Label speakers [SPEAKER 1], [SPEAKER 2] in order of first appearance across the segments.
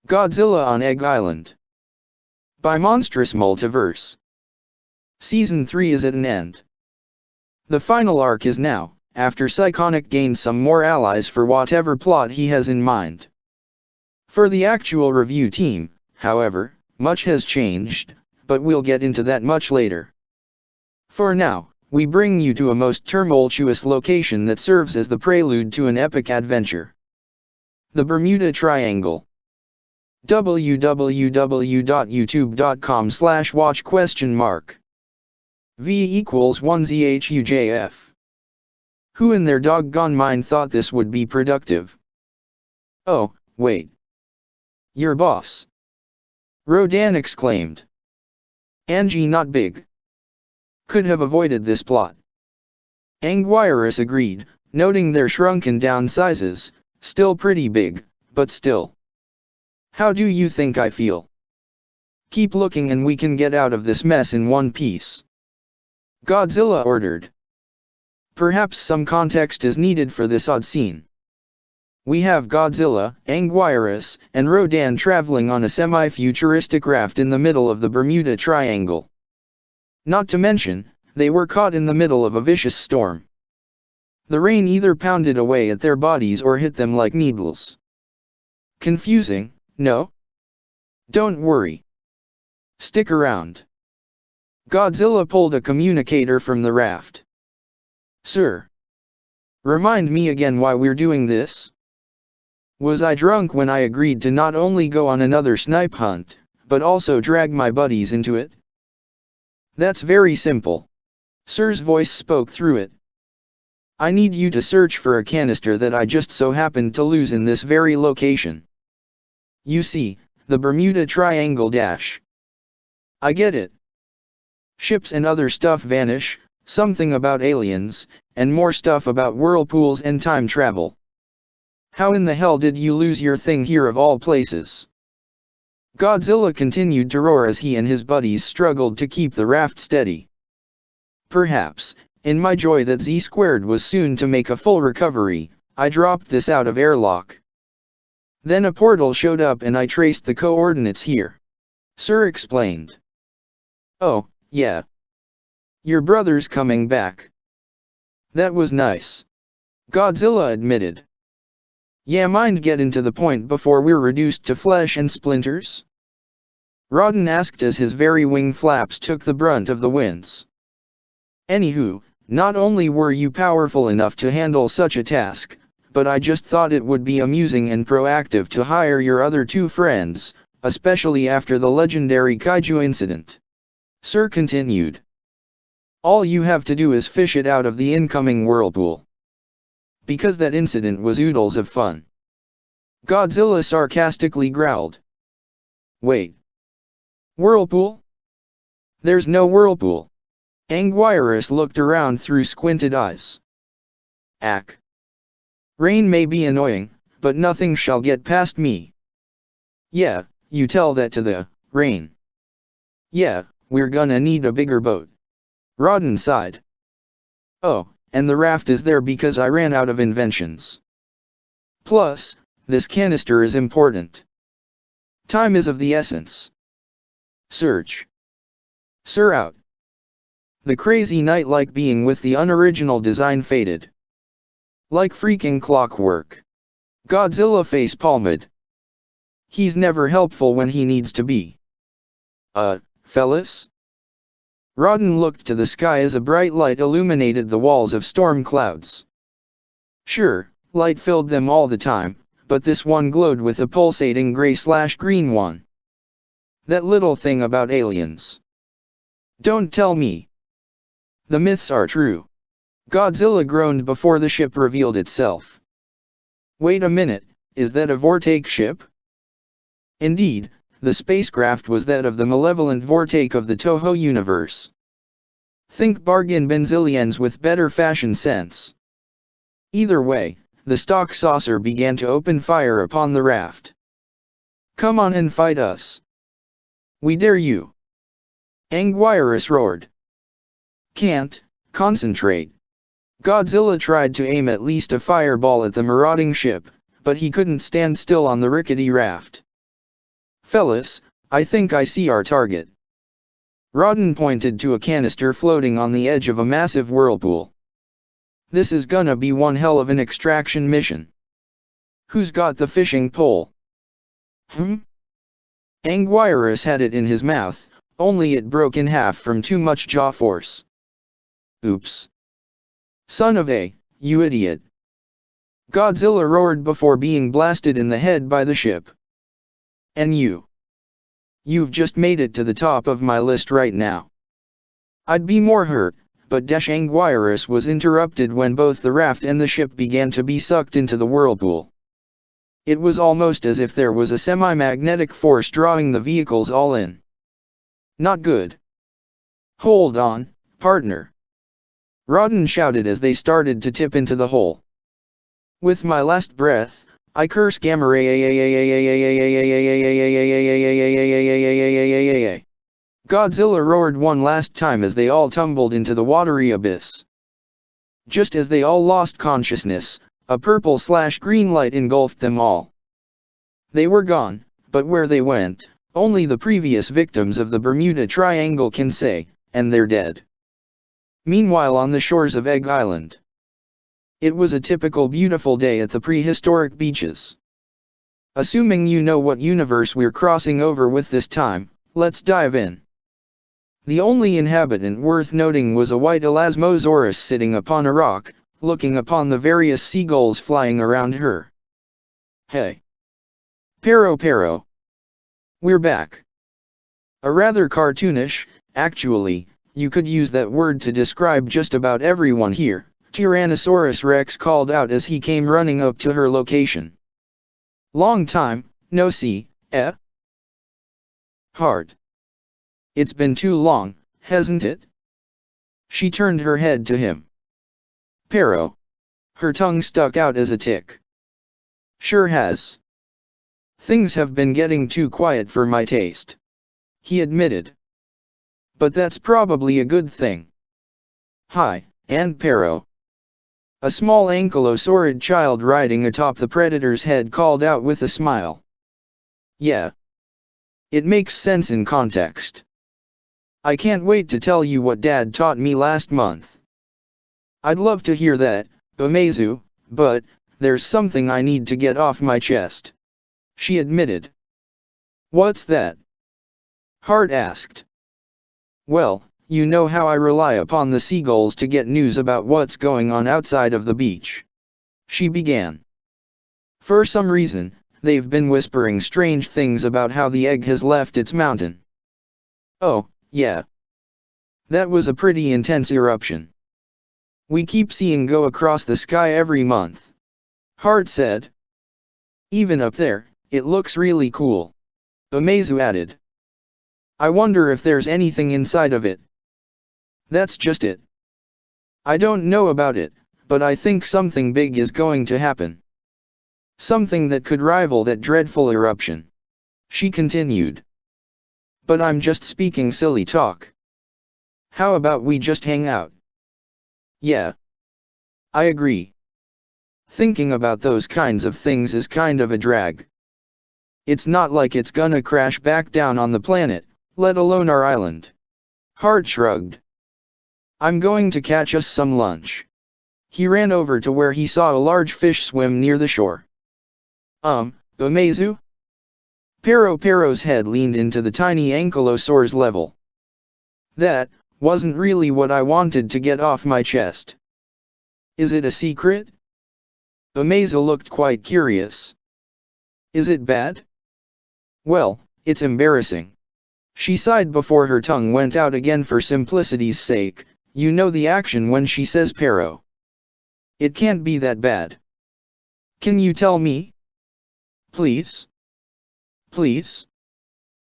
[SPEAKER 1] Godzilla on Egg Island. By Monstrous Multiverse. Season 3 is at an end. The final arc is now, after Psychonic gains some more allies for whatever plot he has in mind. For the actual review team, however, much has changed, but we'll get into that much later. For now, we bring you to a most tumultuous location that serves as the prelude to an epic adventure. The Bermuda Triangle. www.youtube.com/watch?? V equals 1ZHUJF. Who in their doggone mind thought this would be productive? Oh, wait. Your boss. Rodan exclaimed. Angie not big. Could have avoided this plot. Anguirus agreed, noting their shrunken down sizes, still pretty big, but still. How do you think I feel? Keep looking and we can get out of this mess in one piece. Godzilla ordered. Perhaps some context is needed for this odd scene. We have Godzilla, Anguirus, and Rodan traveling on a semi-futuristic raft in the middle of the Bermuda Triangle. Not to mention, they were caught in the middle of a vicious storm. The rain either pounded away at their bodies or hit them like needles. Confusing, no? Don't worry. Stick around. Godzilla pulled a communicator from the raft. Sir. Remind me again why we're doing this? Was I drunk when I agreed to not only go on another snipe hunt, but also drag my buddies into it? That's very simple. Sir's voice spoke through it. I need you to search for a canister that I just so happened to lose in this very location. You see, the Bermuda Triangle dash. I get it. Ships and other stuff vanish, something about aliens, and more stuff about whirlpools and time travel. How in the hell did you lose your thing here of all places? Godzilla continued to roar as he and his buddies struggled to keep the raft steady. Perhaps, in my joy that Z² was soon to make a full recovery, I dropped this out of airlock. Then a portal showed up and I traced the coordinates here. Sir explained. Oh, yeah. Your brother's coming back. That was nice. Godzilla admitted. Yeah, mind getting to the point before we're reduced to flesh and splinters? Rodan asked as his very wing flaps took the brunt of the winds. Anywho, not only were you powerful enough to handle such a task, but I just thought it would be amusing and proactive to hire your other two friends, especially after the legendary kaiju incident. Sir continued. All you have to do is fish it out of the incoming whirlpool. Because that incident was oodles of fun. Godzilla sarcastically growled. Wait. Whirlpool? There's no whirlpool. Anguirus looked around through squinted eyes. Ack. Rain may be annoying, but nothing shall get past me. Yeah, you tell that to the rain. Yeah, we're gonna need a bigger boat. Rodan sighed. Oh, and the raft is there because I ran out of inventions. Plus, this canister is important. Time is of the essence. Search. Sir out. The crazy night-like being with the unoriginal design faded. Like freaking clockwork. Godzilla face palmed. He's never helpful when he needs to be. Fellas? Rodan looked to the sky as a bright light illuminated the walls of storm clouds. Sure, light filled them all the time, but this one glowed with a pulsating gray/green one. That little thing about aliens. Don't tell me. The myths are true. Godzilla groaned before the ship revealed itself. Wait a minute, is that a Vortake ship? Indeed, the spacecraft was that of the malevolent Vortake of the Toho universe. Think bargain benzillions with better fashion sense. Either way, the stock saucer began to open fire upon the raft. Come on and fight us. We dare you. Anguirus roared. Can't concentrate. Godzilla tried to aim at least a fireball at the marauding ship, but he couldn't stand still on the rickety raft. Fellas, I think I see our target. Rodden pointed to a canister floating on the edge of a massive whirlpool. This is gonna be one hell of an extraction mission. Who's got the fishing pole? Anguirus had it in his mouth, only it broke in half from too much jaw force. Oops. Son of a, you idiot. Godzilla roared before being blasted in the head by the ship. And you've just made it to the top of my list right now. I'd be more hurt, but Anguirus was interrupted when both the raft and the ship began to be sucked into the whirlpool. It was almost as if there was a semi-magnetic force drawing the vehicles all in. Not good. Hold on, partner. Rodden shouted as they started to tip into the hole. With my last breath, I curse gamma ray. Godzilla roared one last time as they all tumbled into the watery abyss. Just as they all lost consciousness, a purple/green light engulfed them all. They were gone, but where they went, only the previous victims of the Bermuda Triangle can say, and they're dead. Meanwhile on the shores of Egg Island. It was a typical beautiful day at the prehistoric beaches. Assuming you know what universe we're crossing over with this time, let's dive in. The only inhabitant worth noting was a white elasmosaurus sitting upon a rock, looking upon the various seagulls flying around her. Hey. Pero. We're back. A rather cartoonish, actually, you could use that word to describe just about everyone here, Tyrannosaurus Rex called out as he came running up to her location. Long time, no see, eh? Hard. It's been too long, hasn't it? She turned her head to him. Pero. Her tongue stuck out as a tick. Sure has. Things have been getting too quiet for my taste. He admitted. But that's probably a good thing. Hi, and Pero. A small ankylosaurid child riding atop the predator's head called out with a smile. Yeah. It makes sense in context. I can't wait to tell you what Dad taught me last month. I'd love to hear that, Umezu, but there's something I need to get off my chest. She admitted. What's that? Hart asked. Well, you know how I rely upon the seagulls to get news about what's going on outside of the beach. She began. For some reason, they've been whispering strange things about how the egg has left its mountain. Oh, yeah. That was a pretty intense eruption. We keep seeing go across the sky every month. Hart said. Even up there, it looks really cool. Umezu added. I wonder if there's anything inside of it. That's just it. I don't know about it, but I think something big is going to happen. Something that could rival that dreadful eruption. She continued. But I'm just speaking silly talk. How about we just hang out? Yeah. I agree. Thinking about those kinds of things is kind of a drag. It's not like it's gonna crash back down on the planet, let alone our island. Hart shrugged. I'm going to catch us some lunch. He ran over to where he saw a large fish swim near the shore. Umezu? Pero's head leaned into the tiny ankylosaur's level. That wasn't really what I wanted to get off my chest. Is it a secret? Umezu looked quite curious. Is it bad? Well, it's embarrassing. She sighed before her tongue went out again for simplicity's sake. You know the action when she says Pero. It can't be that bad. Can you tell me? Please? Please?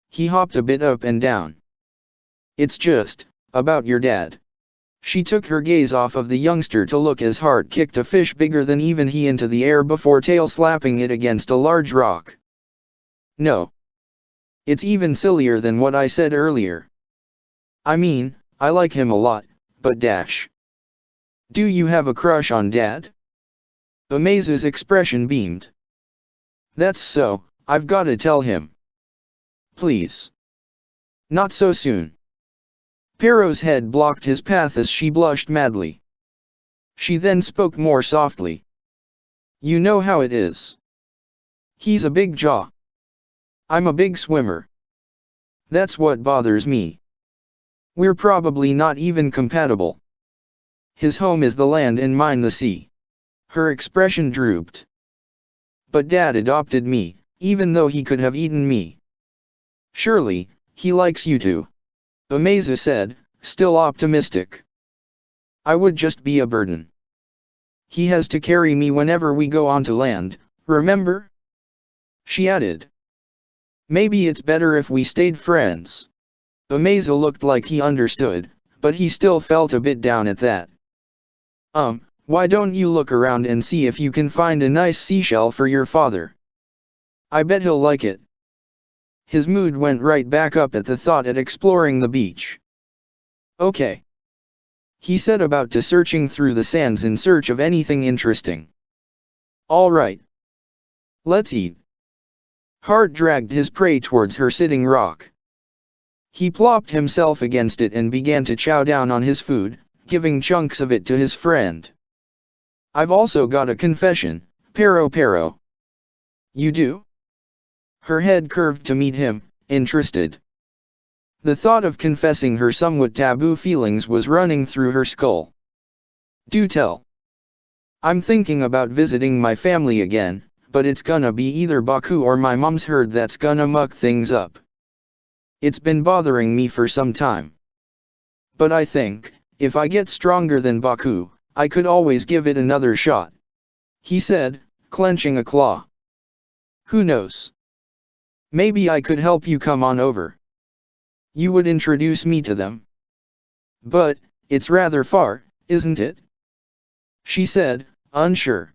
[SPEAKER 1] He hopped a bit up and down. It's just about your dad. She took her gaze off of the youngster to look as Hart kicked a fish bigger than even he into the air before tail slapping it against a large rock. No. It's even sillier than what I said earlier. I mean, I like him a lot, but dash. Do you have a crush on Dad? Umezu's expression beamed. That's so, I've gotta tell him. Please. Not so soon. Paro's head blocked his path as she blushed madly. She then spoke more softly. You know how it is. He's a big jaw. I'm a big swimmer. That's what bothers me. We're probably not even compatible. His home is the land and mine the sea. Her expression drooped. But Dad adopted me, even though he could have eaten me. Surely, he likes you too. Amaza said, still optimistic. I would just be a burden. He has to carry me whenever we go onto land, remember? She added. Maybe it's better if we stayed friends. Amaza looked like he understood, but he still felt a bit down at that. Why don't you look around and see if you can find a nice seashell for your father? I bet he'll like it. His mood went right back up at the thought at exploring the beach. Okay. He said about to searching through the sands in search of anything interesting. All right. Let's eat. Hart dragged his prey towards her sitting rock. He plopped himself against it and began to chow down on his food, giving chunks of it to his friend. I've also got a confession, Pero. You do? Her head curved to meet him, interested. The thought of confessing her somewhat taboo feelings was running through her skull. Do tell. I'm thinking about visiting my family again, but it's gonna be either Baku or my mom's herd that's gonna muck things up. It's been bothering me for some time. But I think, if I get stronger than Baku, I could always give it another shot. He said, clenching a claw. Who knows? Maybe I could help you come on over. You would introduce me to them. But, it's rather far, isn't it? She said, unsure.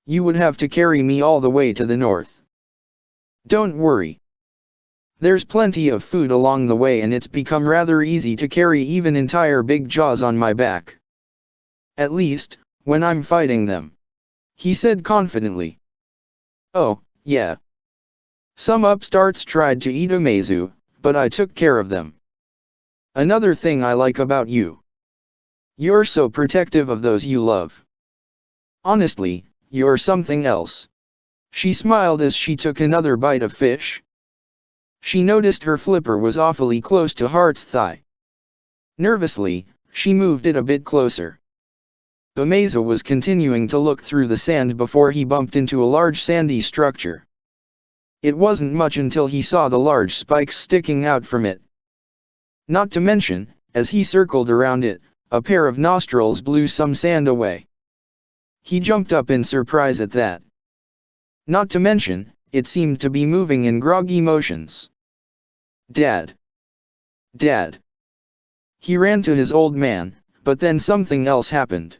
[SPEAKER 1] You would have to carry me all the way to the north. Don't worry. There's plenty of food along the way and it's become rather easy to carry even entire big jaws on my back. At least, when I'm fighting them. He said confidently. Oh, yeah. Some upstarts tried to eat Umezu, but I took care of them. Another thing I like about you. You're so protective of those you love. Honestly, you're something else. She smiled as she took another bite of fish. She noticed her flipper was awfully close to Hart's thigh. Nervously, she moved it a bit closer. Amaza was continuing to look through the sand before he bumped into a large sandy structure. It wasn't much until he saw the large spikes sticking out from it. Not to mention, as he circled around it, a pair of nostrils blew some sand away. He jumped up in surprise at that. Not to mention, it seemed to be moving in groggy motions. Dad. Dad. He ran to his old man, but then something else happened.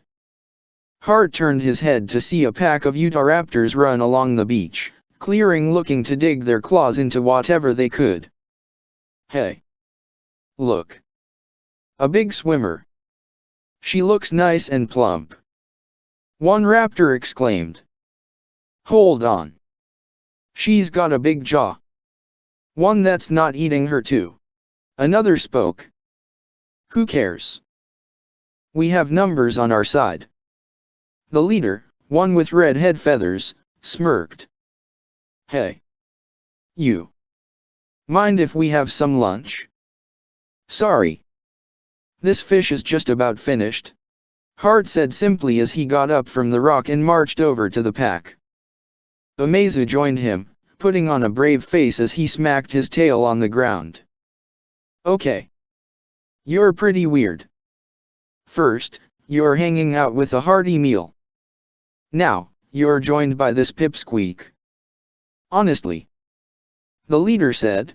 [SPEAKER 1] Hart turned his head to see a pack of Utahraptors run along the beach, clearing looking to dig their claws into whatever they could. Hey. Look. A big swimmer. She looks nice and plump. One raptor exclaimed. Hold on. She's got a big jaw. One that's not eating her too. Another spoke. Who cares? We have numbers on our side. The leader, one with red head feathers, smirked. Hey. You. Mind if we have some lunch? Sorry. This fish is just about finished. Hart said simply as he got up from the rock and marched over to the pack. Amaza joined him, putting on a brave face as he smacked his tail on the ground. Okay. You're pretty weird. First, you're hanging out with a hearty meal. Now, you're joined by this pipsqueak. Honestly. The leader said.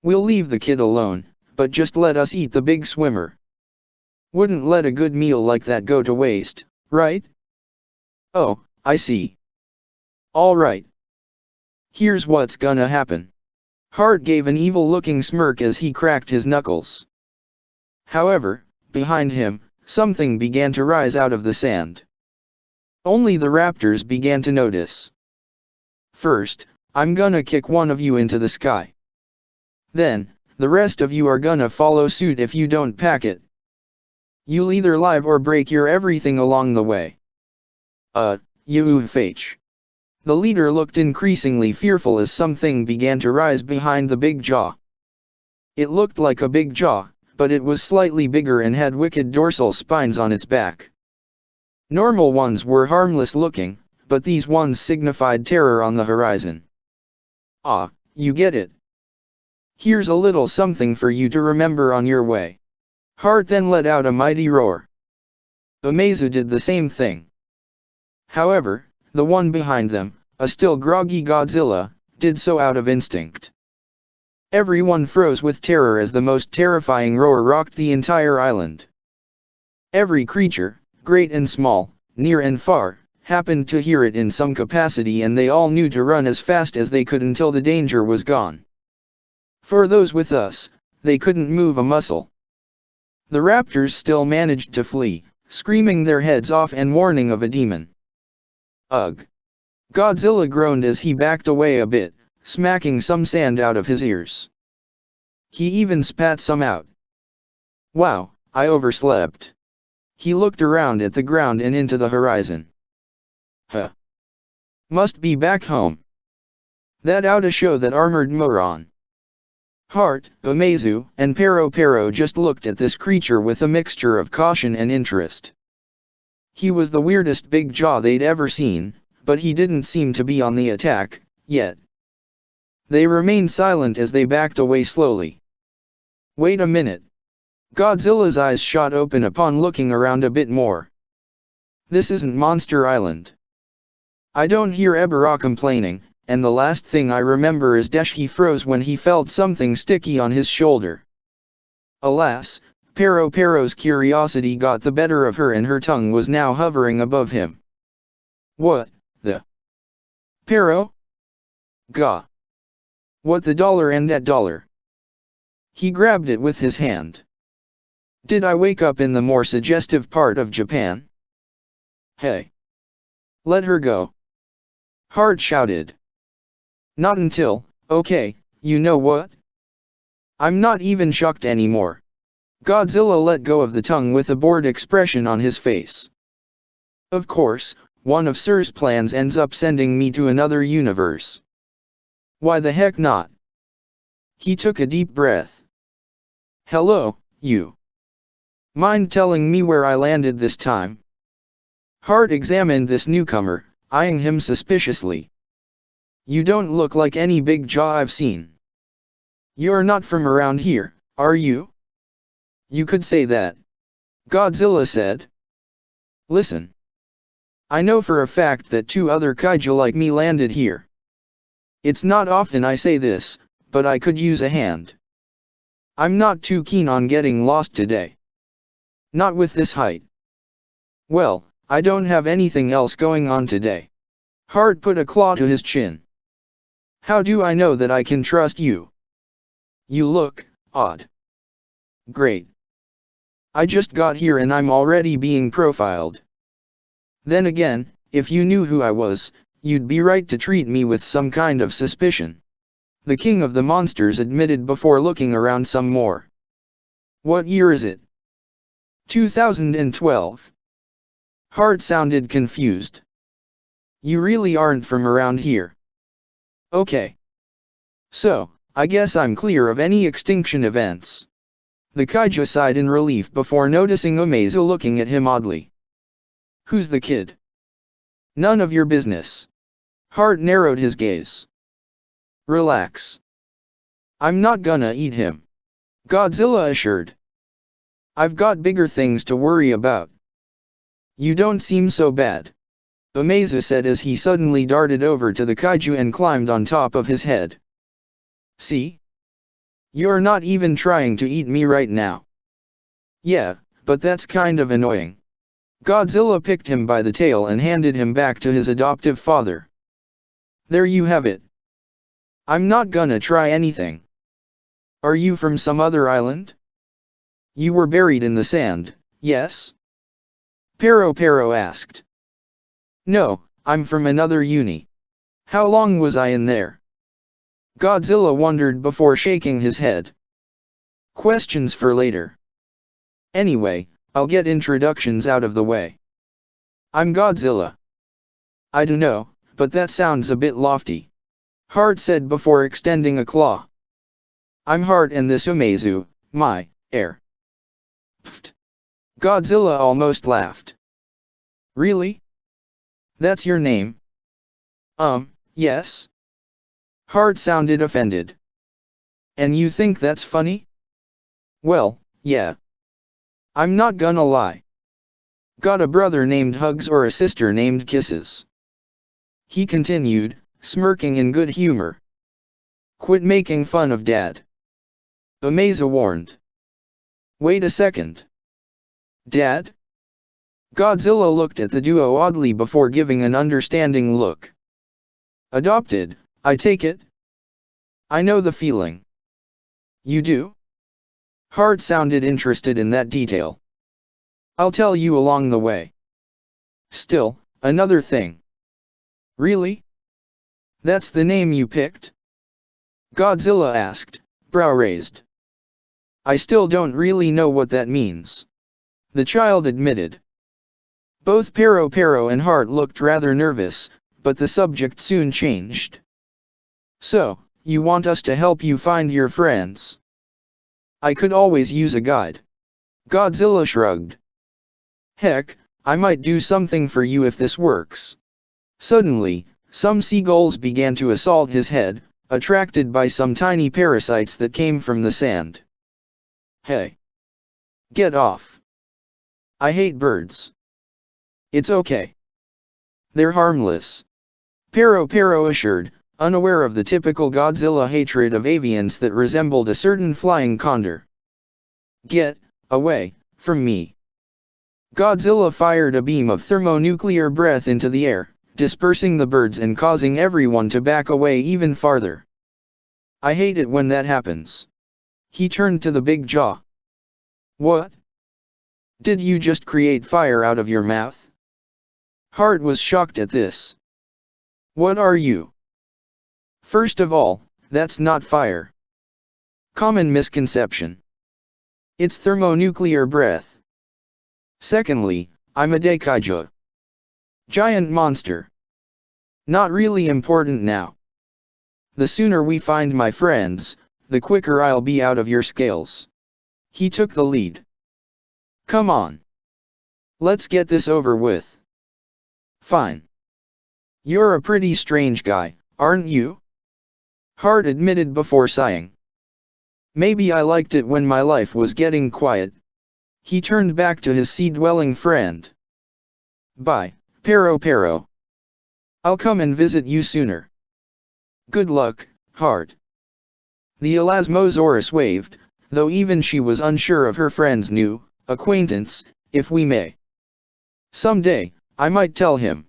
[SPEAKER 1] We'll leave the kid alone, but just let us eat the big swimmer. Wouldn't let a good meal like that go to waste, right? Oh, I see. All right. Here's what's gonna happen. Hart gave an evil-looking smirk as he cracked his knuckles. However, behind him, something began to rise out of the sand. Only the raptors began to notice. First, I'm gonna kick one of you into the sky. Then, the rest of you are gonna follow suit if you don't pack it. You'll either live or break your everything along the way. UFH. The leader looked increasingly fearful as something began to rise behind the big jaw. It looked like a big jaw, but it was slightly bigger and had wicked dorsal spines on its back. Normal ones were harmless looking, but these ones signified terror on the horizon. Ah, you get it. Here's a little something for you to remember on your way. Hart then let out a mighty roar. Umezu did the same thing. However, the one behind them, a still groggy Godzilla, did so out of instinct. Everyone froze with terror as the most terrifying roar rocked the entire island. Every creature, great and small, near and far, happened to hear it in some capacity, and they all knew to run as fast as they could until the danger was gone. For those with us, they couldn't move a muscle. The raptors still managed to flee, screaming their heads off and warning of a demon. Ugh! Godzilla groaned as he backed away a bit, smacking some sand out of his ears. He even spat some out. Wow, I overslept. He looked around at the ground and into the horizon. Huh. Must be back home. That oughta show that armored moron. Hart, Umezu, and Pero just looked at this creature with a mixture of caution and interest. He was the weirdest big jaw they'd ever seen, but he didn't seem to be on the attack, yet. They remained silent as they backed away slowly. Wait a minute. Godzilla's eyes shot open upon looking around a bit more. This isn't Monster Island. I don't hear Ebera complaining, and the last thing I remember is he froze when he felt something sticky on his shoulder. Alas, Pero's curiosity got the better of her and her tongue was now hovering above him. What the? Pero? Gah! What the dollar and that dollar? He grabbed it with his hand. Did I wake up in the more suggestive part of Japan? Hey! Let her go! Hart shouted. Not until, okay, you know what? I'm not even shocked anymore. Godzilla let go of the tongue with a bored expression on his face. Of course, one of Sir's plans ends up sending me to another universe. Why the heck not? He took a deep breath. Hello, you. Mind telling me where I landed this time? Hart examined this newcomer, eyeing him suspiciously. You don't look like any big jaw I've seen. You're not from around here, are you? You could say that. Godzilla said. Listen. I know for a fact that 2 other kaiju like me landed here. It's not often I say this, but I could use a hand. I'm not too keen on getting lost today. Not with this height. Well, I don't have anything else going on today. Hart put a claw to his chin. How do I know that I can trust you? You look odd. Great. I just got here and I'm already being profiled. Then again, if you knew who I was, you'd be right to treat me with some kind of suspicion. The king of the monsters admitted before looking around some more. What year is it? 2012. Hart sounded confused. You really aren't from around here. Okay. So, I guess I'm clear of any extinction events. The kaiju sighed in relief before noticing Umezu looking at him oddly. Who's the kid? None of your business. Hart narrowed his gaze. Relax. I'm not gonna eat him. Godzilla assured. I've got bigger things to worry about. You don't seem so bad. Umezu said as he suddenly darted over to the kaiju and climbed on top of his head. See? You're not even trying to eat me right now. Yeah, but that's kind of annoying. Godzilla picked him by the tail and handed him back to his adoptive father. There you have it. I'm not gonna try anything. Are you from some other island? You were buried in the sand, yes? Pero asked. No, I'm from another uni. How long was I in there? Godzilla wondered before shaking his head. Questions for later. Anyway, I'll get introductions out of the way. I'm Godzilla. I dunno, but that sounds a bit lofty. Heart said before extending a claw. I'm Heart and this Umezu, my heir. Pfft. Godzilla almost laughed. Really? That's your name? Yes. Heart sounded offended. And you think that's funny? Well, yeah. I'm not gonna lie. Got a brother named Hugs or a sister named Kisses. He continued, smirking in good humor. Quit making fun of Dad. Amaza warned. Wait a second. Dad? Godzilla looked at the duo oddly before giving an understanding look. Adopted, I take it? I know the feeling. You do? Heart sounded interested in that detail. I'll tell you along the way. Still, another thing. Really? That's the name you picked? Godzilla asked, brow raised. I still don't really know what that means. The child admitted. Both Pero and Heart looked rather nervous, but the subject soon changed. So, you want us to help you find your friends? I could always use a guide. Godzilla shrugged. Heck, I might do something for you if this works. Suddenly, some seagulls began to assault his head, attracted by some tiny parasites that came from the sand. Hey! Get off! I hate birds. It's okay. They're harmless. Pero assured, unaware of the typical Godzilla hatred of avians that resembled a certain flying condor. Get away from me. Godzilla fired a beam of thermonuclear breath into the air, dispersing the birds and causing everyone to back away even farther. I hate it when that happens. He turned to the big jaw. What? Did you just create fire out of your mouth? Heart was shocked at this. What are you? First of all, that's not fire. Common misconception. It's thermonuclear breath. Secondly, I'm a Daikaiju. Giant monster. Not really important now. The sooner we find my friends, the quicker I'll be out of your scales. He took the lead. Come on. Let's get this over with. Fine. You're a pretty strange guy, aren't you? Heart admitted before sighing. Maybe I liked it when my life was getting quiet. He turned back to his sea-dwelling friend. Bye, Pero. I'll come and visit you sooner. Good luck, Heart. The Elasmosaurus waved, though even she was unsure of her friend's new acquaintance, if we may. Someday, I might tell him.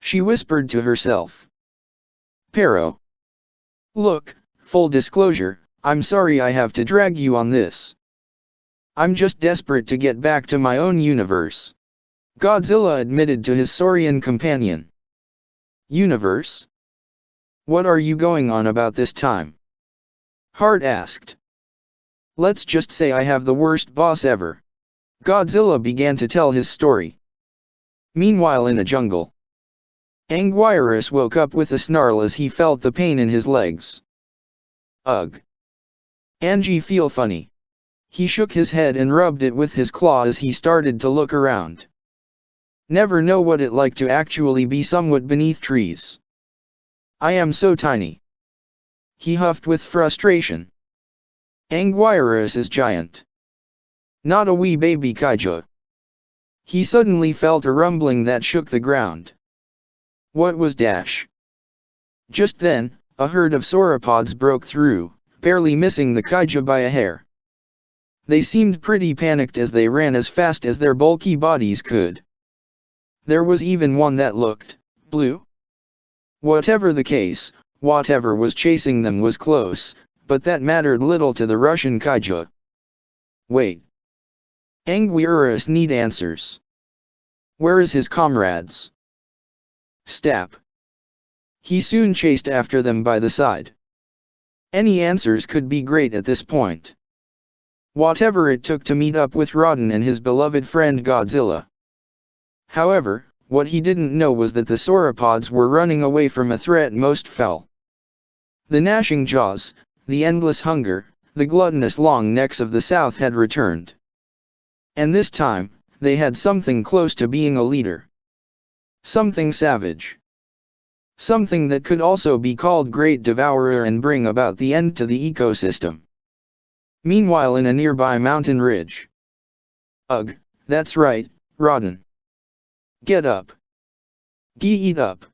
[SPEAKER 1] She whispered to herself. Pero. Look, full disclosure, I'm sorry I have to drag you on this. I'm just desperate to get back to my own universe. Godzilla admitted to his saurian companion. Universe? What are you going on about this time? Heart asked. Let's just say I have the worst boss ever. Godzilla began to tell his story. Meanwhile in a jungle, Anguirus woke up with a snarl as he felt the pain in his legs. Ugh. Angie feel funny. He shook his head and rubbed it with his claw as he started to look around. Never know what it like to actually be somewhat beneath trees. I am so tiny. He huffed with frustration. Anguirus is giant. Not a wee baby kaiju. He suddenly felt a rumbling that shook the ground. What was dash? Just then, a herd of sauropods broke through, barely missing the kaiju by a hair. They seemed pretty panicked as they ran as fast as their bulky bodies could. There was even one that looked blue. Whatever the case, whatever was chasing them was close, but that mattered little to the Russian kaiju. Wait. Anguirus need answers. Where is his comrades? Stap. He soon chased after them by the side. Any answers could be great at this point. Whatever it took to meet up with Rodden and his beloved friend Godzilla. However, what he didn't know was that the sauropods were running away from a threat most fell. The gnashing jaws, the endless hunger, the gluttonous long necks of the South had returned. And this time, they had something close to being a leader. Something savage. Something that could also be called Great Devourer and bring about the end to the ecosystem. Meanwhile, in a nearby mountain ridge. Ugh, that's right, Rodden. Get up. Eat up.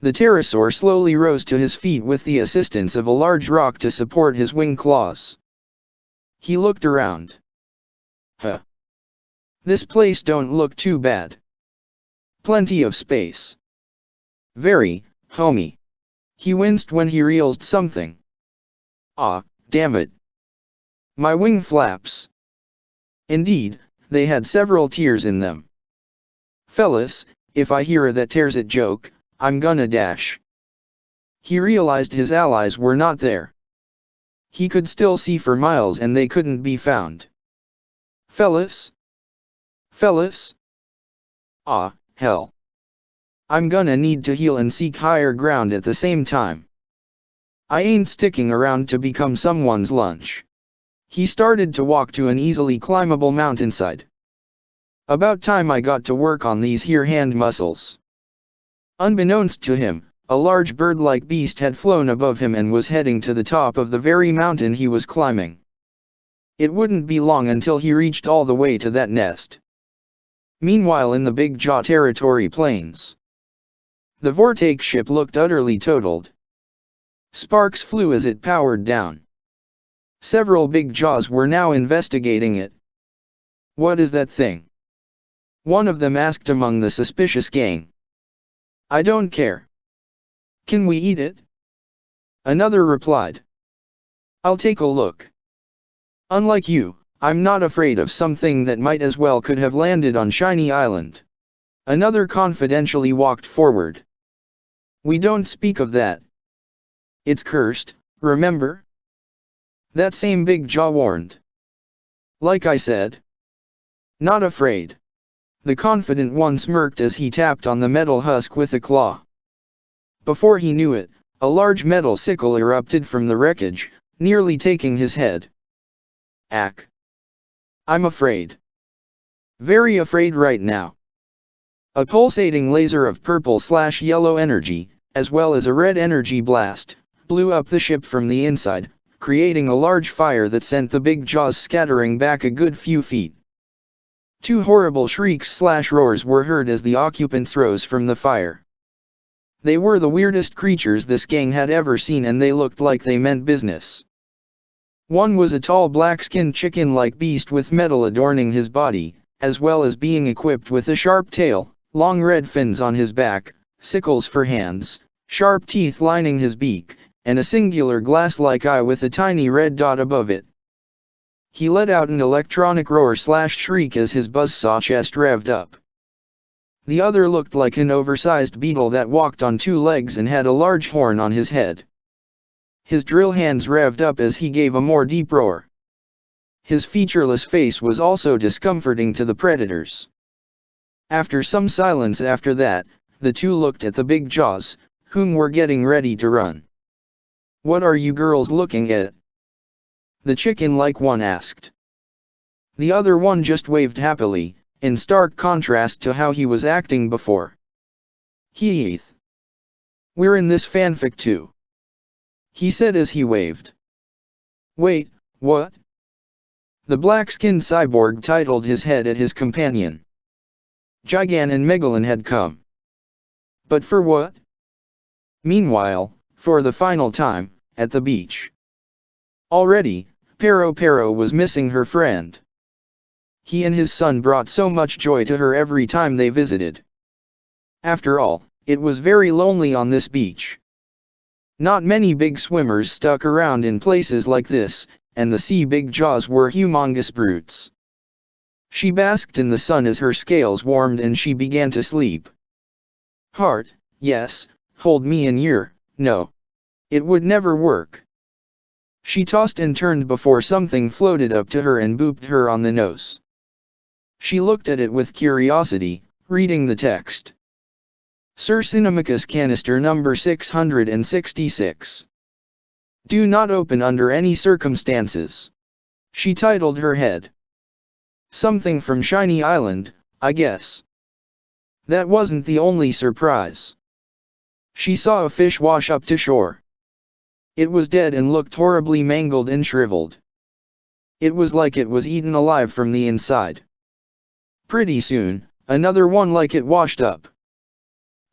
[SPEAKER 1] The pterosaur slowly rose to his feet with the assistance of a large rock to support his wing claws. He looked around. Huh. This place don't look too bad. Plenty of space. Very, homie. He winced when he realized something. Ah, damn it. My wing flaps. Indeed, they had several tears in them. Fellas, if I hear that tears it joke, I'm gonna dash. He realized his allies were not there. He could still see for miles and they couldn't be found. Fellas? Fellas? Ah, hell. I'm gonna need to heal and seek higher ground at the same time. I ain't sticking around to become someone's lunch. He started to walk to an easily climbable mountainside. About time I got to work on these here hand muscles. Unbeknownst to him, a large bird-like beast had flown above him and was heading to the top of the very mountain he was climbing. It wouldn't be long until he reached all the way to that nest. Meanwhile, in the Big Jaw Territory plains, the Vortex ship looked utterly totaled. Sparks flew as it powered down. Several big jaws were now investigating it. What is that thing? One of them asked among the suspicious gang. I don't care. Can we eat it? Another replied. I'll take a look. Unlike you, I'm not afraid of something that might as well could have landed on Shiny Island. Another confidentially walked forward. We don't speak of that. It's cursed, remember? That same Big Jaw warned. Like I said. Not afraid. The confident one smirked as he tapped on the metal husk with a claw. Before he knew it, a large metal sickle erupted from the wreckage, nearly taking his head. Ack. I'm afraid. Very afraid right now. A pulsating laser of purple/yellow energy, as well as a red energy blast, blew up the ship from the inside, creating a large fire that sent the big jaws scattering back a good few feet. Two horrible shrieks/roars were heard as the occupants rose from the fire. They were the weirdest creatures this gang had ever seen, and they looked like they meant business. One was a tall black-skinned chicken-like beast with metal adorning his body, as well as being equipped with a sharp tail, long red fins on his back, sickles for hands, sharp teeth lining his beak, and a singular glass-like eye with a tiny red dot above it. He let out an electronic roar/shriek as his buzzsaw chest revved up. The other looked like an oversized beetle that walked on two legs and had a large horn on his head. His drill hands revved up as he gave a more deep roar. His featureless face was also discomforting to the predators. After some silence after that, the two looked at the big jaws, whom were getting ready to run. What are you girls looking at? The chicken-like one asked. The other one just waved happily, in stark contrast to how he was acting before. Heath. We're in this fanfic too. He said as he waved. Wait, what? The black-skinned cyborg titled his head at his companion. Gigan and Megalon had come. But for what? Meanwhile, for the final time, at the beach. Already, Pero was missing her friend. He and his son brought so much joy to her every time they visited. After all, it was very lonely on this beach. Not many big swimmers stuck around in places like this, and the sea big jaws were humongous brutes. She basked in the sun as her scales warmed and she began to sleep. Heart, yes, hold me in your, no. It would never work. She tossed and turned before something floated up to her and booped her on the nose. She looked at it with curiosity, reading the text. Sir Cinemachus canister number 666. Do not open under any circumstances. She titled her head. Something from Shiny Island, I guess. That wasn't the only surprise. She saw a fish wash up to shore. It was dead and looked horribly mangled and shriveled. It was like it was eaten alive from the inside. Pretty soon, another one like it washed up.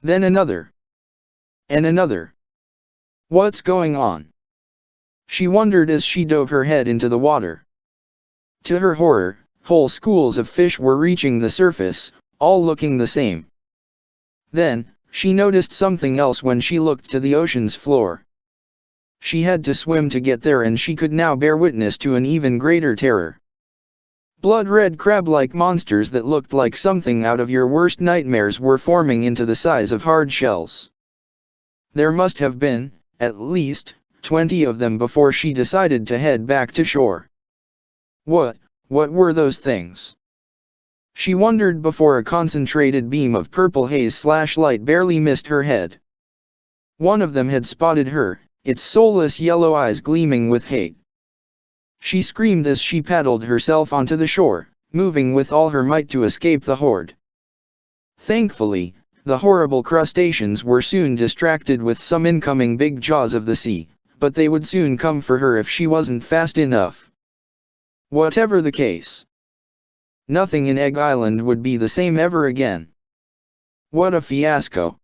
[SPEAKER 1] Then another. And another. What's going on? She wondered as she dove her head into the water. To her horror, whole schools of fish were reaching the surface, all looking the same. Then, she noticed something else when she looked to the ocean's floor. She had to swim to get there, and she could now bear witness to an even greater terror. Blood-red crab-like monsters that looked like something out of your worst nightmares were forming into the size of hard shells. There must have been, at least, 20 of them before she decided to head back to shore. What were those things? She wondered before a concentrated beam of purple haze/light barely missed her head. One of them had spotted her, its soulless yellow eyes gleaming with hate. She screamed as she paddled herself onto the shore, moving with all her might to escape the horde. Thankfully, the horrible crustaceans were soon distracted with some incoming big jaws of the sea, but they would soon come for her if she wasn't fast enough. Whatever the case, nothing in Egg Island would be the same ever again. What a fiasco.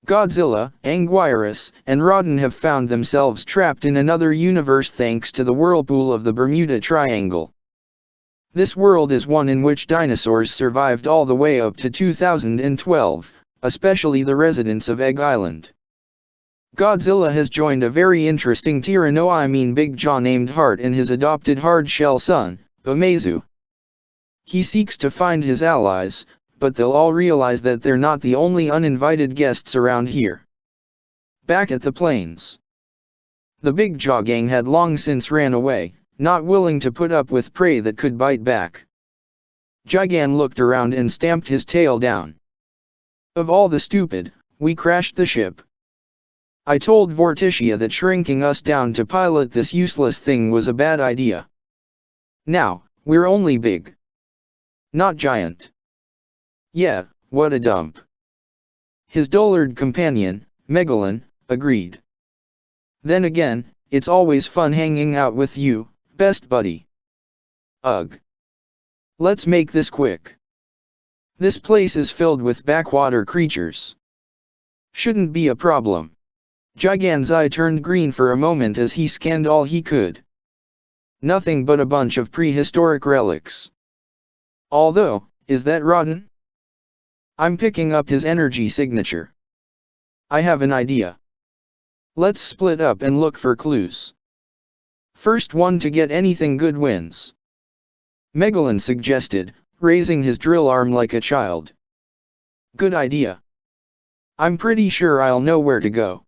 [SPEAKER 1] Godzilla, Anguirus, and Rodden have found themselves trapped in another universe thanks to the whirlpool of the Bermuda Triangle. This world is one in which dinosaurs survived all the way up to 2012, especially the residents of Egg Island. Godzilla has joined a very interesting big jaw named Heart and his adopted hard-shell son, Umezu. He seeks to find his allies, but they'll all realize that they're not the only uninvited guests around here. Back at the plains, the Big Jaw gang had long since ran away, not willing to put up with prey that could bite back. Gigan looked around and stamped his tail down. Of all the stupid, we crashed the ship. I told Vorticia that shrinking us down to pilot this useless thing was a bad idea. Now, we're only big, not giant. Yeah, what a dump. His dullard companion, Megalon, agreed. Then again, it's always fun hanging out with you, best buddy. Ugh. Let's make this quick. This place is filled with backwater creatures. Shouldn't be a problem. Gigan's eye turned green for a moment as he scanned all he could. Nothing but a bunch of prehistoric relics. Although, is that Rodden? I'm picking up his energy signature. I have an idea. Let's split up and look for clues. First one to get anything good wins. Megalon suggested, raising his drill arm like a child. Good idea. I'm pretty sure I'll know where to go.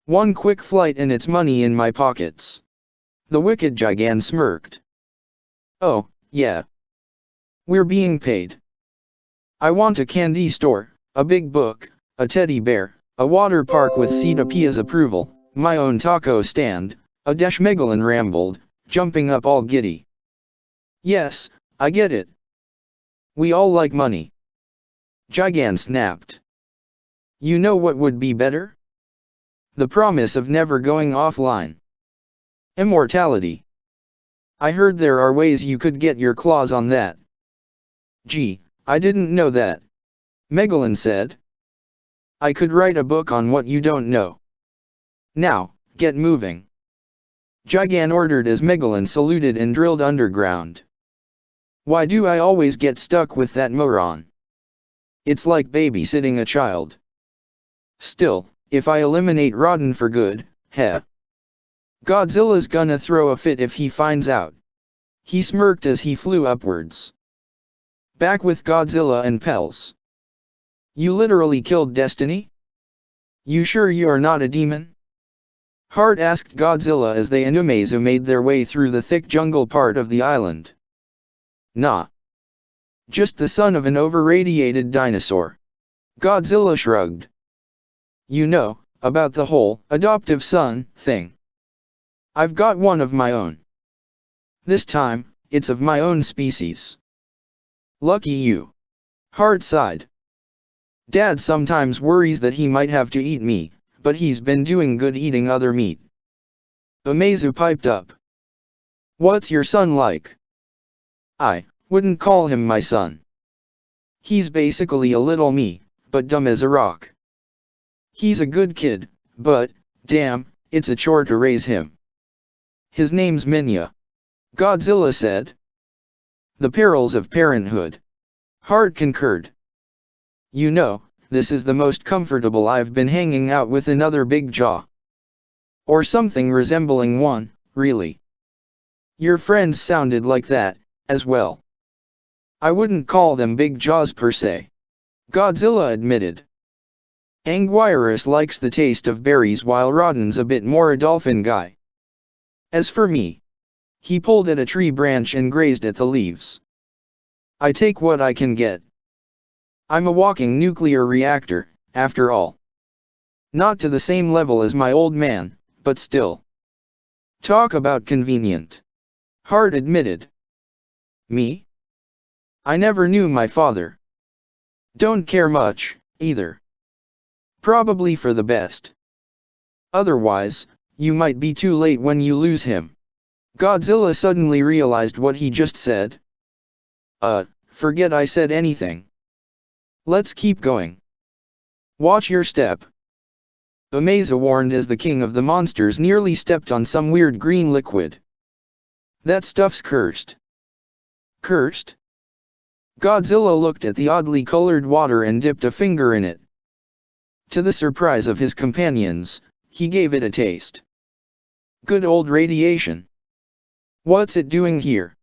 [SPEAKER 1] One quick flight and it's money in my pockets. The wicked Gigan smirked. Oh, yeah. We're being paid. I want a candy store, a big book, a teddy bear, a water park with Cita Pia's approval, my own taco stand, a dash. Megalon rambled, jumping up all giddy. Yes, I get it. We all like money. Gigan snapped. You know what would be better? The promise of never going offline. Immortality. I heard there are ways you could get your claws on that. Gee, I didn't know that. Megalon said. I could write a book on what you don't know. Now, get moving. Gigan ordered as Megalon saluted and drilled underground. Why do I always get stuck with that moron? It's like babysitting a child. Still, if I eliminate Rodden for good, heh. Godzilla's gonna throw a fit if he finds out. He smirked as he flew upwards. Back with Godzilla and Pels. You literally killed Destiny? You sure you're not a demon? Hart asked Godzilla as they and Umezu made their way through the thick jungle part of the island. Nah. Just the son of an over-radiated dinosaur. Godzilla shrugged. You know, about the whole adoptive son thing. I've got one of my own. This time, it's of my own species. Lucky you. Hart sighed. Dad sometimes worries that he might have to eat me, but he's been doing good eating other meat. Umezu piped up. What's your son like? I wouldn't call him my son. He's basically a little me, but dumb as a rock. He's a good kid, but, damn, it's a chore to raise him. His name's Minya. Godzilla said. The perils of parenthood. Hart concurred. You know, this is the most comfortable I've been hanging out with another big jaw. Or something resembling one, really. Your friends sounded like that, as well. I wouldn't call them big jaws per se. Godzilla admitted. Anguirus likes the taste of berries while Rodden's a bit more a dolphin guy. As for me, he pulled at a tree branch and grazed at the leaves. I take what I can get. I'm a walking nuclear reactor, after all. Not to the same level as my old man, but still. Talk about convenient. Hart admitted. Me? I never knew my father. Don't care much, either. Probably for the best. Otherwise, you might be too late when you lose him. Godzilla suddenly realized what he just said. Forget I said anything. Let's keep going. Watch your step. Umezu warned as the king of the monsters nearly stepped on some weird green liquid. That stuff's cursed. Cursed? Godzilla looked at the oddly colored water and dipped a finger in it. To the surprise of his companions, he gave it a taste. Good old radiation. What's it doing here?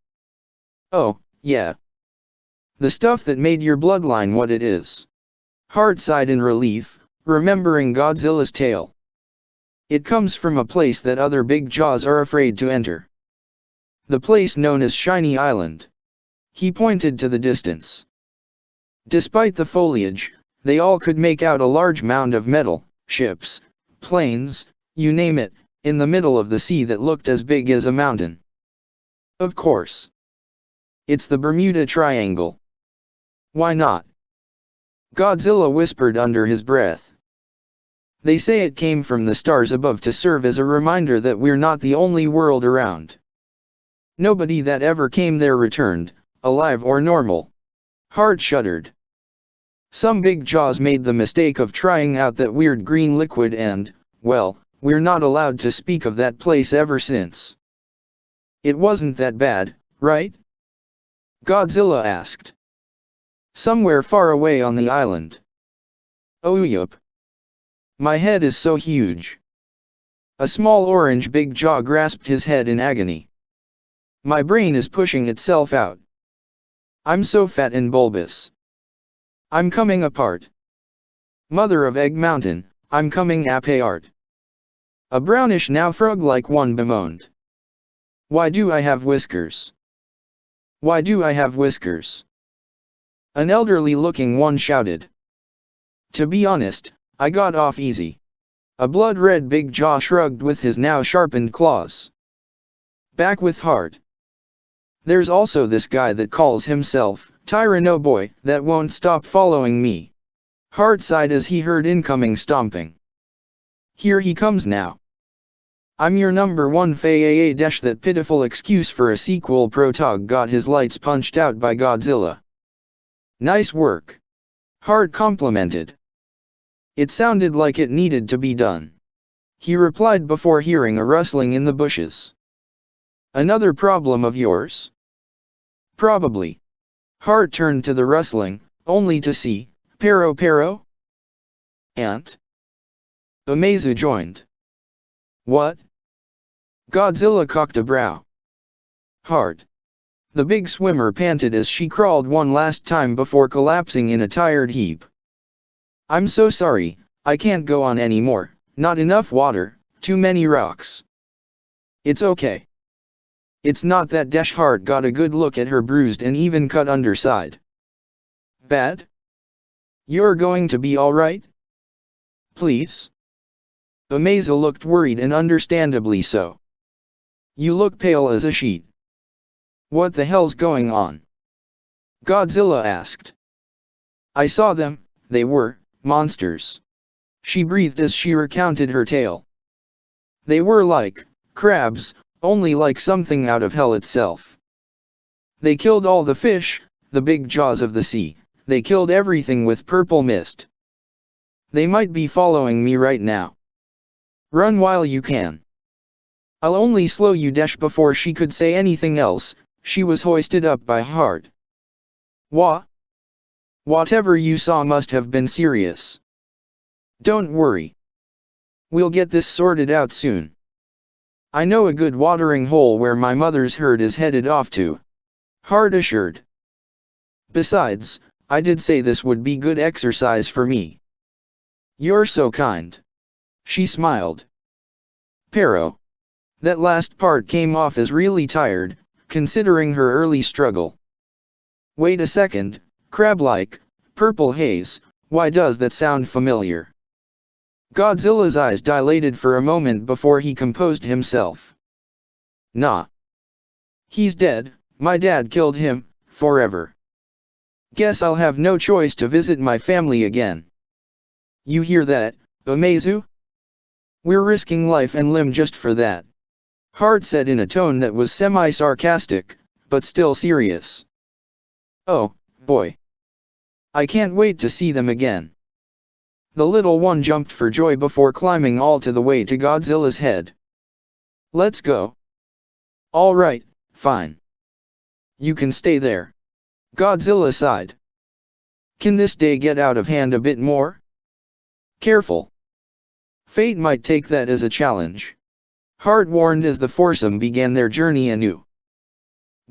[SPEAKER 1] Oh, yeah. The stuff that made your bloodline what it is. Hart sighed in relief, remembering Godzilla's tale. It comes from a place that other big jaws are afraid to enter. The place known as Shiny Island. He pointed to the distance. Despite the foliage, they all could make out a large mound of metal, ships, planes, you name it, in the middle of the sea that looked as big as a mountain. Of course. It's the Bermuda Triangle. Why not? Godzilla whispered under his breath. They say it came from the stars above to serve as a reminder that we're not the only world around. Nobody that ever came there returned, alive or normal. Hart shuddered. Some big jaws made the mistake of trying out that weird green liquid and, well, we're not allowed to speak of that place ever since. It wasn't that bad, right? Godzilla asked. Somewhere far away on the island. Oh yup. My head is so huge. A small orange big jaw grasped his head in agony. My brain is pushing itself out. I'm so fat and bulbous. I'm coming apart. Mother of Egg Mountain, I'm coming apart. A brownish now frog-like one bemoaned. Why do I have whiskers? Why do I have whiskers? An elderly-looking one shouted. To be honest, I got off easy. A blood-red big jaw shrugged with his now sharpened claws. Back with Hart. There's also this guy that calls himself Tyranno Boy that won't stop following me. Hart sighed as he heard incoming stomping. Here he comes now. I'm your number one faaa dash. That pitiful excuse for a sequel protog got his lights punched out by Godzilla. Nice work. Hart complimented. It sounded like it needed to be done. He replied before hearing a rustling in the bushes. Another problem of yours? Probably. Hart turned to the rustling, only to see, Pero? Ant? Umezu joined. What? Godzilla cocked a brow. Hart. The big swimmer panted as she crawled one last time before collapsing in a tired heap. I'm so sorry, I can't go on anymore, not enough water, Too many rocks. It's okay. It's not that. Hart got a good look at her bruised and even cut underside. Bad? You're going to be alright? Please? Amaza looked worried, and understandably so. You look pale as a sheet. What the hell's going on? Godzilla asked. I saw them, they were monsters. She breathed as she recounted her tale. They were like crabs, only like something out of hell itself. They killed all the fish, the big jaws of the sea. They killed everything with purple mist. They might be following me right now. Run while you can. I'll only slow you. Before she could say anything else, she was hoisted up by Hart. Whatever you saw must have been serious. Don't worry. We'll get this sorted out soon. I know a good watering hole where my mother's herd is headed off to. Hart assured. Besides, I did say this would be good exercise for me. You're so kind. She smiled. Pero. That last part came off as really tired, considering her early struggle. Wait a second, crab-like, purple haze, why does that sound familiar? Godzilla's eyes dilated for a moment before he composed himself. Nah. He's dead, my dad killed him, forever. Guess I'll have no choice to visit my family again. You hear that, Amazu? We're risking life and limb just for that. Hart said in a tone that was semi-sarcastic, but still serious. Oh, boy. I can't wait to see them again. The little one jumped for joy before climbing all the way to Godzilla's head. Let's go. All right, fine. You can stay there. Godzilla sighed. Can this day get out of hand a bit more? Careful. Fate might take that as a challenge. Hart warned as the foursome began their journey anew.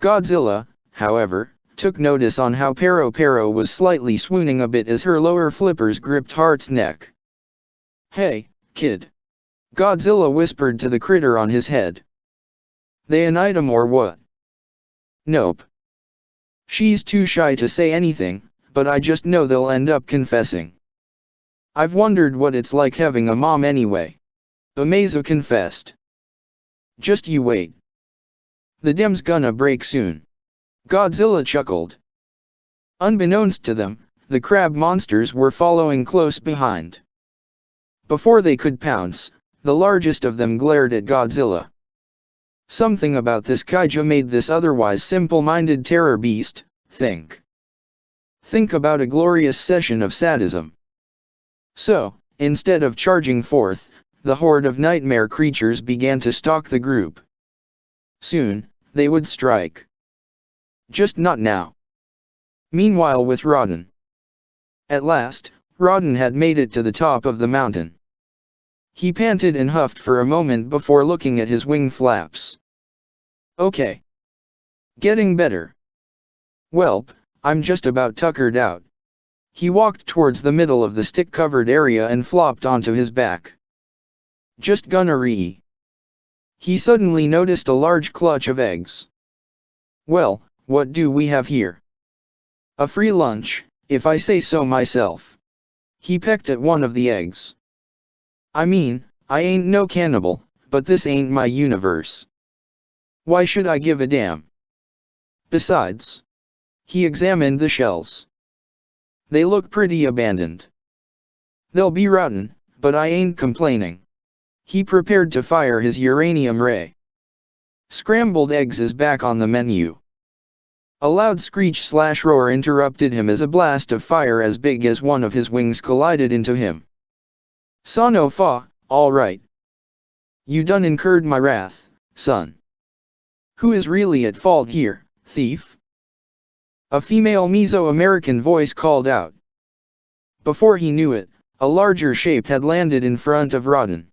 [SPEAKER 1] Godzilla, however, took notice on how Pero was slightly swooning a bit as her lower flippers gripped Hart's neck. Hey, kid. Godzilla whispered to the critter on his head. They an item or what? Nope. She's too shy to say anything, but I just know they'll end up confessing. I've wondered what it's like having a mom anyway. Amaza confessed. Just you wait. The dam's gonna break soon. Godzilla chuckled. Unbeknownst to them, the crab monsters were following close behind. Before they could pounce, the largest of them glared at Godzilla. Something about this kaiju made this otherwise simple-minded terror beast think. Think about a glorious session of sadism. So, instead of charging forth, the horde of nightmare creatures began to stalk the group. Soon, they would strike. Just not now. Meanwhile with Rodden. At last, Rodden had made it to the top of the mountain. He panted and huffed for a moment before looking at his wing flaps. Okay. Getting better. Welp, I'm just about tuckered out. He walked towards the middle of the stick-covered area and flopped onto his back. Just gonna re. He suddenly noticed a large clutch of eggs. Well, what do we have here? A free lunch, if I say so myself. He pecked at one of the eggs. I mean, I ain't no cannibal, but this ain't my universe. Why should I give a damn? Besides, he examined the shells. They look pretty abandoned. They'll be rotten, but I ain't complaining. He prepared to fire his uranium ray. Scrambled eggs is back on the menu. A loud screech/roar interrupted him as a blast of fire as big as one of his wings collided into him. Sano fa, all right. You done incurred my wrath, son. Who is really at fault here, thief? A female Mesoamerican voice called out. Before he knew it, a larger shape had landed in front of Rodden.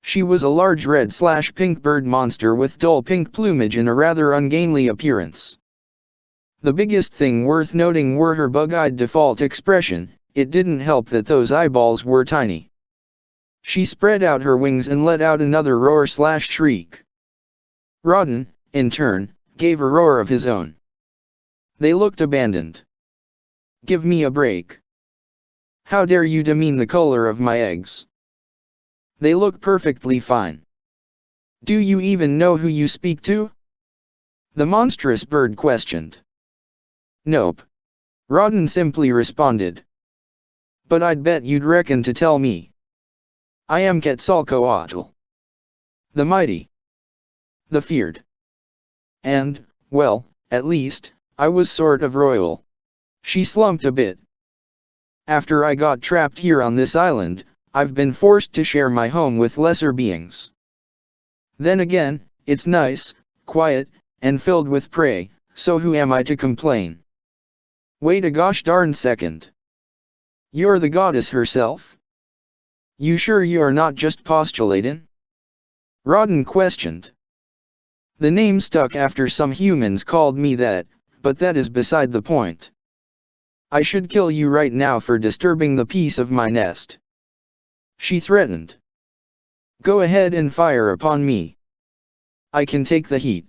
[SPEAKER 1] She was a large red/pink bird monster with dull pink plumage and a rather ungainly appearance. The biggest thing worth noting were her bug-eyed default expression. It didn't help that those eyeballs were tiny. She spread out her wings and let out another roar/shriek. Rawdon, in turn, gave a roar of his own. They looked abandoned. "Give me a break. How dare you demean the color of my eggs? They look perfectly fine. Do you even know who you speak to?" the monstrous bird questioned. "Nope," Rawdon simply responded. "But I'd bet you'd reckon to tell me. I am Quetzalcoatl, the mighty, the feared. And, well, at least, I was sort of royal." She slumped a bit. "After I got trapped here on this island, I've been forced to share my home with lesser beings. Then again, it's nice, quiet, and filled with prey, so who am I to complain?" "Wait a gosh darn second. You're the goddess herself? You sure you're not just postulating?" Rawdon questioned. "The name stuck after some humans called me that, but that is beside the point. I should kill you right now for disturbing the peace of my nest," she threatened. "Go ahead and fire upon me. I can take the heat,"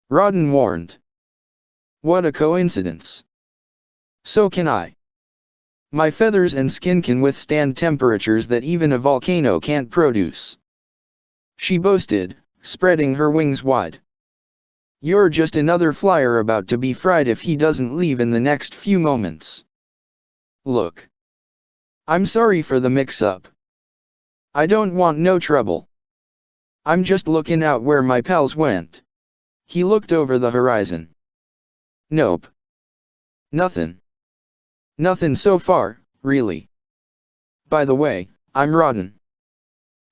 [SPEAKER 1] Rawdon warned. "What a coincidence. So can I. My feathers and skin can withstand temperatures that even a volcano can't produce," she boasted, spreading her wings wide. "You're just another flyer about to be fried if he doesn't leave in the next few moments. Look. I'm sorry for the mix-up. I don't want no trouble. I'm just looking out where my pals went." He looked over the horizon. "Nope. Nothing. Nothing so far, really. By the way, I'm Rawdon.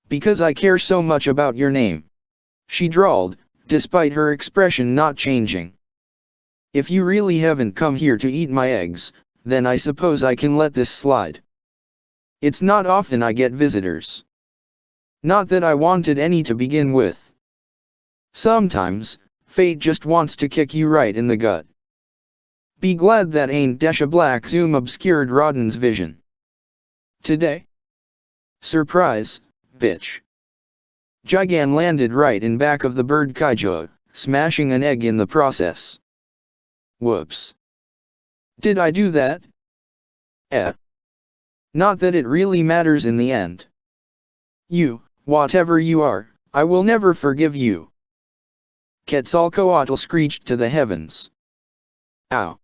[SPEAKER 1] Because I care so much about your name," she drawled, despite her expression not changing. "If you really haven't come here to eat my eggs, then I suppose I can let this slide. It's not often I get visitors. Not that I wanted any to begin with. Sometimes, fate just wants to kick you right in the gut." Be glad that ain't a black zoom obscured Rawdon's vision. "Today? Surprise, bitch." Gigan landed right in back of the bird kaiju, smashing an egg in the process. "Whoops. Did I do that? Not that it really matters in the end. You, whatever you are, I will never forgive you." Quetzalcoatl screeched to the heavens. "Ow.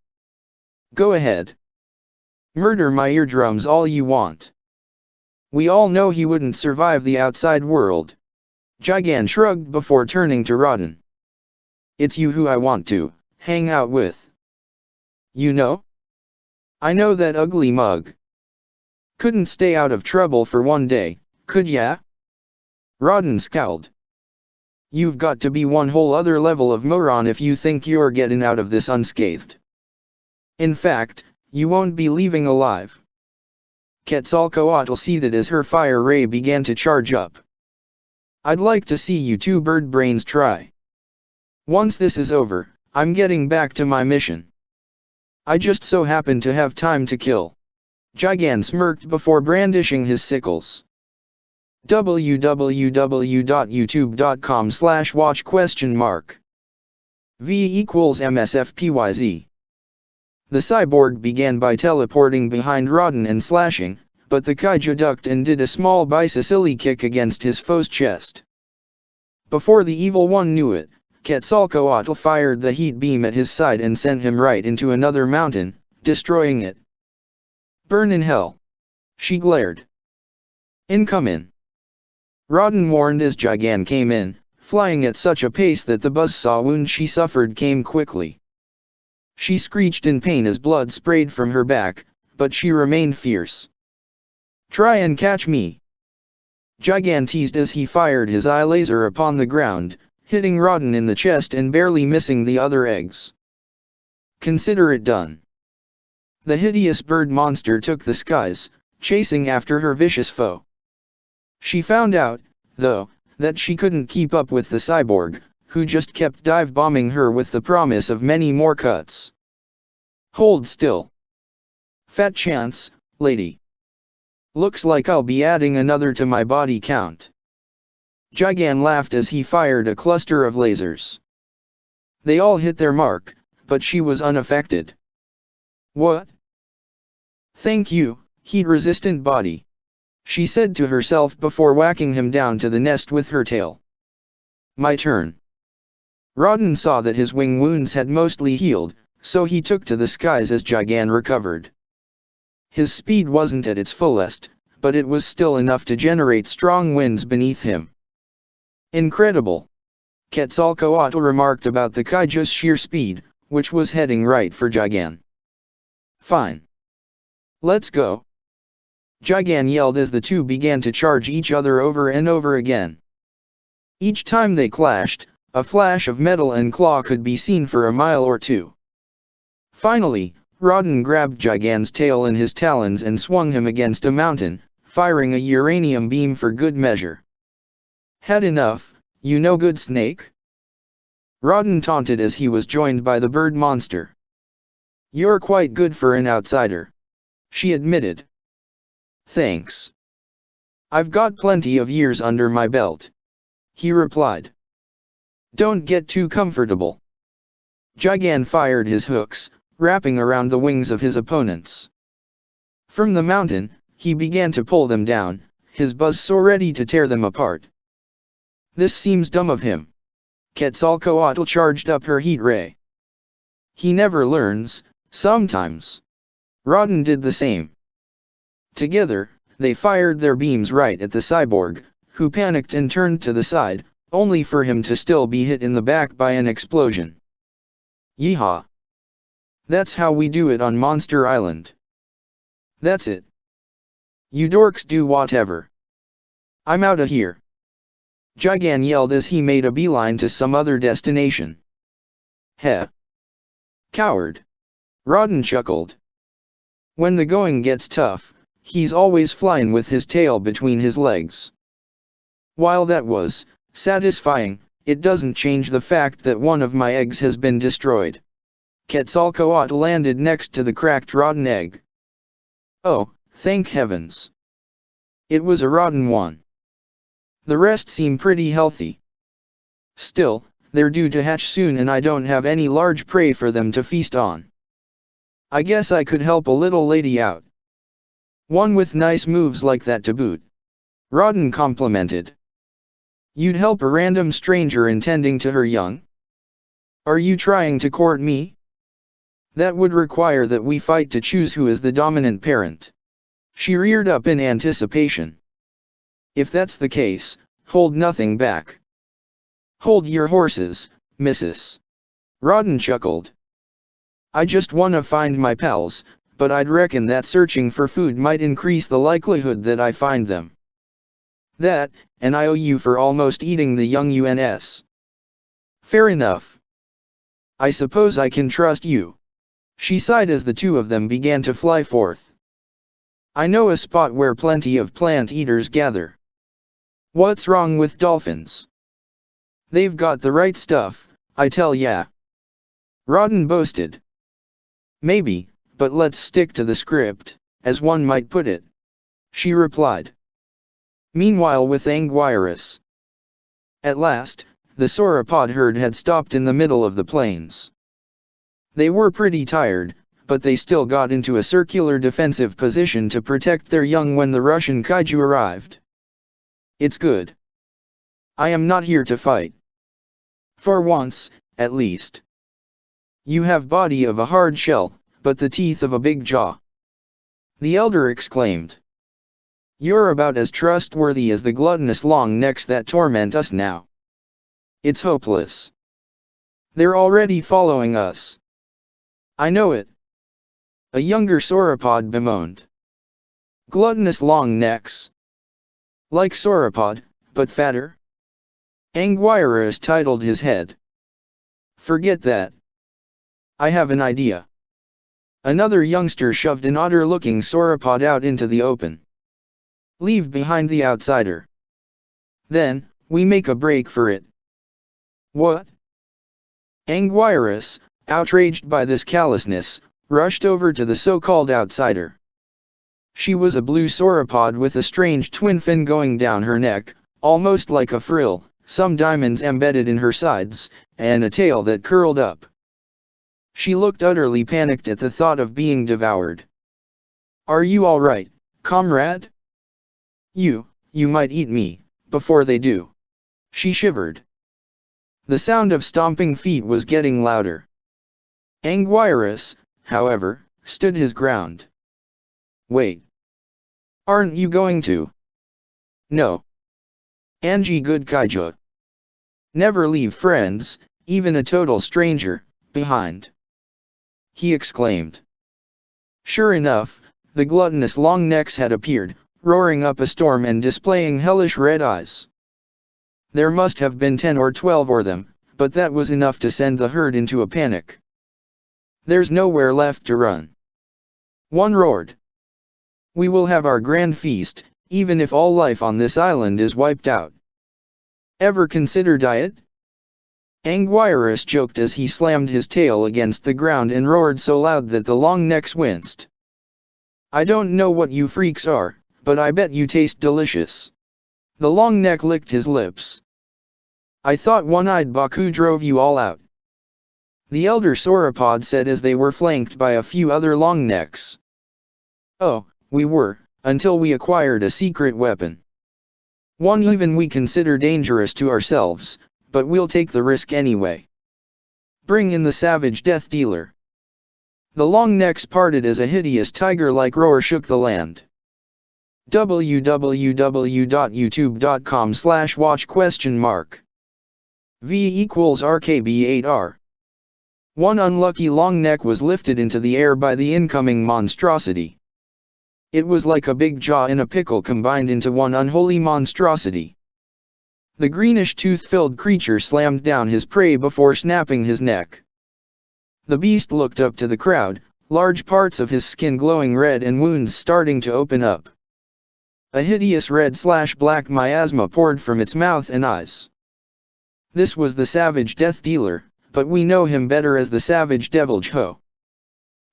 [SPEAKER 1] Go ahead. Murder my eardrums all you want. We all know he wouldn't survive the outside world." Gigan shrugged before turning to Rawdon. "It's you who I want to hang out with. You know? I know that ugly mug. Couldn't stay out of trouble for one day, could ya?" Rawdon scowled. "You've got to be one whole other level of moron if you think you're getting out of this unscathed. In fact, you won't be leaving alive." Quetzalcoatl seethed as her fire ray began to charge up. "I'd like to see you two bird brains try. Once this is over, I'm getting back to my mission. I just so happen to have time to kill." Gigan smirked before brandishing his sickles. www.youtube.com/watch?? V equals MSFPYZ. The cyborg began by teleporting behind Rawdon and slashing, but the kaiju ducked and did a small bicycli kick against his foe's chest. Before the evil one knew it, Quetzalcoatl fired the heat beam at his side and sent him right into another mountain, destroying it. "Burn in hell!" she glared. "Incoming!" Rawdon warned as Gigan came in, flying at such a pace that the buzzsaw wound she suffered came quickly. She screeched in pain as blood sprayed from her back, but she remained fierce. "Try and catch me!" Gigan teased as he fired his eye laser upon the ground, hitting Rawdon in the chest and barely missing the other eggs. "Consider it done." The hideous bird monster took the skies, chasing after her vicious foe. She found out, though, that she couldn't keep up with the cyborg, who just kept dive-bombing her with the promise of many more cuts. "Hold still. Fat chance, lady." Looks like I'll be adding another to my body count. Gigan laughed as he fired a cluster of lasers. They all hit their mark, but she was unaffected. What? Thank you, heat-resistant body, she said to herself before whacking him down to the nest with her tail. My turn. Rodden saw that his wing wounds had mostly healed, so he took to the skies as Gigan recovered. His speed wasn't at its fullest, but it was still enough to generate strong winds beneath him. Incredible, Quetzalcoatl remarked about the kaiju's sheer speed, which was heading right for Gigan. Fine. Let's go. Gigan yelled as the two began to charge each other over and over again. Each time they clashed, a flash of metal and claw could be seen for a mile or two. Finally, Rodden grabbed Gigan's tail in his talons and swung him against a mountain, firing a uranium beam for good measure. Had enough, you no good snake? Rodden taunted as he was joined by the bird monster. You're quite good for an outsider, she admitted. Thanks. I've got plenty of years under my belt, he replied. Don't get too comfortable. Gigan fired his hooks, wrapping around the wings of his opponents. From the mountain, he began to pull them down, his buzzsaw ready to tear them apart. This seems dumb of him. Quetzalcoatl charged up her heat ray. He never learns, sometimes. Rodden did the same. Together, they fired their beams right at the cyborg, who panicked and turned to the side, only for him to still be hit in the back by an explosion. Yeehaw! That's how we do it on Monster Island. That's it. You dorks do whatever. I'm outta here. Gigan yelled as he made a beeline to some other destination. Heh. Coward. Rodden chuckled. When the going gets tough, he's always flying with his tail between his legs. While that was satisfying, it doesn't change the fact that one of my eggs has been destroyed. Quetzalcoatl landed next to the cracked rotten egg. Oh, thank heavens. It was a rotten one. The rest seem pretty healthy. Still, they're due to hatch soon and I don't have any large prey for them to feast on. I guess I could help a little lady out. One with nice moves like that to boot. Rodden complimented. You'd help a random stranger intending to her young? Are you trying to court me? That would require that we fight to choose who is the dominant parent. She reared up in anticipation. If that's the case, hold nothing back. Hold your horses, missus. Rodden chuckled. I just wanna find my pals, but I'd reckon that searching for food might increase the likelihood that I find them. That, and I owe you for almost eating the young UNS. Fair enough. I suppose I can trust you. She sighed as the two of them began to fly forth. I know a spot where plenty of plant eaters gather. What's wrong with dolphins? They've got the right stuff, I tell ya. Rodden boasted. Maybe, but let's stick to the script, as one might put it. She replied. Meanwhile with Anguirus. At last, the sauropod herd had stopped in the middle of the plains. They were pretty tired, but they still got into a circular defensive position to protect their young when the Russian kaiju arrived. It's good. I am not here to fight. For once, at least. You have body of a hard shell, but the teeth of a big jaw. The elder exclaimed. You're about as trustworthy as the gluttonous long necks that torment us now. It's hopeless. They're already following us. I know it. A younger sauropod bemoaned. Gluttonous long necks. Like sauropod, but fatter? Anguirus titled his head. Forget that. I have an idea. Another youngster shoved an otter-looking sauropod out into the open. Leave behind the outsider. Then, we make a break for it. What? Anguirus, outraged by this callousness, rushed over to the so-called outsider. She was a blue sauropod with a strange twin fin going down her neck, almost like a frill, some diamonds embedded in her sides, and a tail that curled up. She looked utterly panicked at the thought of being devoured. "Are you all right, comrade? You might eat me, before they do." She shivered. The sound of stomping feet was getting louder. Anguirus, however, stood his ground. "Wait. Aren't you going to?" "No. Angie good kaiju. Never leave friends, even a total stranger, behind," he exclaimed. Sure enough, the gluttonous long necks had appeared, roaring up a storm and displaying hellish red eyes. There must have been 10 or 12 of them, but that was enough to send the herd into a panic. "There's nowhere left to run," one roared. "We will have our grand feast, even if all life on this island is wiped out. Ever consider diet?" Anguirus joked as he slammed his tail against the ground and roared so loud that the long necks winced. "I don't know what you freaks are, but I bet you taste delicious." The long neck licked his lips. "I thought one-eyed Baku drove you all out," the elder sauropod said as they were flanked by a few other long necks. "Oh, we were, until we acquired a secret weapon. One even we consider dangerous to ourselves, but we'll take the risk anyway. Bring in the savage death dealer." The long necks parted as a hideous tiger-like roar shook the land. www.youtube.com/watch?? V equals RKB8R. One unlucky long neck was lifted into the air by the incoming monstrosity. It was like a big jaw in a pickle combined into one unholy monstrosity. The greenish tooth-filled creature slammed down his prey before snapping his neck. The beast looked up to the crowd, large parts of his skin glowing red and wounds starting to open up. A hideous red/black miasma poured from its mouth and eyes. This was the savage death dealer, but we know him better as the savage devilj ho.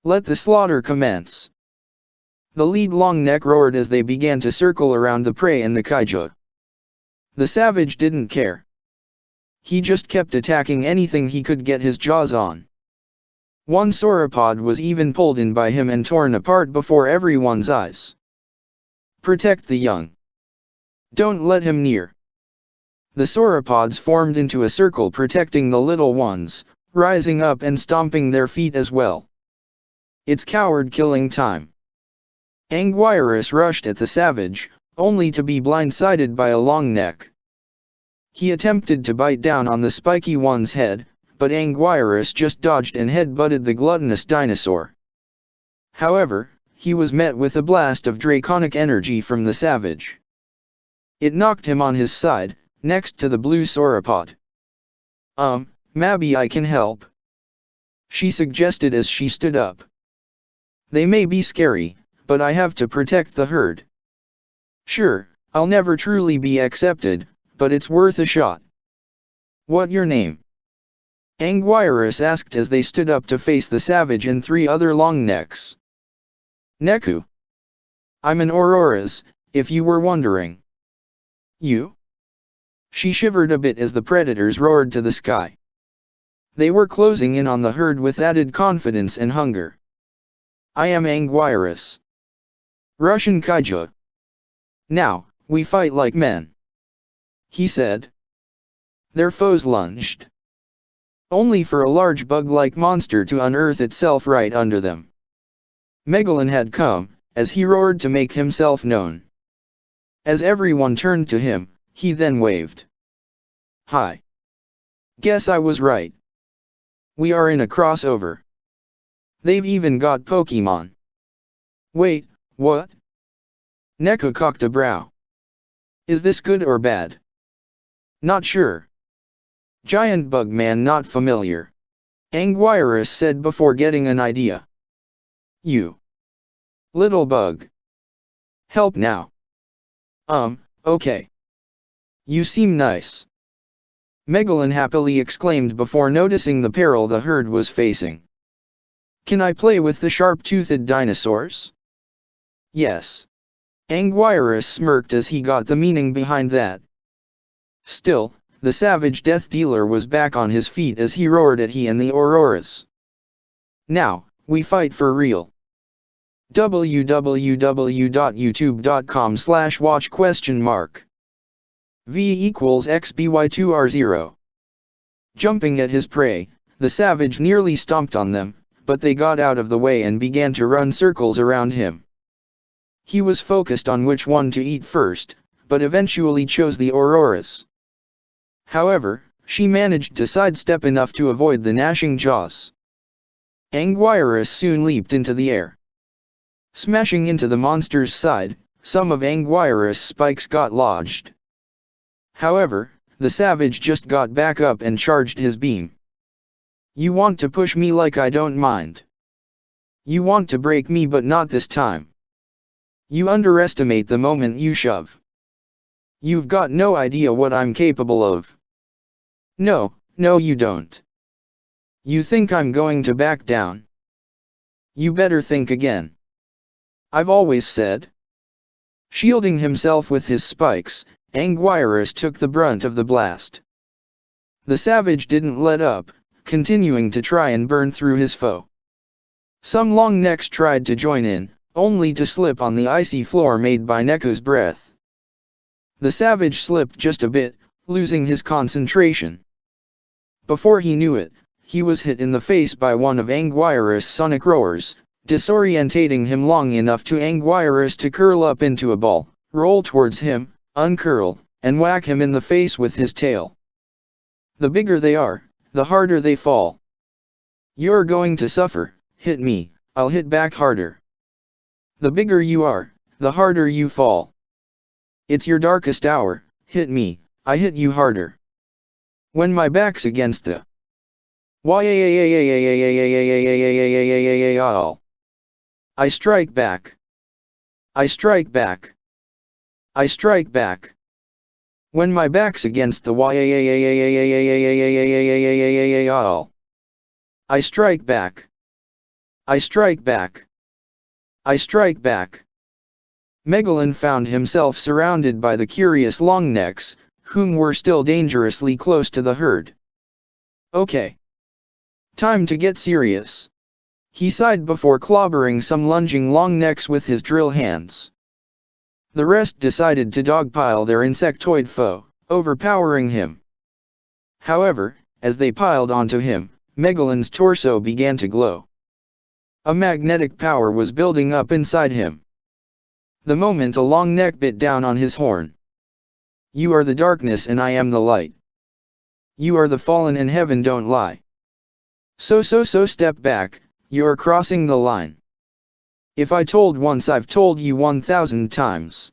[SPEAKER 1] Let the slaughter commence. The lead long neck roared as they began to circle around the prey and the kaiju. The savage didn't care. He just kept attacking anything he could get his jaws on. One sauropod was even pulled in by him and torn apart before everyone's eyes. "Protect the young. Don't let him near." The sauropods formed into a circle protecting the little ones, rising up and stomping their feet as well. "It's coward killing time." Anguirus rushed at the savage, only to be blindsided by a long neck. He attempted to bite down on the spiky one's head, but Anguirus just dodged and head-butted the gluttonous dinosaur. However, he was met with a blast of draconic energy from the savage. It knocked him on his side, next to the blue sauropod. Maybe I can help," she suggested as she stood up. "They may be scary, but I have to protect the herd. Sure, I'll never truly be accepted, but it's worth a shot." "What your name?" Anguirus asked as they stood up to face the savage and 3 other long necks. "Neku. I'm an Auroras, if you were wondering." "You?" She shivered a bit as the predators roared to the sky. They were closing in on the herd with added confidence and hunger. "I am Anguirus. Russian kaiju. Now, we fight like men," he said. Their foes lunged. Only for a large bug-like monster to unearth itself right under them. Megalon had come, as he roared to make himself known. As everyone turned to him, he then waved. "Hi. Guess I was right. We are in a crossover. They've even got Pokemon." "Wait, what?" Neku cocked a brow. "Is this good or bad?" "Not sure. Giant bug man not familiar," Anguirus said before getting an idea. "You. Little bug. Help now." Okay. You seem nice," Megalon happily exclaimed before noticing the peril the herd was facing. "Can I play with the sharp-toothed dinosaurs?" Yes. Anguirus smirked as he got the meaning behind that. Still, the savage death dealer was back on his feet as he roared at he and the Auroras. Now, we fight for real. www.youtube.com/watch?? V equals XBY2R0. Jumping at his prey, the savage nearly stomped on them, but they got out of the way and began to run circles around him. He was focused on which one to eat first, but eventually chose the Auroras. However, she managed to sidestep enough to avoid the gnashing jaws. Anguirus soon leaped into the air. Smashing into the monster's side, some of Anguirus' spikes got lodged. However, the savage just got back up and charged his beam. You want to push me like I don't mind. You want to break me but not this time. You underestimate the moment you shove. You've got no idea what I'm capable of. No, you don't. You think I'm going to back down? You better think again. I've always said. Shielding himself with his spikes, Anguirus took the brunt of the blast. The savage didn't let up, continuing to try and burn through his foe. Some long necks tried to join in, only to slip on the icy floor made by Neku's breath. The savage slipped just a bit, losing his concentration. Before he knew it, he was hit in the face by one of Anguirus' sonic roars, disorientating him long enough to Anguirus to curl up into a ball, roll towards him, uncurl, and whack him in the face with his tail. The bigger they are, the harder they fall. You're going to suffer. Hit me, I'll hit back harder. The bigger you are, the harder you fall. It's your darkest hour. Hit me, I hit you harder. When my back's against the wall, I strike back. I strike back. I strike back. When my back's against the wall, I strike back. I strike back. I strike back. Megalon found himself surrounded by the curious longnecks, whom were still dangerously close to the herd. Okay. Time to get serious. He sighed before clobbering some lunging longnecks with his drill hands. The rest decided to dogpile their insectoid foe, overpowering him. However, as they piled onto him, Megalon's torso began to glow. A magnetic power was building up inside him. The moment a long neck bit down on his horn. You are the darkness and I am the light. You are the fallen and heaven don't lie. So step back, you're crossing the line. If I told once I've told you 1,000 times.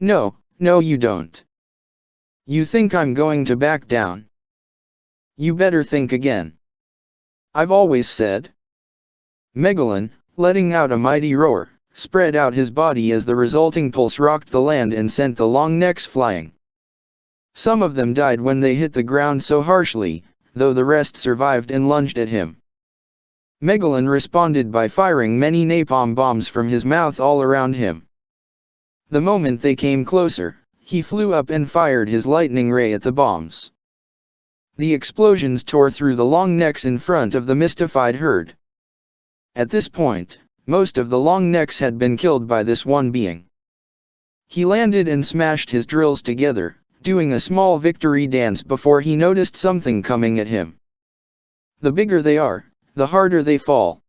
[SPEAKER 1] No, you don't. You think I'm going to back down? You better think again. I've always said. Megalon, letting out a mighty roar, spread out his body as the resulting pulse rocked the land and sent the long necks flying. Some of them died when they hit the ground so harshly, though the rest survived and lunged at him. Megalon responded by firing many napalm bombs from his mouth all around him. The moment they came closer, he flew up and fired his lightning ray at the bombs. The explosions tore through the long necks in front of the mystified herd. At this point, most of the long necks had been killed by this one being. He landed and smashed his drills together, doing a small victory dance before he noticed something coming at him. The bigger they are, the harder they fall.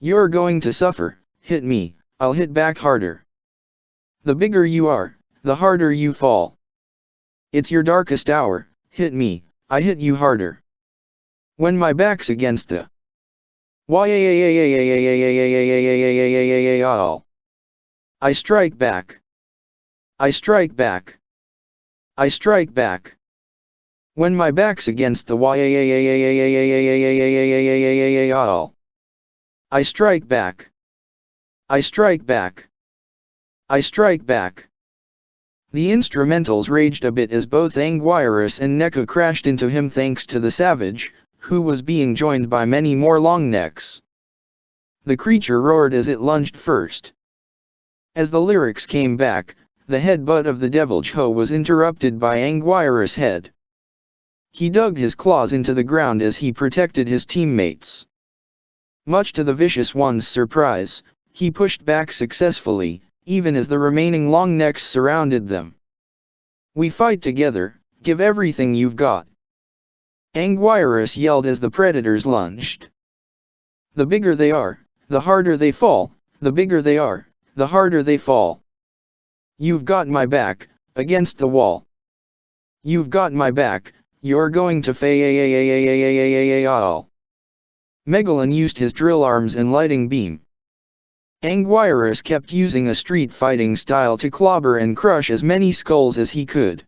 [SPEAKER 1] You're going to suffer. Hit me, I'll hit back harder. The bigger you are, the harder you fall. It's your darkest hour. Hit me, I hit you harder. When my back's against the wall, I strike back. I strike back. I strike back. When my back's against the wall, I strike back. I strike back. I strike back. The instrumentals raged a bit as both Anguirus and Neku crashed into him thanks to the savage, who was being joined by many more longnecks. The creature roared as it lunged first. As the lyrics came back, the headbutt of the Devil's Hoe was interrupted by Anguirus' head. He dug his claws into the ground as he protected his teammates. Much to the Vicious One's surprise, he pushed back successfully, even as the remaining long necks surrounded them. "We fight together, give everything you've got," Anguirus yelled as the predators lunged. "The bigger they are, the harder they fall, the bigger they are, the harder they fall. You've got my back, against the wall. You've got my back, you're going to fail." Megalon used his drill arms and lighting beam. Anguirus kept using a street fighting style to clobber and crush as many skulls as he could.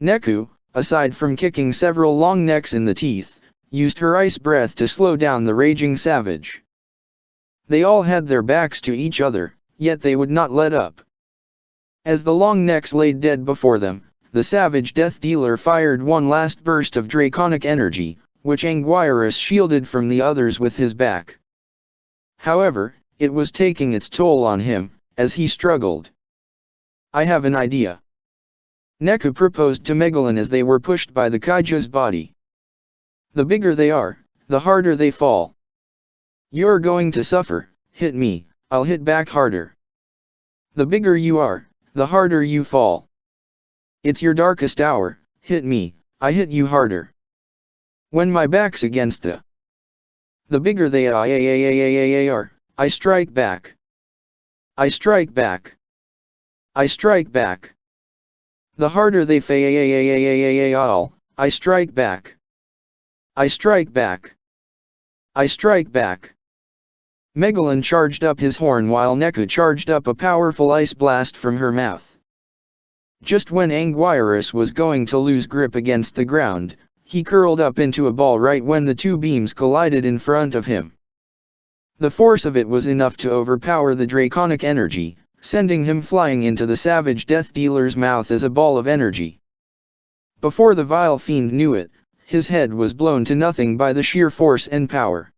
[SPEAKER 1] Neku, aside from kicking several long necks in the teeth, used her ice breath to slow down the raging savage. They all had their backs to each other, yet they would not let up. As the long necks lay dead before them, the savage death dealer fired one last burst of draconic energy, which Anguirus shielded from the others with his back. However, it was taking its toll on him, as he struggled. "I have an idea," Neku proposed to Megalon as they were pushed by the Kaiju's body. "The bigger they are, the harder they fall. You're going to suffer, hit me, I'll hit back harder. The bigger you are, the harder you fall. It's your darkest hour, hit me, I hit you harder. When my back's against the bigger they are, I strike back. I strike back. I strike back. The harder they fail, I strike back. I strike back. I strike back." Megalon charged up his horn while Neku charged up a powerful ice blast from her mouth. Just when Anguirus was going to lose grip against the ground, he curled up into a ball right when the two beams collided in front of him. The force of it was enough to overpower the draconic energy, sending him flying into the savage death dealer's mouth as a ball of energy. Before the vile fiend knew it, his head was blown to nothing by the sheer force and power.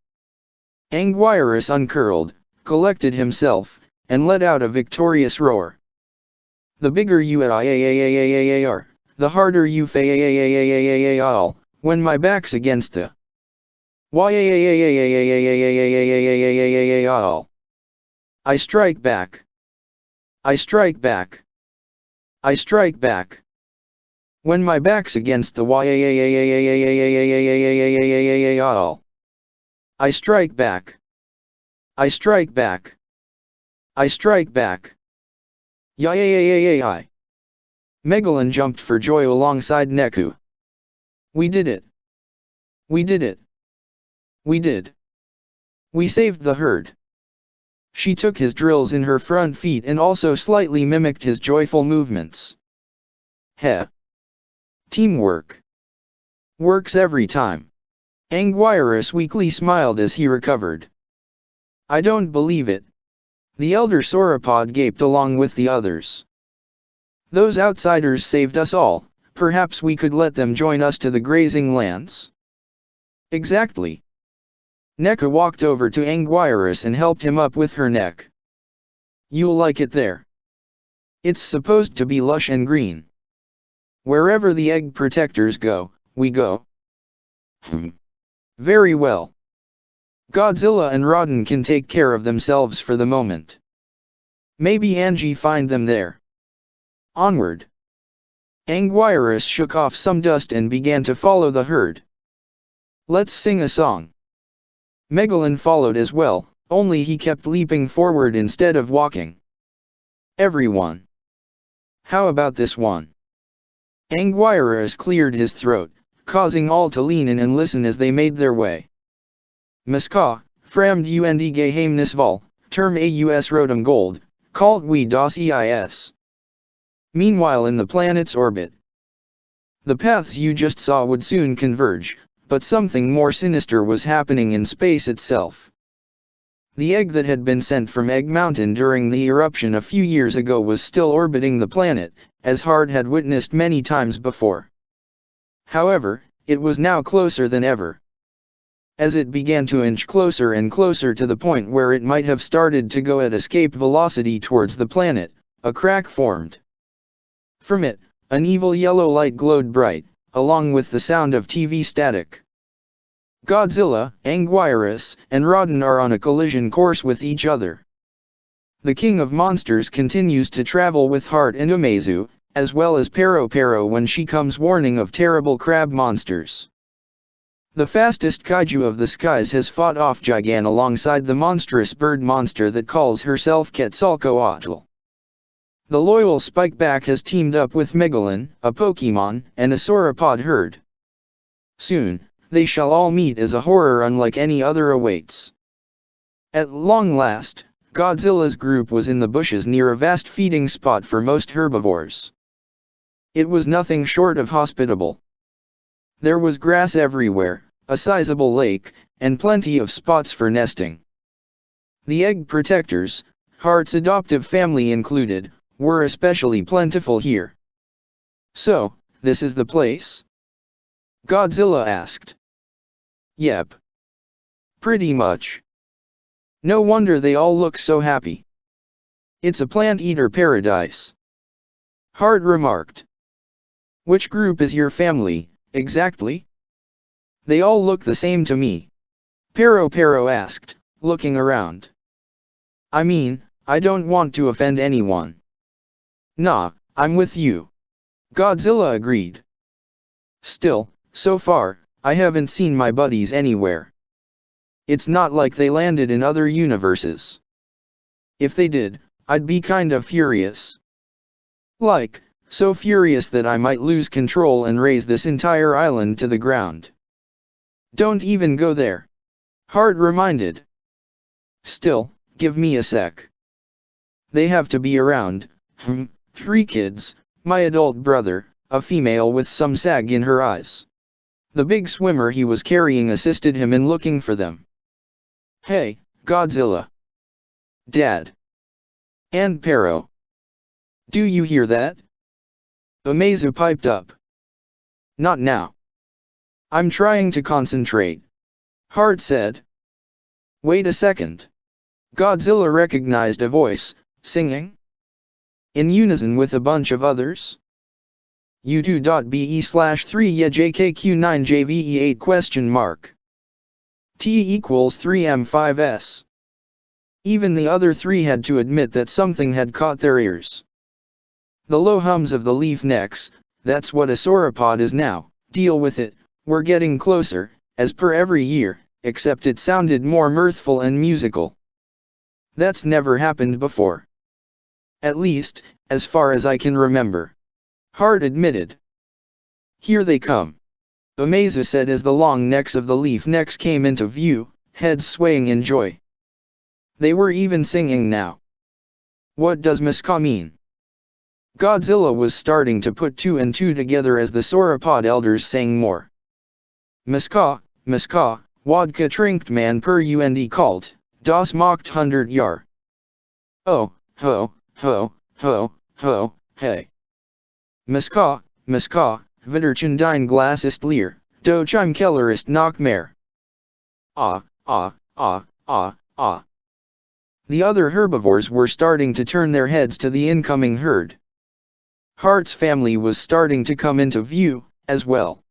[SPEAKER 1] Anguirus uncurled, collected himself, and let out a victorious roar. "The bigger you are, the harder you fail. When my back's against the I strike back. I strike back. I strike back. When my back's against the I strike back. I strike back. I strike back. Yay! Megalon jumped for joy alongside Neku. "We did it! We did it! We did! We saved the herd!" She took his drills in her front feet and also slightly mimicked his joyful movements. Heh! Teamwork works every time. Anguirus weakly smiled as he recovered. "I don't believe it." The elder sauropod gaped along with the others. "Those outsiders saved us all, perhaps we could let them join us to the grazing lands?" "Exactly." Neku walked over to Anguirus and helped him up with her neck. "You'll like it there. It's supposed to be lush and green. Wherever the egg protectors go, we go." "Very well. Godzilla and Rodden can take care of themselves for the moment. Maybe Angie find them there. Onward." Anguirus shook off some dust and began to follow the herd. "Let's sing a song." Megalon followed as well, only he kept leaping forward instead of walking. "Everyone. How about this one?" Anguirus cleared his throat, causing all to lean in and listen as they made their way. "Miska, framd und geheimnisvoll, term aus rotem gold, called we das Eis." Meanwhile in the planet's orbit, the paths you just saw would soon converge, but something more sinister was happening in space itself. The egg that had been sent from Egg Mountain during the eruption a few years ago was still orbiting the planet, as Hard had witnessed many times before. However, it was now closer than ever. As it began to inch closer and closer to the point where it might have started to go at escape velocity towards the planet, a crack formed. From it, an evil yellow light glowed bright, along with the sound of TV static. Godzilla, Anguirus, and Rodan are on a collision course with each other. The king of monsters continues to travel with Heart and Umezu, as well as Pero when she comes warning of terrible crab monsters. The fastest kaiju of the skies has fought off Gigan alongside the monstrous bird monster that calls herself Quetzalcoatl. The loyal Spikeback has teamed up with Megalon, a Pokemon, and a sauropod herd. Soon, they shall all meet as a horror unlike any other awaits. At long last, Godzilla's group was in the bushes near a vast feeding spot for most herbivores. It was nothing short of hospitable. There was grass everywhere, a sizable lake, and plenty of spots for nesting. The egg protectors, Heart's adoptive family included, were especially plentiful here. "So, this is the place?" Godzilla asked. "Yep. Pretty much. No wonder they all look so happy. It's a plant-eater paradise," Heart remarked. "Which group is your family, exactly?" "They all look the same to me," Pero asked, looking around. "I mean, I don't want to offend anyone." "Nah, I'm with you," Godzilla agreed. "Still, so far, I haven't seen my buddies anywhere. It's not like they landed in other universes. If they did, I'd be kinda furious. Like, so furious that I might lose control and raze this entire island to the ground." "Don't even go there," Heart reminded. "Still, give me a sec. They have to be around. 3 kids, my adult brother, a female with some sag in her eyes." The big swimmer he was carrying assisted him in looking for them. "Hey, Godzilla. Dad. And Pero. Do you hear that?" Umezu piped up. "Not now. I'm trying to concentrate," Heart said. "Wait a second." Godzilla recognized a voice, singing in unison with a bunch of others. U2.be/3yjkq9jve8 ? T equals 3m5s. Even the other three had to admit that something had caught their ears. The low hums of the leaf necks, that's what a sauropod is now, deal with it, were getting closer, as per every year, except it sounded more mirthful and musical. That's never happened before. At least, as far as I can remember, Heart admitted. "Here they come," Umezu said as the long necks of the leaf necks came into view, heads swaying in joy. They were even singing now. "What does Miska mean?" Godzilla was starting to put 2 and 2 together as the sauropod elders sang more. Miska, wadka trinkt man per und kalt, das macht 100 Jahr. Oh, ho, hey. Miska, Wiederchen dein Glas ist leer, doch im Keller ist noch mehr. Ah. The other herbivores were starting to turn their heads to the incoming herd. Heart's family was starting to come into view, as well.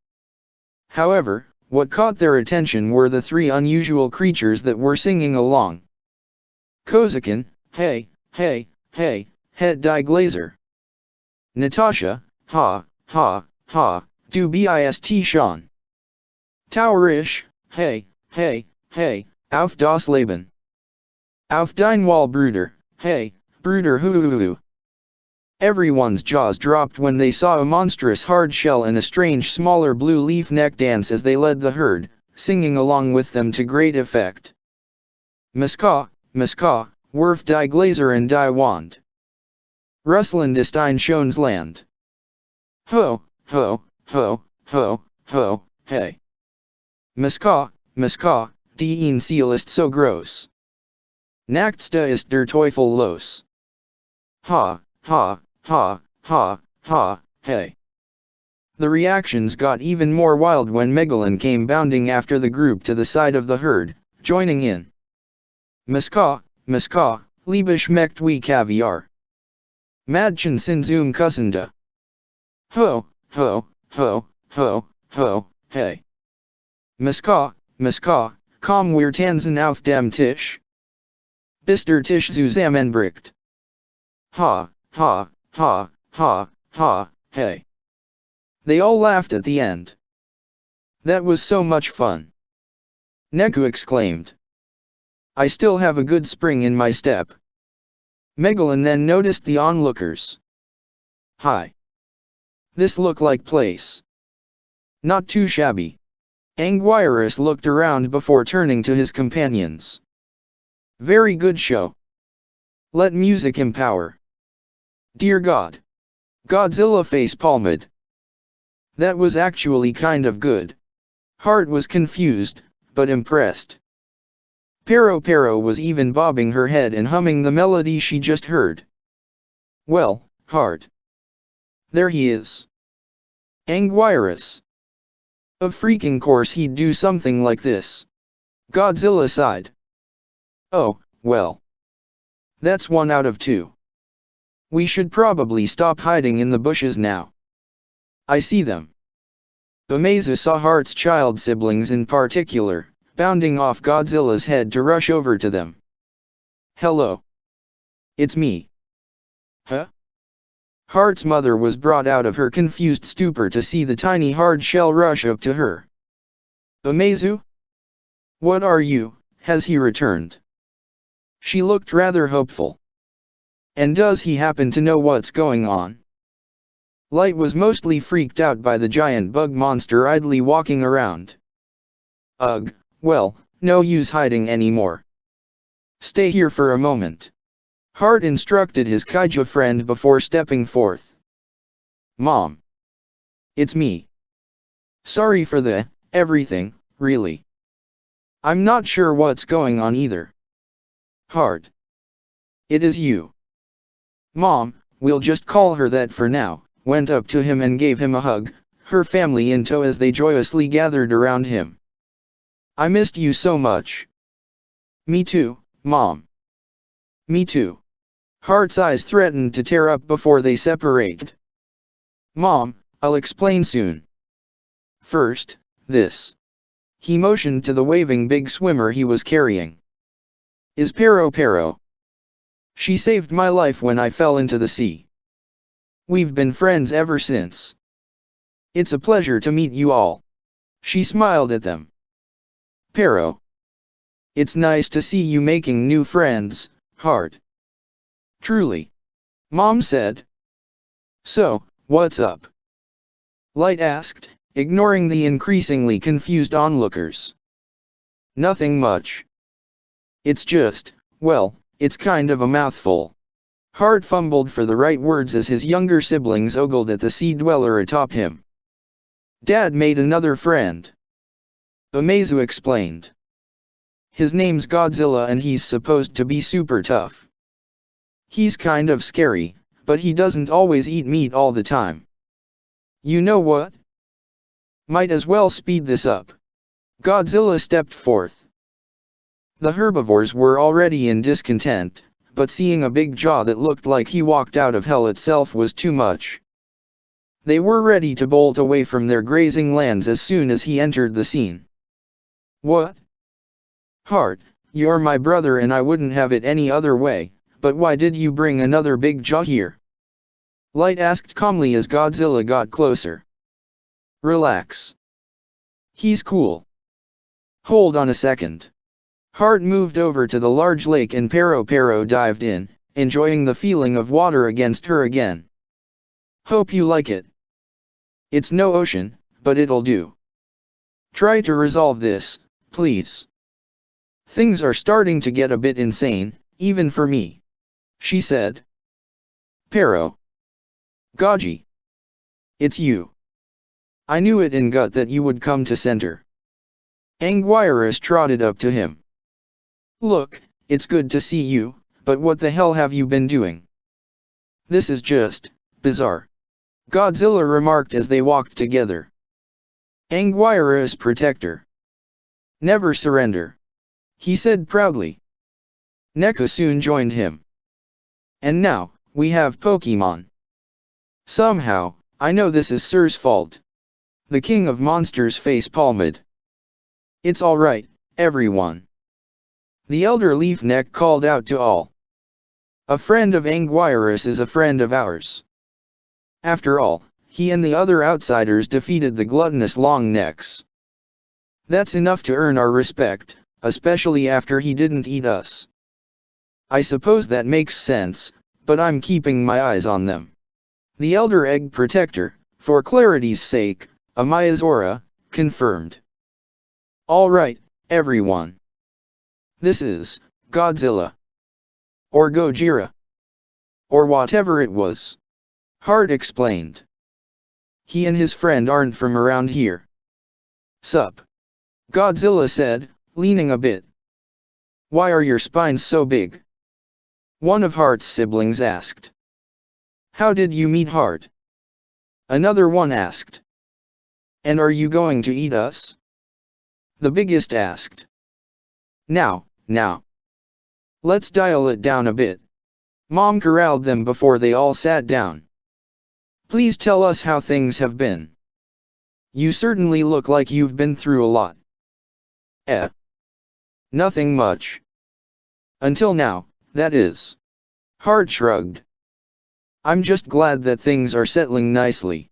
[SPEAKER 1] However, what caught their attention were the 3 unusual creatures that were singing along. Kozakin, hey, het die Glazer. Natasha, ha, du bist schon. Taurisch, hey, auf das Leben. Auf dein Wall Bruder, hey, Bruder hu. Everyone's jaws dropped when they saw a monstrous hard shell and a strange smaller blue leaf neck dance as they led the herd, singing along with them to great effect. Miska, werf die Glazer and die Wand. Russland ist ein schönes Land. Ho, hey. Miska, die ein Ziel ist so groß. Nachtsta ist der Teufel los. Ha, hey. The reactions got even more wild when Megalon came bounding after the group to the side of the herd, joining in. Miska, liebe schmeckt wie Kaviar. Madchen sind zum Kussende. Ho, hey. Miska, komm wir tanzen auf dem Tisch. Bist der Tisch zusammenbricht. Ha, hey. They all laughed at the end. That was so much fun. Neku exclaimed. I still have a good spring in my step. Megalon then noticed the onlookers. Hi. This look like place. Not too shabby. Anguirus looked around before turning to his companions. Very good show. Let music empower. Dear God. Godzilla face palmed. That was actually kind of good. Heart was confused, but impressed. Pero was even bobbing her head and humming the melody she just heard. Well, Heart. There he is. Anguirus. Of freaking course he'd do something like this. Godzilla sighed. Oh, well. That's 1 out of 2. We should probably stop hiding in the bushes now. I see them. Umezu saw Heart's child siblings in particular, bounding off Godzilla's head to rush over to them. Hello. It's me. Huh? Heart's mother was brought out of her confused stupor to see the tiny hard shell rush up to her. Umezu? What are you, has he returned? She looked rather hopeful. And does he happen to know what's going on? Light was mostly freaked out by the giant bug monster idly walking around. Ugh, well, no use hiding anymore. Stay here for a moment. Heart instructed his kaiju friend before stepping forth. Mom. It's me. Sorry for everything, really. I'm not sure what's going on either. Heart. It is you. Mom, we'll just call her that for now, went up to him and gave him a hug, her family in tow as they joyously gathered around him. I missed you so much. Me too, Mom. Me too. Heart's eyes threatened to tear up before they separated. Mom, I'll explain soon. First, this. He motioned to the waving big swimmer he was carrying. Is Pero. She saved my life when I fell into the sea. We've been friends ever since. It's a pleasure to meet you all. She smiled at them. Pero. It's nice to see you making new friends, Heart. Truly. Mom said. So, what's up? Light asked, ignoring the increasingly confused onlookers. Nothing much. It's just, well, it's kind of a mouthful. Heart fumbled for the right words as his younger siblings ogled at the sea dweller atop him. Dad made another friend. Umezu explained. His name's Godzilla and he's supposed to be super tough. He's kind of scary, but he doesn't always eat meat all the time. You know what? Might as well speed this up. Godzilla stepped forth. The herbivores were already in discontent, but seeing a big jaw that looked like he walked out of hell itself was too much. They were ready to bolt away from their grazing lands as soon as he entered the scene. What? Heart, you're my brother and I wouldn't have it any other way, but why did you bring another big jaw here? Light asked calmly as Godzilla got closer. Relax. He's cool. Hold on a second. Heart moved over to the large lake and Pero dived in, enjoying the feeling of water against her again. Hope you like it. It's no ocean, but it'll do. Try to resolve this, please. Things are starting to get a bit insane, even for me. She said. Pero. Gaji. It's you. I knew it in gut that you would come to center. Anguirus trotted up to him. Look, it's good to see you, but what the hell have you been doing? This is just bizarre. Godzilla remarked as they walked together. Anguirus protector. Never surrender, he said proudly. Neko soon joined him. And now, we have Pokemon. Somehow, I know this is Sir's fault. The king of monsters face-palmed. It's alright, everyone. The elder Leaf Neck called out to all. A friend of Anguirus is a friend of ours. After all, he and the other outsiders defeated the gluttonous Long Necks. That's enough to earn our respect, especially after he didn't eat us. I suppose that makes sense, but I'm keeping my eyes on them. The Elder Egg Protector, for clarity's sake, Amaya confirmed. Alright, everyone. This is Godzilla. Or Gojira. Or whatever it was. Hart explained. He and his friend aren't from around here. Sup? Godzilla said, leaning a bit. Why are your spines so big? One of Hart's siblings asked. How did you meet Hart? Another one asked. And are you going to eat us? The biggest asked. Now. Let's dial it down a bit. Mom corralled them before they all sat down. Please tell us how things have been. You certainly look like you've been through a lot. Nothing much. Until now, that is. Hart shrugged. I'm just glad that things are settling nicely.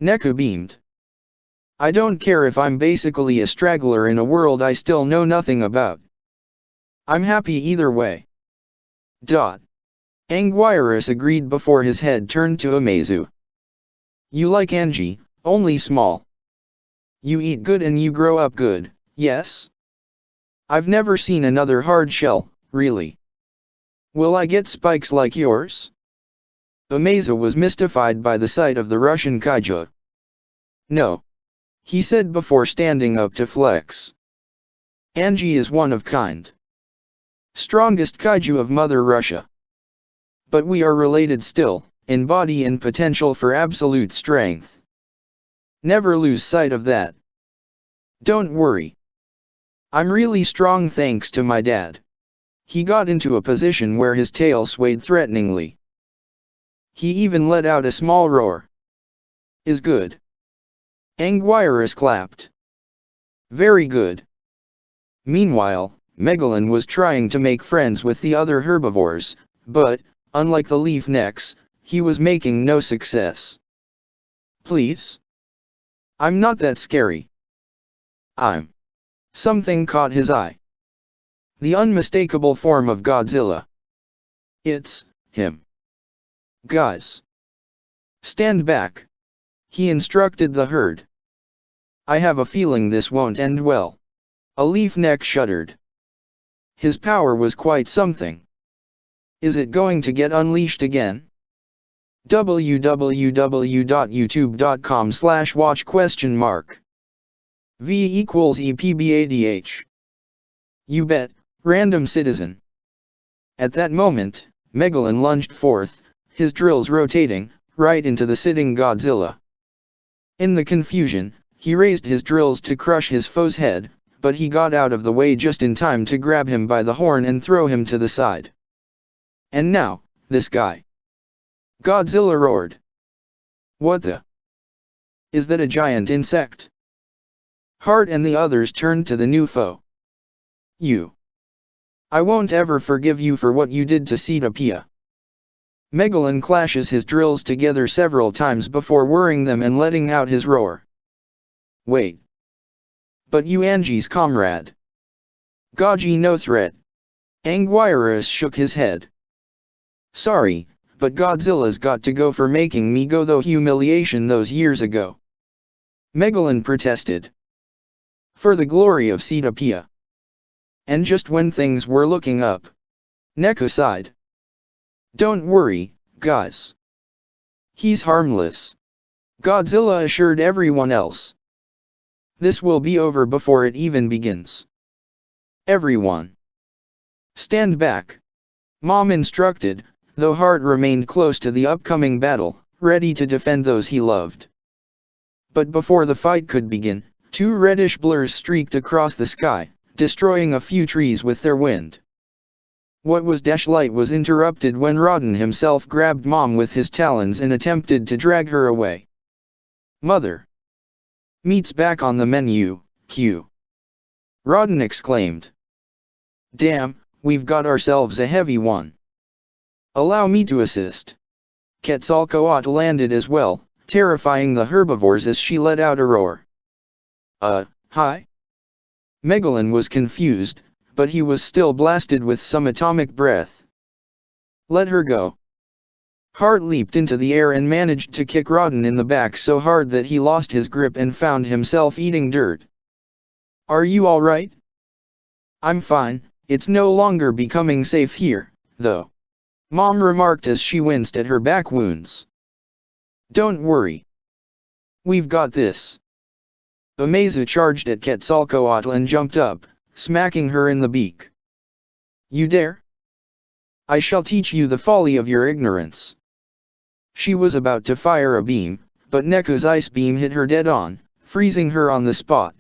[SPEAKER 1] Neko beamed. I don't care if I'm basically a straggler in a world I still know nothing about. I'm happy either way. Anguirus agreed before his head turned to Amazu. You like Angie, only small. You eat good and you grow up good, yes? I've never seen another hard shell, really. Will I get spikes like yours? Amazu was mystified by the sight of the Russian kaiju. No. He said before standing up to flex. Angie is one of kind. Strongest kaiju of Mother Russia. But we are related still, in body and potential for absolute strength. Never lose sight of that. Don't worry. I'm really strong thanks to my dad. He got into a position where his tail swayed threateningly. He even let out a small roar. Is good. Anguirus clapped. Very good. Meanwhile, Megalon was trying to make friends with the other herbivores, but, unlike the leaf necks, he was making no success. Please? I'm not that scary. Something caught his eye. The unmistakable form of Godzilla. It's him. Guys. Stand back. He instructed the herd. I have a feeling this won't end well. A leaf neck shuddered. His power was quite something. Is it going to get unleashed again? www.youtube.com/watch?? V equals EPBADH. You bet, random citizen. At that moment, Megalon lunged forth, his drills rotating, right into the sitting Godzilla. In the confusion, he raised his drills to crush his foe's head, but he got out of the way just in time to grab him by the horn and throw him to the side. And now, this guy. Godzilla roared. What the? Is that a giant insect? Hart and the others turned to the new foe. You. I won't ever forgive you for what you did to Cetopia. Megalon clashes his drills together several times before whirring them and letting out his roar. Wait. But you Angie's comrade. Goji no threat. Anguirus shook his head. Sorry, but Godzilla's got to go for making me go through humiliation those years ago. Megalon protested. For the glory of Cetopia. And just when things were looking up. Neko sighed. Don't worry, guys. He's harmless. Godzilla assured everyone else. This will be over before it even begins. Everyone. Stand back. Mom instructed, though Hart remained close to the upcoming battle, ready to defend those he loved. But before the fight could begin, two reddish blurs streaked across the sky, destroying a few trees with their wind. What was dashlight was interrupted when Rodden himself grabbed Mom with his talons and attempted to drag her away. "Mother! Meat's back on the menu, Q!" Rodden exclaimed. "Damn, we've got ourselves a heavy one. Allow me to assist." Quetzalcoatl landed as well, terrifying the herbivores as she let out a roar. Hi?" Megalon was confused, but he was still blasted with some atomic breath. "Let her go." Hart leaped into the air and managed to kick Rodden in the back so hard that he lost his grip and found himself eating dirt. "Are you all right?" "I'm fine, it's no longer becoming safe here, though," Mom remarked as she winced at her back wounds. "Don't worry. We've got this." Amazu charged at Quetzalcoatl and jumped up, smacking her in the beak. "You dare? I shall teach you the folly of your ignorance." She was about to fire a beam, but Neku's ice beam hit her dead on, freezing her on the spot.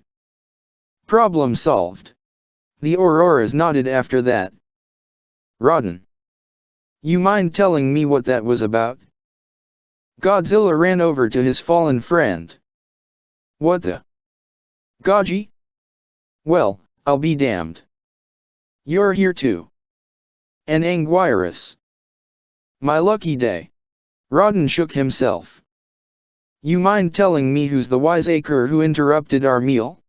[SPEAKER 1] Problem solved. The Auroras nodded after that. "Rodden, you mind telling me what that was about?" Godzilla ran over to his fallen friend. "What the? Goji? Well, I'll be damned. You're here too. An Anguirus. My lucky day." Rodden shook himself. "You mind telling me who's the wiseacre who interrupted our meal?"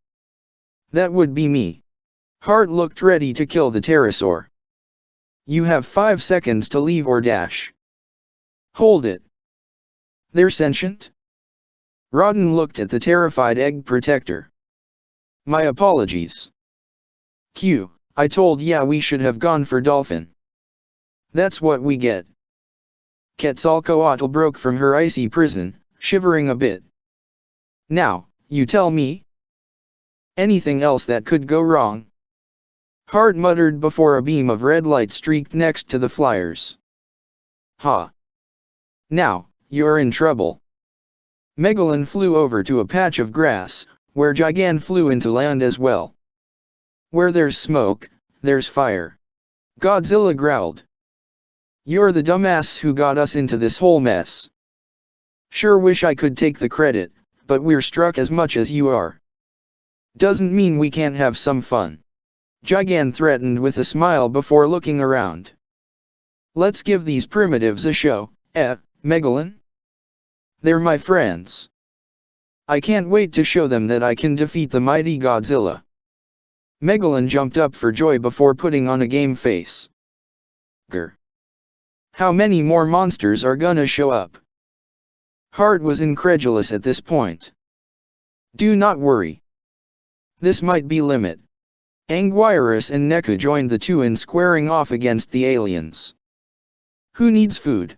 [SPEAKER 1] "That would be me." Hart looked ready to kill the pterosaur. "You have 5 seconds to leave or dash." "Hold it. They're sentient?" Rodden looked at the terrified egg protector. "My apologies. Q, I told ya we should have gone for dolphin. That's what we get." Quetzalcoatl broke from her icy prison, shivering a bit. "Now, you tell me? Anything else that could go wrong?" Hart muttered before a beam of red light streaked next to the flyers. "Ha! Now, you're in trouble." Megalon flew over to a patch of grass, where Gigan flew into land as well. "Where there's smoke, there's fire," Godzilla growled. "You're the dumbass who got us into this whole mess. Sure wish I could take the credit, but we're struck as much as you are. Doesn't mean we can't have some fun." Gigan threatened with a smile before looking around. "Let's give these primitives a show, Megalon? They're my friends. I can't wait to show them that I can defeat the mighty Godzilla." Megalon jumped up for joy before putting on a game face. "Grr. How many more monsters are gonna show up?" Hart was incredulous at this point. "Do not worry. This might be limit." Anguirus and Neku joined the two in squaring off against the aliens. "Who needs food?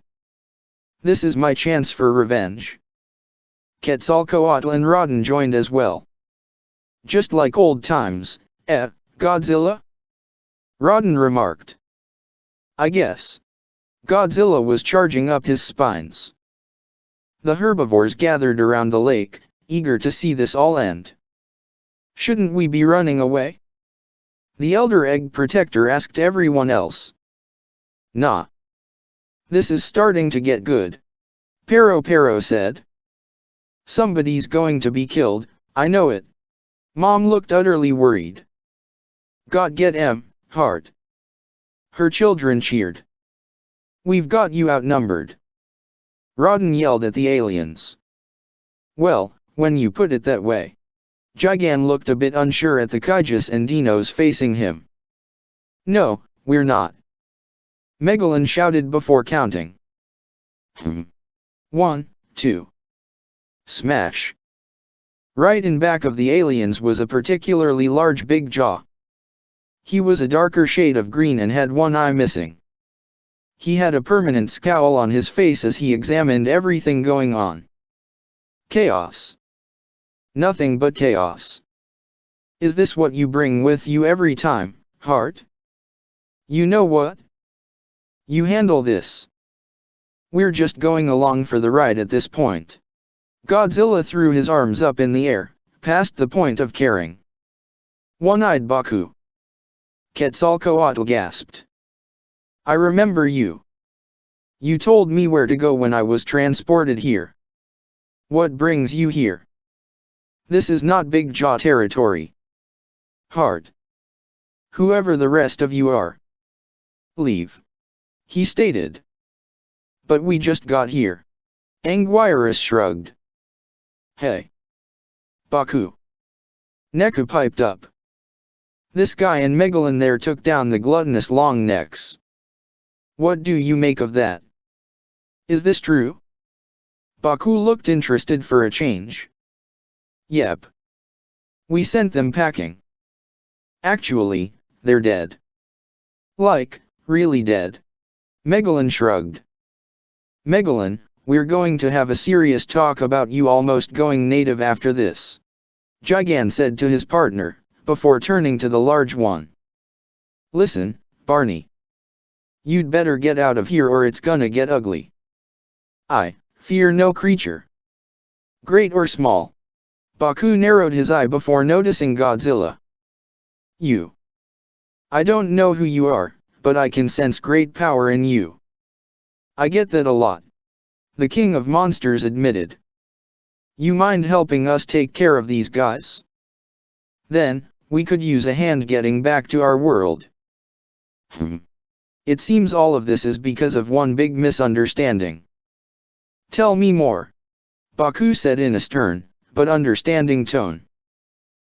[SPEAKER 1] This is my chance for revenge." Quetzalcoatl and Rodden joined as well. "Just like old times, Godzilla?" Rodden remarked. "I guess." Godzilla was charging up his spines. The herbivores gathered around the lake, eager to see this all end. "Shouldn't we be running away?" the elder egg protector asked everyone else. "Nah. This is starting to get good," Pero said. "Somebody's going to be killed, I know it." Mom looked utterly worried. "God get Hart." Her children cheered. "We've got you outnumbered." Rodden yelled at the aliens. "Well, when you put it that way." Gigan looked a bit unsure at the Kaijus and Dinos facing him. "No, we're not." Megalon shouted before counting. 1, 2. Smash. Right in back of the aliens was a particularly large big jaw. He was a darker shade of green and had one eye missing. He had a permanent scowl on his face as he examined everything going on. Chaos. Nothing but chaos. Is this what you bring with you every time, Hart? You know what? You handle this. We're just going along for the ride at this point. Godzilla threw his arms up in the air, past the point of caring. One-eyed Baku. Quetzalcoatl gasped. I remember you. You told me where to go when I was transported here. What brings you here? This is not Big Jaw territory. Hard. Whoever the rest of you are. Leave. He stated. But we just got here. Anguirus shrugged. Hey. Baku. Neku piped up. This guy and Megalon there took down the gluttonous long necks. What do you make of that? Is this true? Baku looked interested for a change. Yep. We sent them packing. Actually, they're dead. Like, really dead. Megalon shrugged. Megalon, we're going to have a serious talk about you almost going native after this. Gigan said to his partner, before turning to the large one. Listen, Barney. You'd better get out of here or it's gonna get ugly. I fear no creature. Great or small. Baku narrowed his eye before noticing Godzilla. You. I don't know who you are, but I can sense great power in you. I get that a lot. The king of monsters admitted. You mind helping us take care of these guys? Then, we could use a hand getting back to our world. It seems all of this is because of one big misunderstanding. Tell me more. Baku said in a stern, but understanding tone.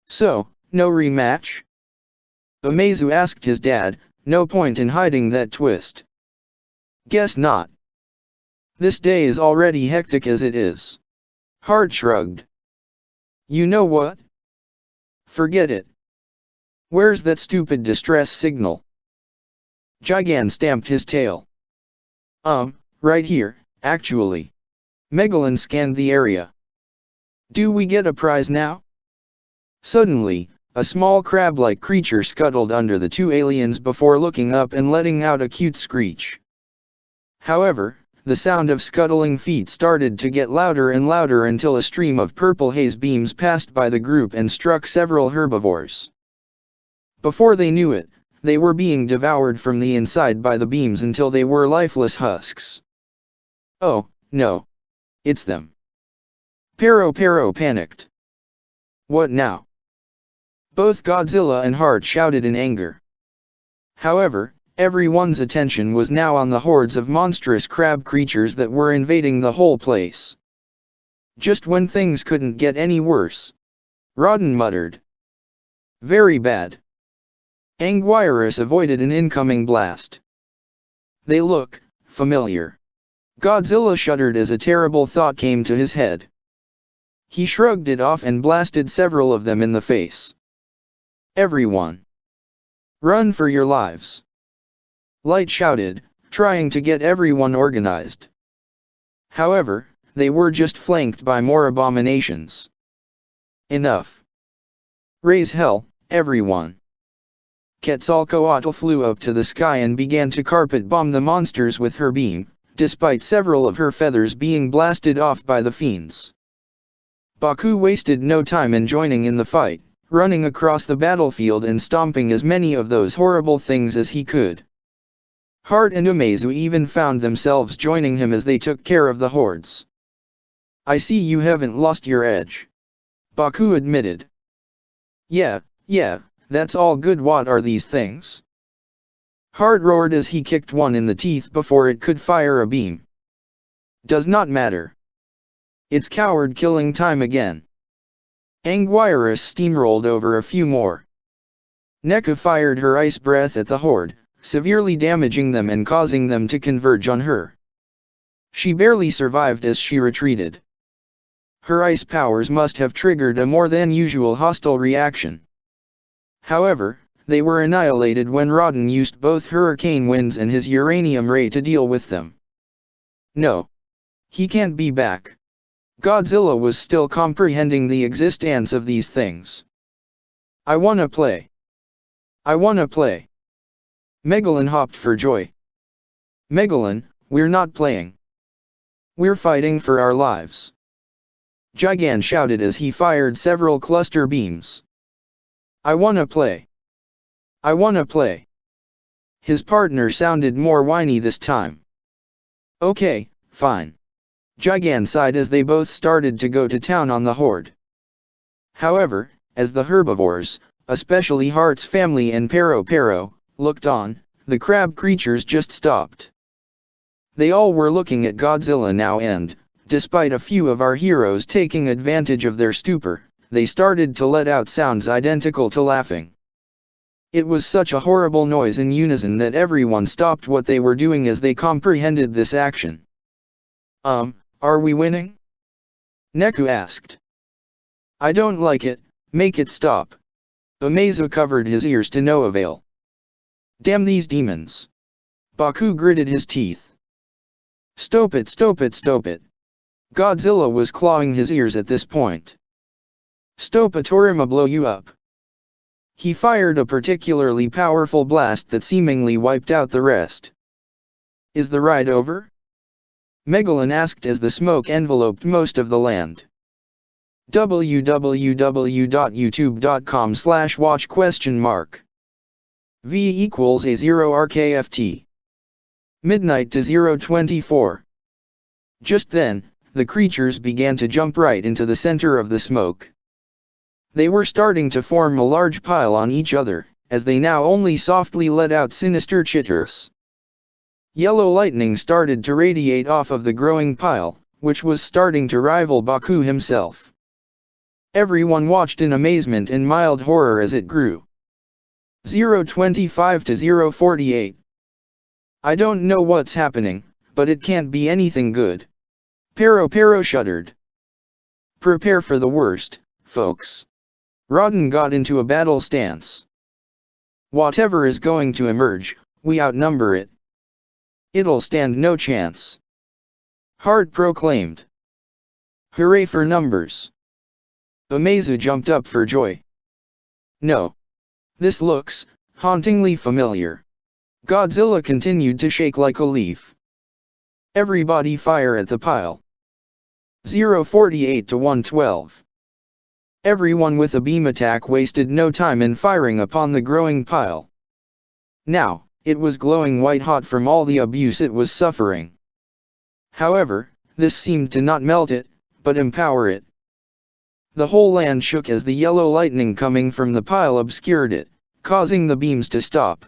[SPEAKER 1] So, no rematch? Umezu asked his dad, no point in hiding that twist. Guess not. This day is already hectic as it is. Hard shrugged. You know what? Forget it. Where's that stupid distress signal? Gigan stamped his tail. Right here, actually. Megalon scanned the area. Do we get a prize now? Suddenly, a small crab-like creature scuttled under the two aliens before looking up and letting out a cute screech. However, the sound of scuttling feet started to get louder and louder until a stream of purple haze beams passed by the group and struck several herbivores. Before they knew it, they were being devoured from the inside by the beams until they were lifeless husks. Oh, no. It's them. Pero panicked. What now? Both Godzilla and Heart shouted in anger. However, everyone's attention was now on the hordes of monstrous crab creatures that were invading the whole place. Just when things couldn't get any worse. Rodden muttered. Very bad. Anguirus avoided an incoming blast. They look familiar. Godzilla shuddered as a terrible thought came to his head. He shrugged it off and blasted several of them in the face. Everyone. Run for your lives. Light shouted, trying to get everyone organized. However, they were just flanked by more abominations. Enough. Raise hell, everyone. Quetzalcoatl flew up to the sky and began to carpet bomb the monsters with her beam, despite several of her feathers being blasted off by the fiends. Baku wasted no time in joining in the fight, running across the battlefield and stomping as many of those horrible things as he could. Heart and Umezu even found themselves joining him as they took care of the hordes. I see you haven't lost your edge. Baku admitted. Yeah, that's all good. What are these things? Heart roared as he kicked one in the teeth before it could fire a beam. Does not matter. It's coward killing time again. Anguirus steamrolled over a few more. Neku fired her ice breath at the horde, severely damaging them and causing them to converge on her. She barely survived as she retreated. Her ice powers must have triggered a more than usual hostile reaction. However, they were annihilated when Rodden used both hurricane winds and his uranium ray to deal with them. No. He can't be back. Godzilla was still comprehending the existence of these things. I wanna play. I wanna play. Megalon hopped for joy. Megalon, we're not playing. We're fighting for our lives. Gigan shouted as he fired several cluster beams. I wanna play. I wanna play. His partner sounded more whiny this time. Okay, fine. Gigan sighed as they both started to go to town on the horde. However, as the herbivores, especially Hart's family and Pero, looked on, the crab creatures just stopped. They all were looking at Godzilla now and, despite a few of our heroes taking advantage of their stupor, they started to let out sounds identical to laughing. It was such a horrible noise in unison that everyone stopped what they were doing as they comprehended this action. Are we winning? Neku asked. I don't like it, make it stop. Umezu covered his ears to no avail. Damn these demons. Baku gritted his teeth. Stop it, stop it, stop it. Godzilla was clawing his ears at this point. Stop it or I'ma blow you up. He fired a particularly powerful blast that seemingly wiped out the rest. Is the ride over? Megalon asked as the smoke enveloped most of the land. www.youtube.com/watch?? V equals A0 RKFT. Midnight to 024. Just then, the creatures began to jump right into the center of the smoke. They were starting to form a large pile on each other, as they now only softly let out sinister chitters. Yellow lightning started to radiate off of the growing pile, which was starting to rival Baku himself. Everyone watched in amazement and mild horror as it grew. 025 to 048. I don't know what's happening, but it can't be anything good. Pero shuddered. Prepare for the worst, folks. Rodden got into a battle stance. Whatever is going to emerge, we outnumber it. It'll stand no chance. Hart proclaimed. Hooray for numbers. Umezu jumped up for joy. No. This looks hauntingly familiar. Godzilla continued to shake like a leaf. Everybody fire at the pile. 048 to 112. Everyone with a beam attack wasted no time in firing upon the growing pile. Now, it was glowing white hot from all the abuse it was suffering. However, this seemed to not melt it, but empower it. The whole land shook as the yellow lightning coming from the pile obscured it, causing the beams to stop.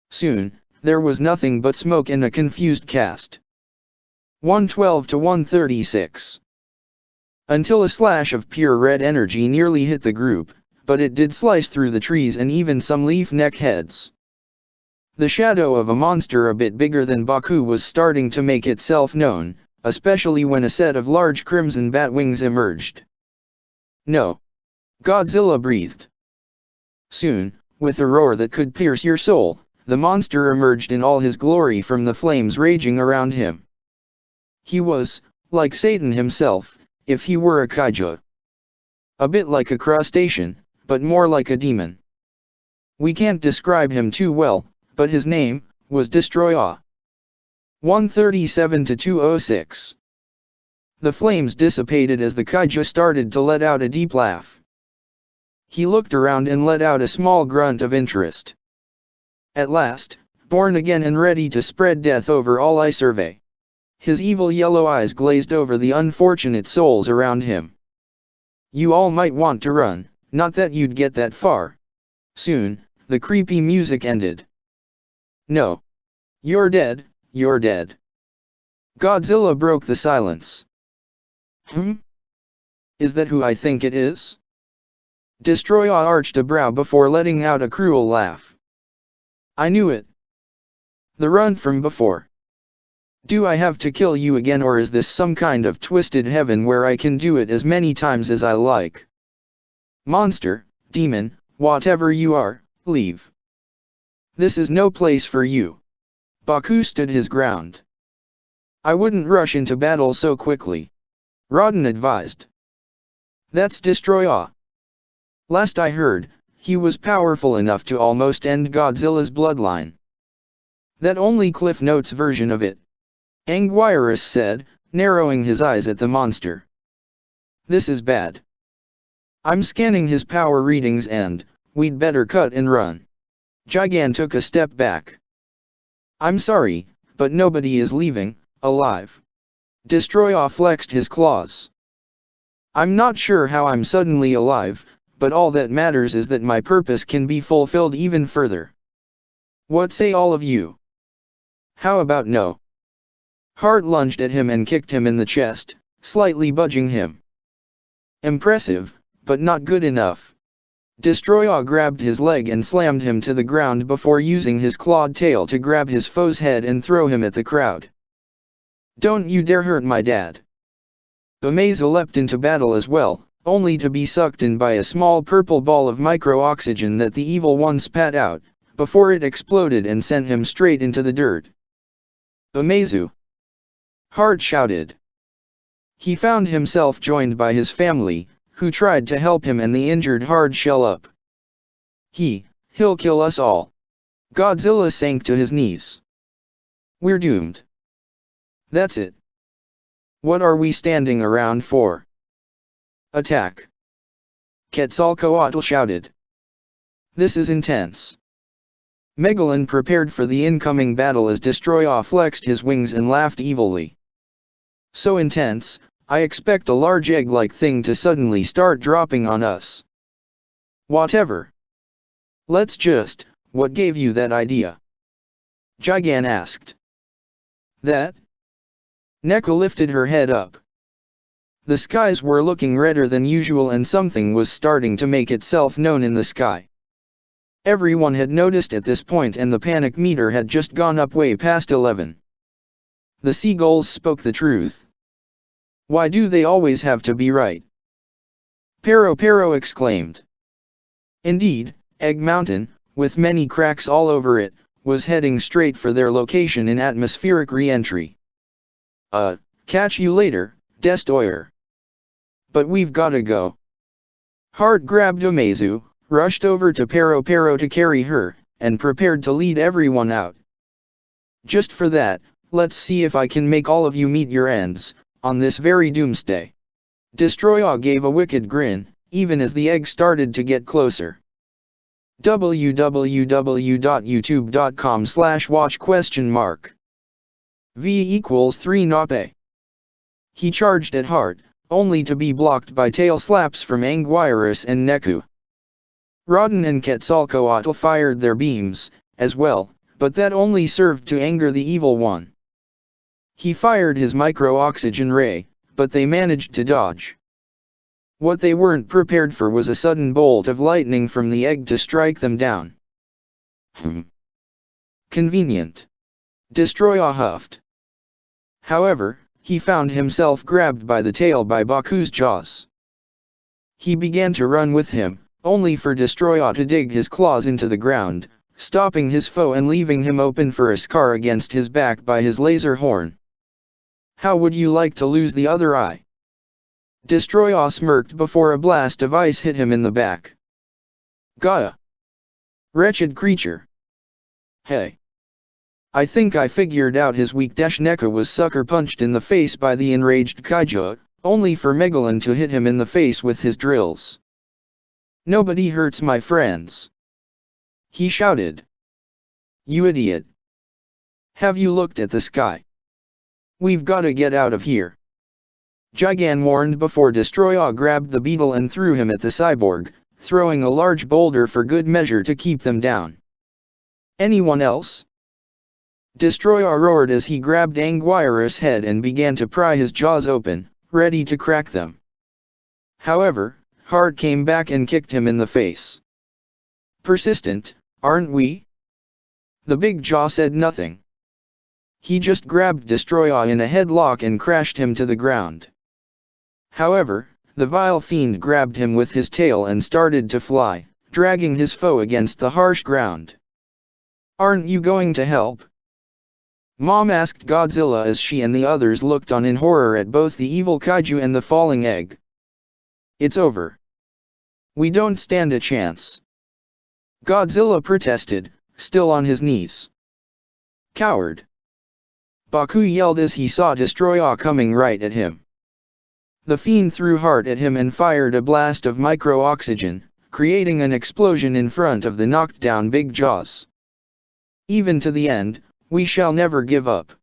[SPEAKER 1] Soon, there was nothing but smoke and a confused cast. 112 to 136. Until a slash of pure red energy nearly hit the group, but it did slice through the trees and even some leaf neck heads. The shadow of a monster a bit bigger than Baku was starting to make itself known, especially when a set of large crimson bat wings emerged. No. Godzilla breathed. Soon, with a roar that could pierce your soul, the monster emerged in all his glory from the flames raging around him. He was, like Satan himself, if he were a kaiju. A bit like a crustacean, but more like a demon. We can't describe him too well, but his name was Destroyer. 137 to 206. The flames dissipated as the kaiju started to let out a deep laugh. He looked around and let out a small grunt of interest. At last, born again and ready to spread death over all I survey. His evil yellow eyes glazed over the unfortunate souls around him. You all might want to run, not that you'd get that far. Soon, the creepy music ended. No. You're dead, you're dead. Godzilla broke the silence. Is that who I think it is? Destroyer arched a brow before letting out a cruel laugh. I knew it. The run from before. Do I have to kill you again, or is this some kind of twisted heaven where I can do it as many times as I like? Monster, demon, whatever you are, leave. This is no place for you. Baku stood his ground. I wouldn't rush into battle so quickly. Rodden advised. That's Destroyer. Last I heard, he was powerful enough to almost end Godzilla's bloodline. That only Cliff Notes version of it. Anguirus said, narrowing his eyes at the monster. This is bad. I'm scanning his power readings and, we'd better cut and run. Gigan took a step back. I'm sorry, but nobody is leaving, alive. Destroyer flexed his claws. I'm not sure how I'm suddenly alive, but all that matters is that my purpose can be fulfilled even further. What say all of you? How about no? Hart lunged at him and kicked him in the chest, slightly budging him. Impressive, but not good enough. Destroyer grabbed his leg and slammed him to the ground before using his clawed tail to grab his foe's head and throw him at the crowd. Don't you dare hurt my dad. Amazo leapt into battle as well, only to be sucked in by a small purple ball of micro-oxygen that the evil one spat out, before it exploded and sent him straight into the dirt. Amazo! Hart shouted. He found himself joined by his family, who tried to help him and the injured hard shell up. He'll kill us all. Godzilla sank to his knees. We're doomed. That's it. What are we standing around for? Attack! Quetzalcoatl shouted. This is intense. Megalon prepared for the incoming battle as Destroyer flexed his wings and laughed evilly. So intense, I expect a large egg-like thing to suddenly start dropping on us. Whatever. Let's just, what gave you that idea? Gigan asked. That? Neko lifted her head up. The skies were looking redder than usual and something was starting to make itself known in the sky. Everyone had noticed at this point and the panic meter had just gone up way past 11. The seagulls spoke the truth. Why do they always have to be right? Pero exclaimed. Indeed, Egg Mountain, with many cracks all over it, was heading straight for their location in atmospheric re-entry. Catch you later, Destroyer. But we've gotta go. Hart grabbed Amazo, rushed over to Pero to carry her, and prepared to lead everyone out. Just for that, let's see if I can make all of you meet your ends, on this very doomsday. Destroyer gave a wicked grin, even as the egg started to get closer. www.youtube.com/watch?? V equals 3 Nape. He charged at Hart, only to be blocked by tail slaps from Anguirus and Neku. Rodden and Quetzalcoatl fired their beams, as well, but that only served to anger the evil one. He fired his micro-oxygen ray, but they managed to dodge. What they weren't prepared for was a sudden bolt of lightning from the egg to strike them down. Convenient. Destroyer huffed. However, he found himself grabbed by the tail by Baku's jaws. He began to run with him, only for Destroyer to dig his claws into the ground, stopping his foe and leaving him open for a scar against his back by his laser horn. How would you like to lose the other eye? Destroyer smirked before a blast of ice hit him in the back. Gaia! Wretched creature! Hey! I think I figured out his weak. Neko was sucker punched in the face by the enraged kaiju, only for Megalon to hit him in the face with his drills. Nobody hurts my friends. He shouted. You idiot. Have you looked at the sky? We've gotta get out of here. Gigan warned before Destroyer grabbed the beetle and threw him at the cyborg, throwing a large boulder for good measure to keep them down. Anyone else? Destroyer roared as he grabbed Anguirus' head and began to pry his jaws open, ready to crack them. However, Hart came back and kicked him in the face. Persistent, aren't we? The big jaw said nothing. He just grabbed Destroyer in a headlock and crashed him to the ground. However, the vile fiend grabbed him with his tail and started to fly, dragging his foe against the harsh ground. Aren't you going to help? Mom asked Godzilla as she and the others looked on in horror at both the evil kaiju and the falling egg. It's over. We don't stand a chance. Godzilla protested, still on his knees. Coward. Baku yelled as he saw Destroyer coming right at him. The fiend threw hard at him and fired a blast of micro-oxygen, creating an explosion in front of the knocked-down big jaws. Even to the end, we shall never give up.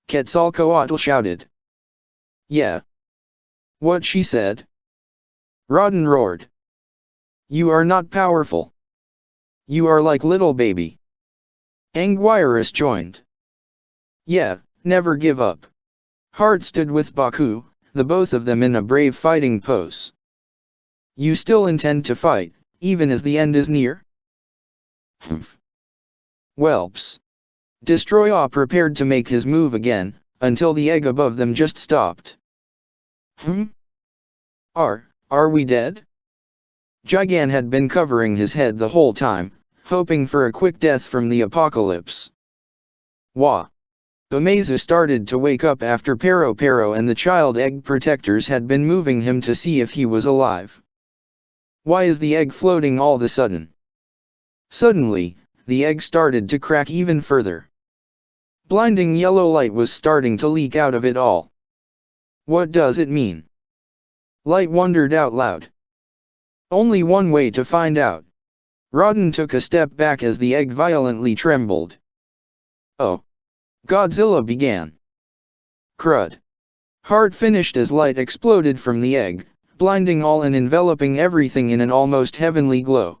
[SPEAKER 1] Quetzalcoatl shouted. Yeah. What she said? Rodden roared. You are not powerful. You are like little baby. Anguirus joined. Yeah, never give up. Hart stood with Baku, the both of them in a brave fighting pose. You still intend to fight, even as the end is near? Humph. Whelps. Destroyer prepared to make his move again, until the egg above them just stopped. Are we dead? Gigan had been covering his head the whole time, hoping for a quick death from the apocalypse. Wah! Umezu started to wake up after Pero and the child egg protectors had been moving him to see if he was alive. Why is the egg floating all of a sudden? Suddenly, the egg started to crack even further. Blinding yellow light was starting to leak out of it all. What does it mean? Light wondered out loud. Only one way to find out. Rodden took a step back as the egg violently trembled. Oh! Godzilla began. Crud. Hart finished as light exploded from the egg, blinding all and enveloping everything in an almost heavenly glow.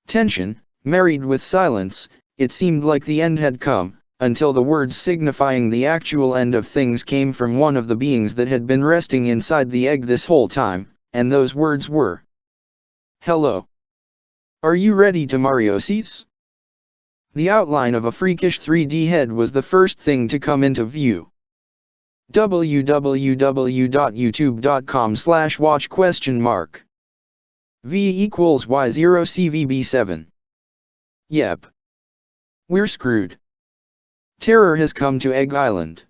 [SPEAKER 1] Tension, married with silence, it seemed like the end had come, until the words signifying the actual end of things came from one of the beings that had been resting inside the egg this whole time, and those words were, "Hello. Are you ready to Mario Seas?" The outline of a freakish 3D head was the first thing to come into view. www.youtube.com/watch?? V = Y0 CVB7. Yep. We're screwed. Terror has come to Egg Island.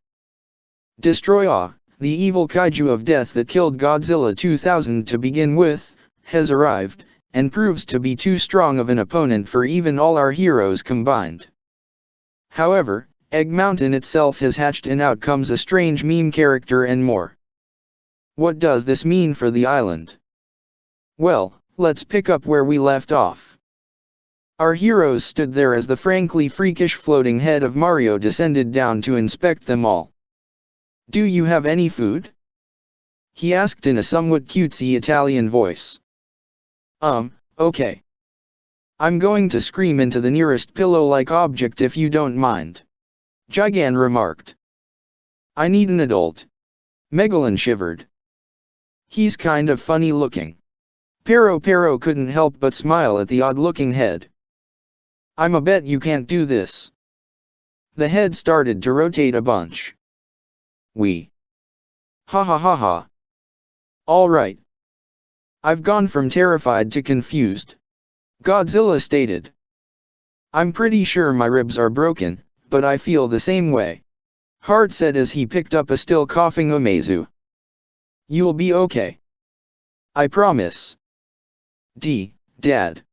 [SPEAKER 1] Destroyer, the evil kaiju of death that killed Godzilla 2000 to begin with, has arrived, and proves to be too strong of an opponent for even all our heroes combined. However, Egg Mountain itself has hatched, and out comes a strange meme character and more. What does this mean for the island? Well, let's pick up where we left off. Our heroes stood there as the frankly freakish floating head of Mario descended down to inspect them all. Do you have any food? He asked in a somewhat cutesy Italian voice. Okay. I'm going to scream into the nearest pillow-like object if you don't mind. Gigan remarked. I need an adult. Megalon shivered. He's kind of funny looking. Pero couldn't help but smile at the odd-looking head. I'm a bet you can't do this. The head started to rotate a bunch. Ha ha ha ha. All right. I've gone from terrified to confused. Godzilla stated. I'm pretty sure my ribs are broken, but I feel the same way. Hart said as he picked up a still coughing Umezu. You'll be okay. I promise. Dad.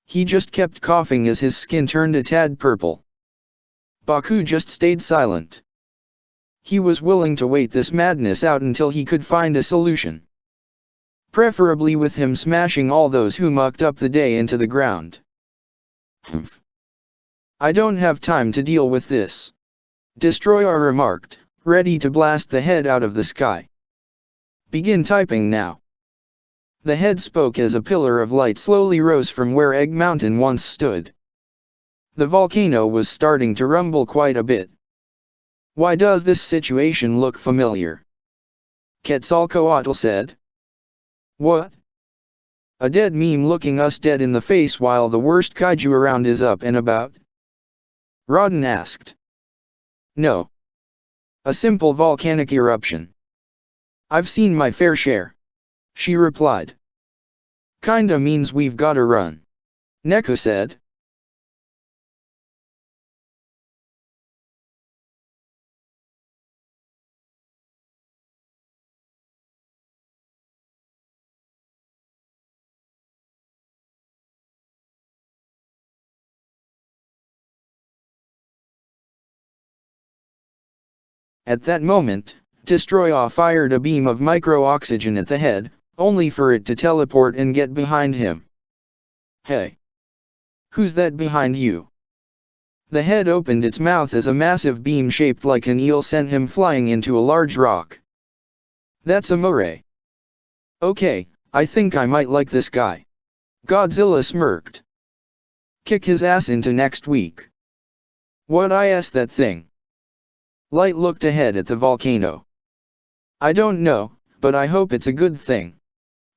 [SPEAKER 1] He just kept coughing as his skin turned a tad purple. Baku just stayed silent. He was willing to wait this madness out until he could find a solution. Preferably with him smashing all those who mucked up the day into the ground. Humph. I don't have time to deal with this. Destroyer remarked, ready to blast the head out of the sky. Begin typing now. The head spoke as a pillar of light slowly rose from where Egg Mountain once stood. The volcano was starting to rumble quite a bit. Why does this situation look familiar? Quetzalcoatl said. What? A dead meme looking us dead in the face while the worst kaiju around is up and about? Rodden asked. No. A simple volcanic eruption. I've seen my fair share. She replied. Kinda means we've gotta run. Neko said. At that moment, Destroyer fired a beam of micro-oxygen at the head, only for it to teleport and get behind him. Hey! Who's that behind you? The head opened its mouth as a massive beam shaped like an eel sent him flying into a large rock. That's a moray. Okay, I think I might like this guy. Godzilla smirked. Kick his ass into next week. What'd I ask that thing? Light looked ahead at the volcano. I don't know, but I hope it's a good thing.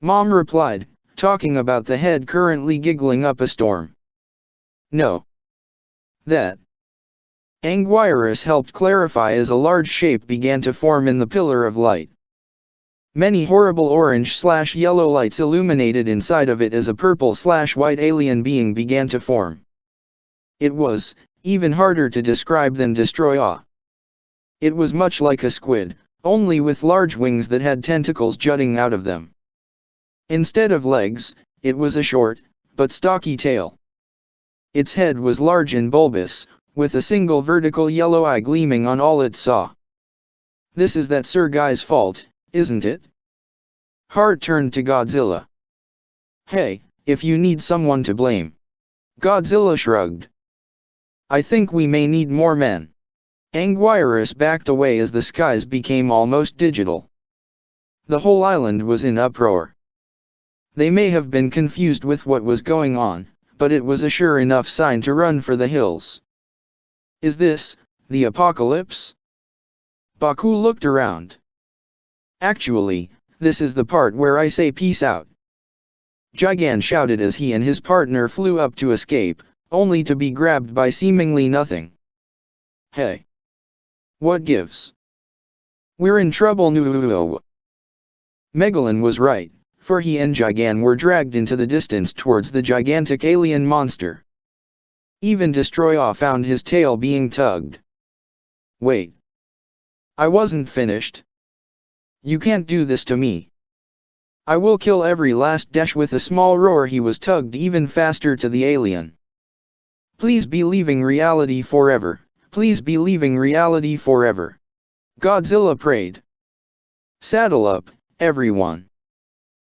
[SPEAKER 1] Mom replied, talking about the head currently giggling up a storm. No. That. Anguirus helped clarify as a large shape began to form in the pillar of light. Many horrible orange/yellow lights illuminated inside of it as a purple/white alien being began to form. It was even harder to describe than Destroyer. It was much like a squid, only with large wings that had tentacles jutting out of them. Instead of legs, it was a short, but stocky tail. Its head was large and bulbous, with a single vertical yellow eye gleaming on all it saw. This is that Sir Guy's fault, isn't it? Hart turned to Godzilla. Hey, if you need someone to blame. Godzilla shrugged. I think we may need more men. Anguirus backed away as the skies became almost digital. The whole island was in uproar. They may have been confused with what was going on, but it was a sure enough sign to run for the hills. Is this the apocalypse? Baku looked around. Actually, this is the part where I say peace out. Gigan shouted as he and his partner flew up to escape, only to be grabbed by seemingly nothing. Hey! What gives? We're in trouble. No. Megalon was right, for he and Gigan were dragged into the distance towards the gigantic alien monster. Even Destroyer found his tail being tugged. Wait. I wasn't finished. You can't do this to me. I will kill every last dash. With a small roar he was tugged even faster to the alien. Please be leaving reality forever. Please be leaving reality forever. Godzilla prayed. Saddle up, everyone.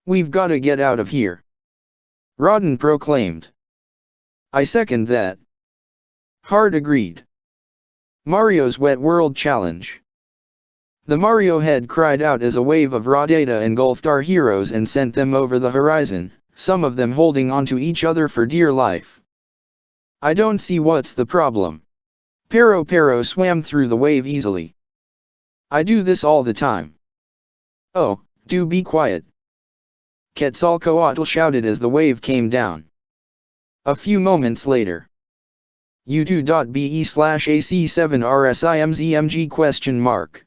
[SPEAKER 1] We've gotta get out of here. Rodden proclaimed. I second that. Hart agreed. Mario's Wet World Challenge. The Mario head cried out as a wave of raw data engulfed our heroes and sent them over the horizon, some of them holding onto each other for dear life. I don't see what's the problem. Pero swam through the wave easily. I do this all the time. Oh, do be quiet. Quetzalcoatl shouted as the wave came down. A few moments later. U2.be/AC7RSIMZMG ?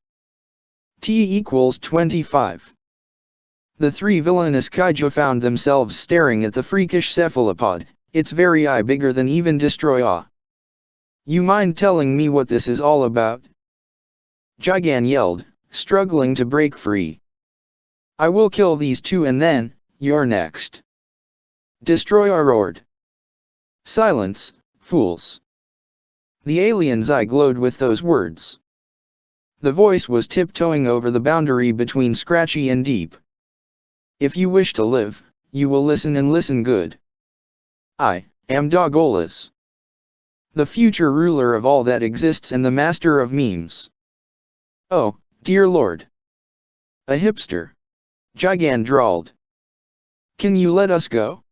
[SPEAKER 1] T = 25. The three villainous kaiju found themselves staring at the freakish cephalopod, its very eye bigger than even Destroyer. You mind telling me what this is all about? Gigan yelled, struggling to break free. I will kill these two and then, you're next. Destroyer roared. Silence, fools. The alien's eye glowed with those words. The voice was tiptoeing over the boundary between scratchy and deep. If you wish to live, you will listen and listen good. I am Dogolas, the future ruler of all that exists and the master of memes. Oh, dear lord. A hipster. Gigan drawled. Can you let us go?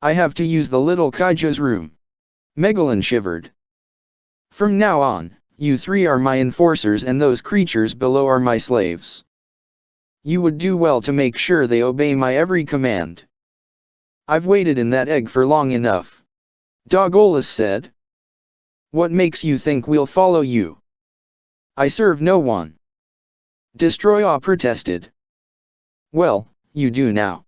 [SPEAKER 1] I have to use the little kaiju's room. Megalon shivered. From now on, you three are my enforcers and those creatures below are my slaves. You would do well to make sure they obey my every command. I've waited in that egg for long enough. Dogolas said. What makes you think we'll follow you? I serve no one. Destroyer protested. Well, you do now.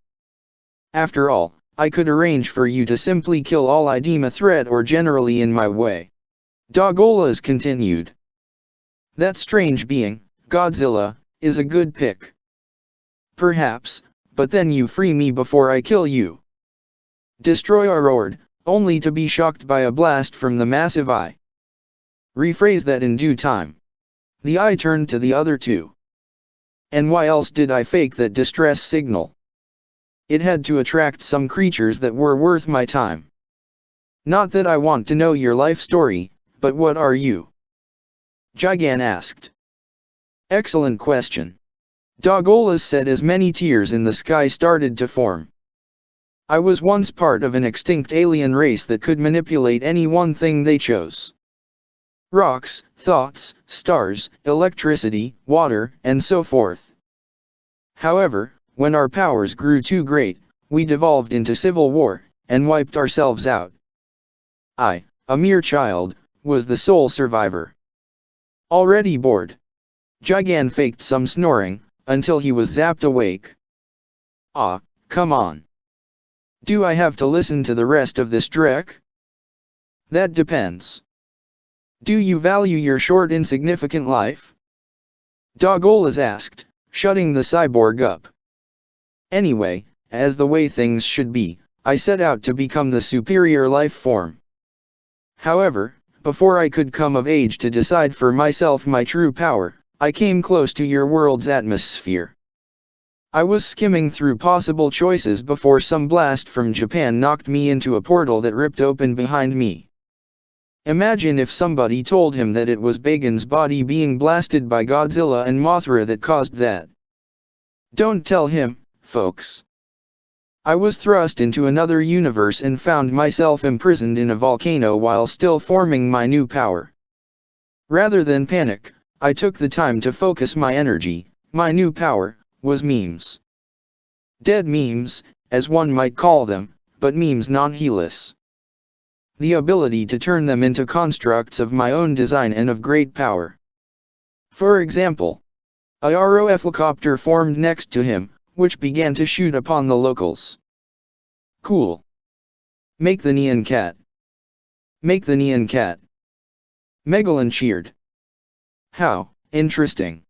[SPEAKER 1] After all, I could arrange for you to simply kill all I deem a threat or generally in my way. Dogolas continued. That strange being, Godzilla, is a good pick. Perhaps, but then you free me before I kill you. Destroyer roared, only to be shocked by a blast from the massive eye. Rephrase that in due time. The eye turned to the other two. And why else did I fake that distress signal? It had to attract some creatures that were worth my time. Not that I want to know your life story, but what are you? Gigan asked. Excellent question. Dogolas said as many tears in the sky started to form. I was once part of an extinct alien race that could manipulate any one thing they chose. Rocks, thoughts, stars, electricity, water, and so forth. However, when our powers grew too great, we devolved into civil war, and wiped ourselves out. I, a mere child, was the sole survivor. Already bored. Gigan faked some snoring, until he was zapped awake. Ah, come on. Do I have to listen to the rest of this dreck? That depends. Do you value your short insignificant life? Dogolas asked, shutting the cyborg up. Anyway, as the way things should be, I set out to become the superior life form. However, before I could come of age to decide for myself my true power, I came close to your world's atmosphere. I was skimming through possible choices before some blast from Japan knocked me into a portal that ripped open behind me. Imagine if somebody told him that it was Bagan's body being blasted by Godzilla and Mothra that caused that. Don't tell him, folks. I was thrust into another universe and found myself imprisoned in a volcano while still forming my new power. Rather than panic, I took the time to focus my energy. My new power was memes. Dead memes, as one might call them, but memes non-heeless. The ability to turn them into constructs of my own design and of great power. For example, a ROF helicopter formed next to him, which began to shoot upon the locals. Cool. Make the Neon Cat. Make the Neon Cat. Megalon cheered. How interesting.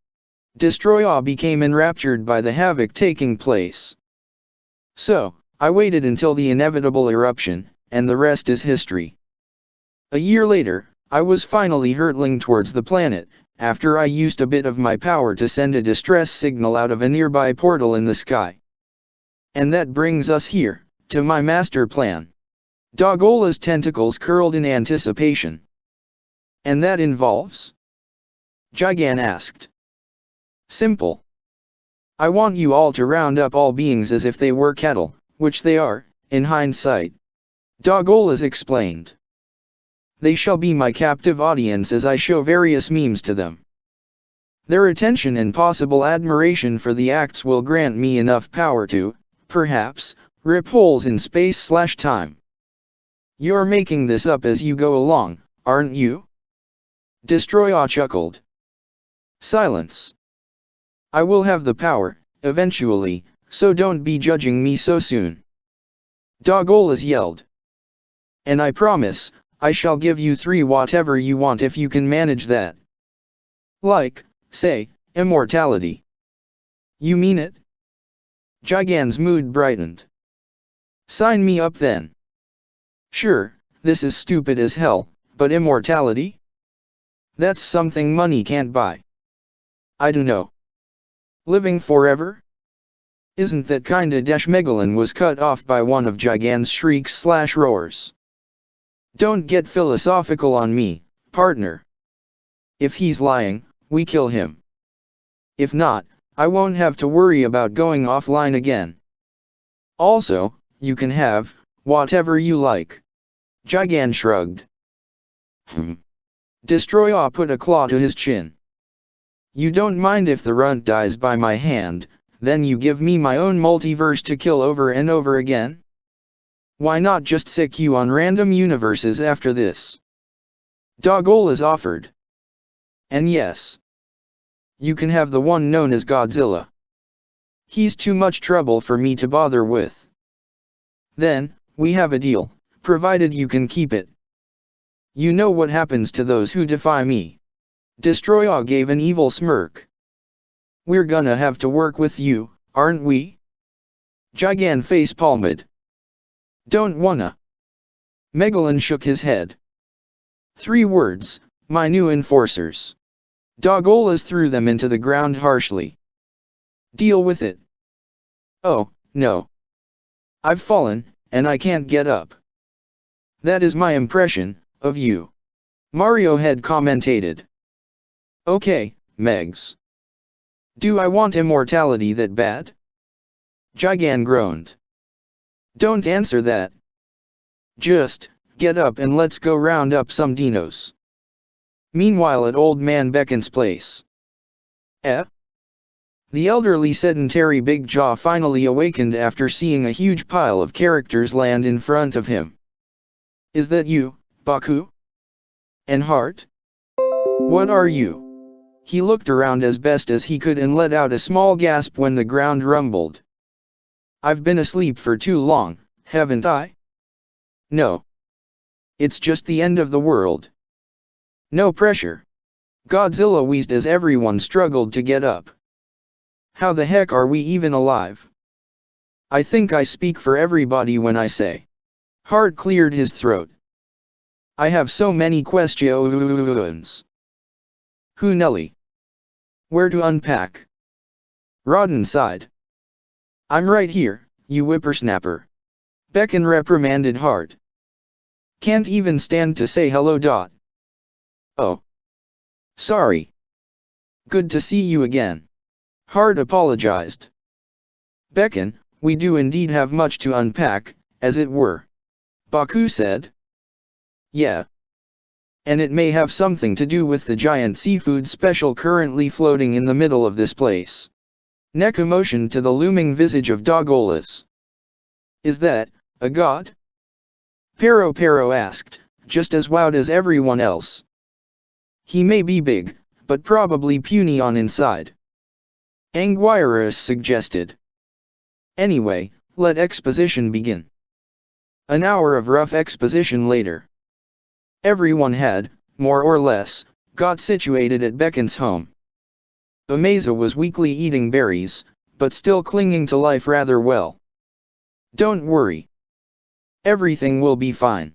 [SPEAKER 1] Destroyer became enraptured by the havoc taking place. So, I waited until the inevitable eruption, and the rest is history. A year later, I was finally hurtling towards the planet, after I used a bit of my power to send a distress signal out of a nearby portal in the sky. And that brings us here, to my master plan. Dogola's tentacles curled in anticipation. And that involves? Gigan asked. Simple. I want you all to round up all beings as if they were cattle, which they are, in hindsight. Dogolas explained. They shall be my captive audience as I show various memes to them. Their attention and possible admiration for the acts will grant me enough power to, perhaps, rip holes in space/time. You're making this up as you go along, aren't you? Destroyer chuckled. Silence. I will have the power, eventually, so don't be judging me so soon. Dogolas yelled. And I promise, I shall give you 3 whatever you want if you can manage that. Like, say, immortality. You mean it? Gigan's mood brightened. Sign me up then. Sure, this is stupid as hell, but immortality? That's something money can't buy. I dunno. Living forever? Isn't that kinda Megalon was cut off by one of Gigan's shrieks/roars. Don't get philosophical on me, partner. If he's lying, we kill him. If not, I won't have to worry about going offline again. Also, you can have whatever you like. Gigan shrugged. Destroyer put a claw to his chin. You don't mind if the runt dies by my hand, then you give me my own multiverse to kill over and over again? Why not just sick you on random universes after this? Dogolas offered. And yes, you can have the one known as Godzilla. He's too much trouble for me to bother with. Then, we have a deal, provided you can keep it. You know what happens to those who defy me. Destroyer gave an evil smirk. We're gonna have to work with you, aren't we? Gigan face-palmed. Don't wanna. Megalon shook his head. 3 words, my new enforcers. Dogolas threw them into the ground harshly. Deal with it. Oh, no. I've fallen, and I can't get up. That is my impression of you. Mario had commentated. Okay, Megs. Do I want immortality that bad? Gigan groaned. Don't answer that. Just, get up and let's go round up some dinos. Meanwhile at Old Man Beckon's place. The elderly sedentary Big Jaw finally awakened after seeing a huge pile of characters land in front of him. Is that you, Baku? And Heart? What are you? He looked around as best as he could and let out a small gasp when the ground rumbled. I've been asleep for too long, haven't I? No. It's just the end of the world. No pressure. Godzilla wheezed as everyone struggled to get up. How the heck are we even alive? I think I speak for everybody when I say. Hart cleared his throat. I have so many questions. Who Nelly? Where to unpack? Rodden sighed. I'm right here, you whippersnapper. Beckon reprimanded Hart. Can't even stand to say hello. Oh. Sorry. Good to see you again. Hart apologized. Beckon, we do indeed have much to unpack, as it were. Baku said. Yeah. And it may have something to do with the giant seafood special currently floating in the middle of this place. Neko motioned to the looming visage of Dogolas. Is that a god? Pero asked, just as wowed as everyone else. He may be big, but probably puny on inside. Anguirus suggested. Anyway, let exposition begin. An hour of rough exposition later. Everyone had, more or less, got situated at Beckon's home. Amaza was weakly eating berries, but still clinging to life rather well. Don't worry. Everything will be fine.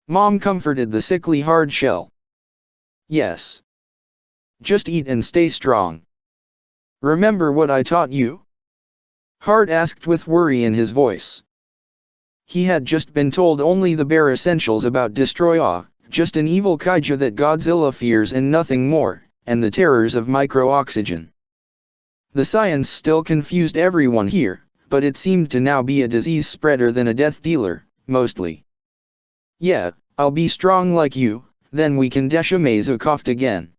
[SPEAKER 1] Mom comforted the sickly hard shell. Yes. Just eat and stay strong. Remember what I taught you? Hart asked with worry in his voice. He had just been told only the bare essentials about Destroya, just an evil kaiju that Godzilla fears and nothing more, and the terrors of micro-oxygen. The science still confused everyone here, but it seemed to now be a disease spreader than a death dealer, mostly. Yeah, I'll be strong like you, then we can Amaza coughed again.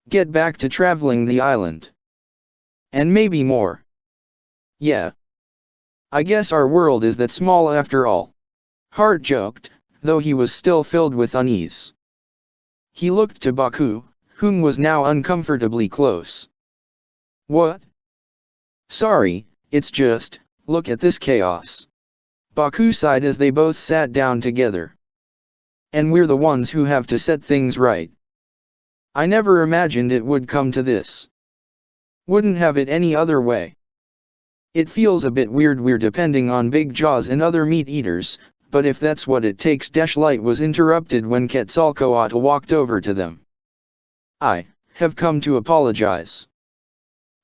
[SPEAKER 1] Get back to traveling the island. And maybe more. Yeah. I guess our world is that small after all. Hart joked, though he was still filled with unease. He looked to Baku, whom was now uncomfortably close. What? Sorry, it's just, look at this chaos. Baku sighed as they both sat down together. And we're the ones who have to set things right. I never imagined it would come to this. Wouldn't have it any other way. It feels a bit weird depending on Big Jaws and other meat eaters, but if that's what it takes. Light was interrupted when Quetzalcoatl walked over to them. I have come to apologize.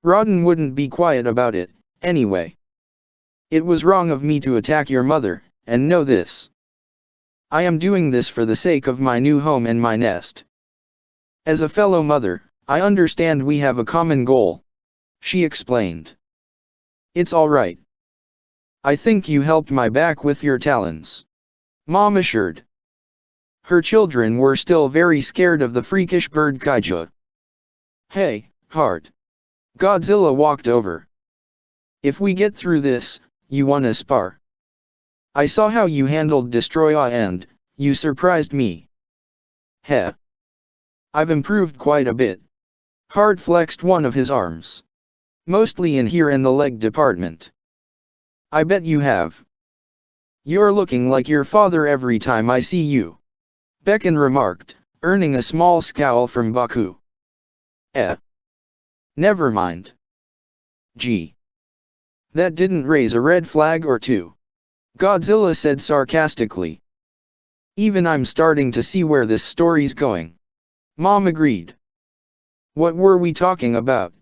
[SPEAKER 1] Rodden wouldn't be quiet about it, anyway. It was wrong of me to attack your mother, and know this. I am doing this for the sake of my new home and my nest. As a fellow mother, I understand we have a common goal. She explained. It's all right. I think you helped my back with your talons. Mom assured. Her children were still very scared of the freakish bird kaiju. Hey, Hart. Godzilla walked over. If we get through this, you wanna spar? I saw how you handled Destroya and, you surprised me. Heh. I've improved quite a bit. Hart flexed one of his arms. Mostly in here in the leg department. I bet you have. You're looking like your father every time I see you. Beckon remarked, earning a small scowl from Baku. Never mind. Gee. That didn't raise a red flag or two. Godzilla said sarcastically. Even I'm starting to see where this story's going. Mom agreed. What were we talking about?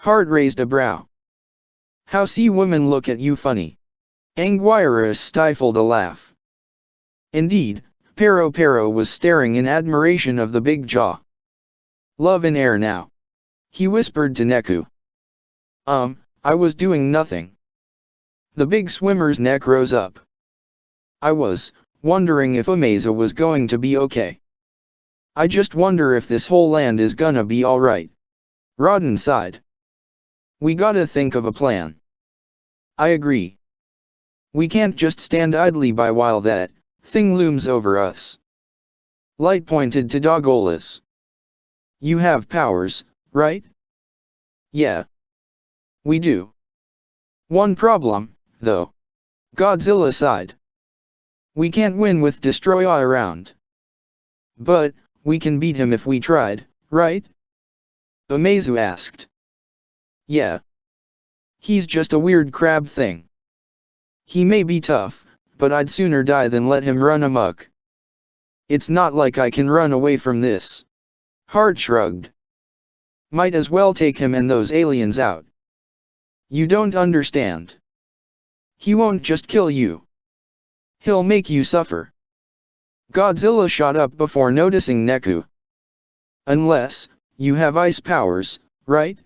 [SPEAKER 1] Hart raised a brow. How see women look at you funny? Anguirus stifled a laugh. Indeed, Pero was staring in admiration of the big jaw. Love in air now. He whispered to Neku. I was doing nothing. The big swimmer's neck rose up. I was wondering if Umeza was going to be okay. I just wonder if this whole land is gonna be alright. Rodden sighed. We gotta think of a plan. I agree. We can't just stand idly by while that thing looms over us. Light pointed to Dogolas. You have powers, right? Yeah. We do. One problem, though. Godzilla sighed. We can't win with Destroya around. But we can beat him if we tried, right? Umezu asked. Yeah. He's just a weird crab thing. He may be tough, but I'd sooner die than let him run amok. It's not like I can run away from this. Hart shrugged. Might as well take him and those aliens out. You don't understand. He won't just kill you. He'll make you suffer. Godzilla shot up before noticing Neku. Unless you have ice powers, right?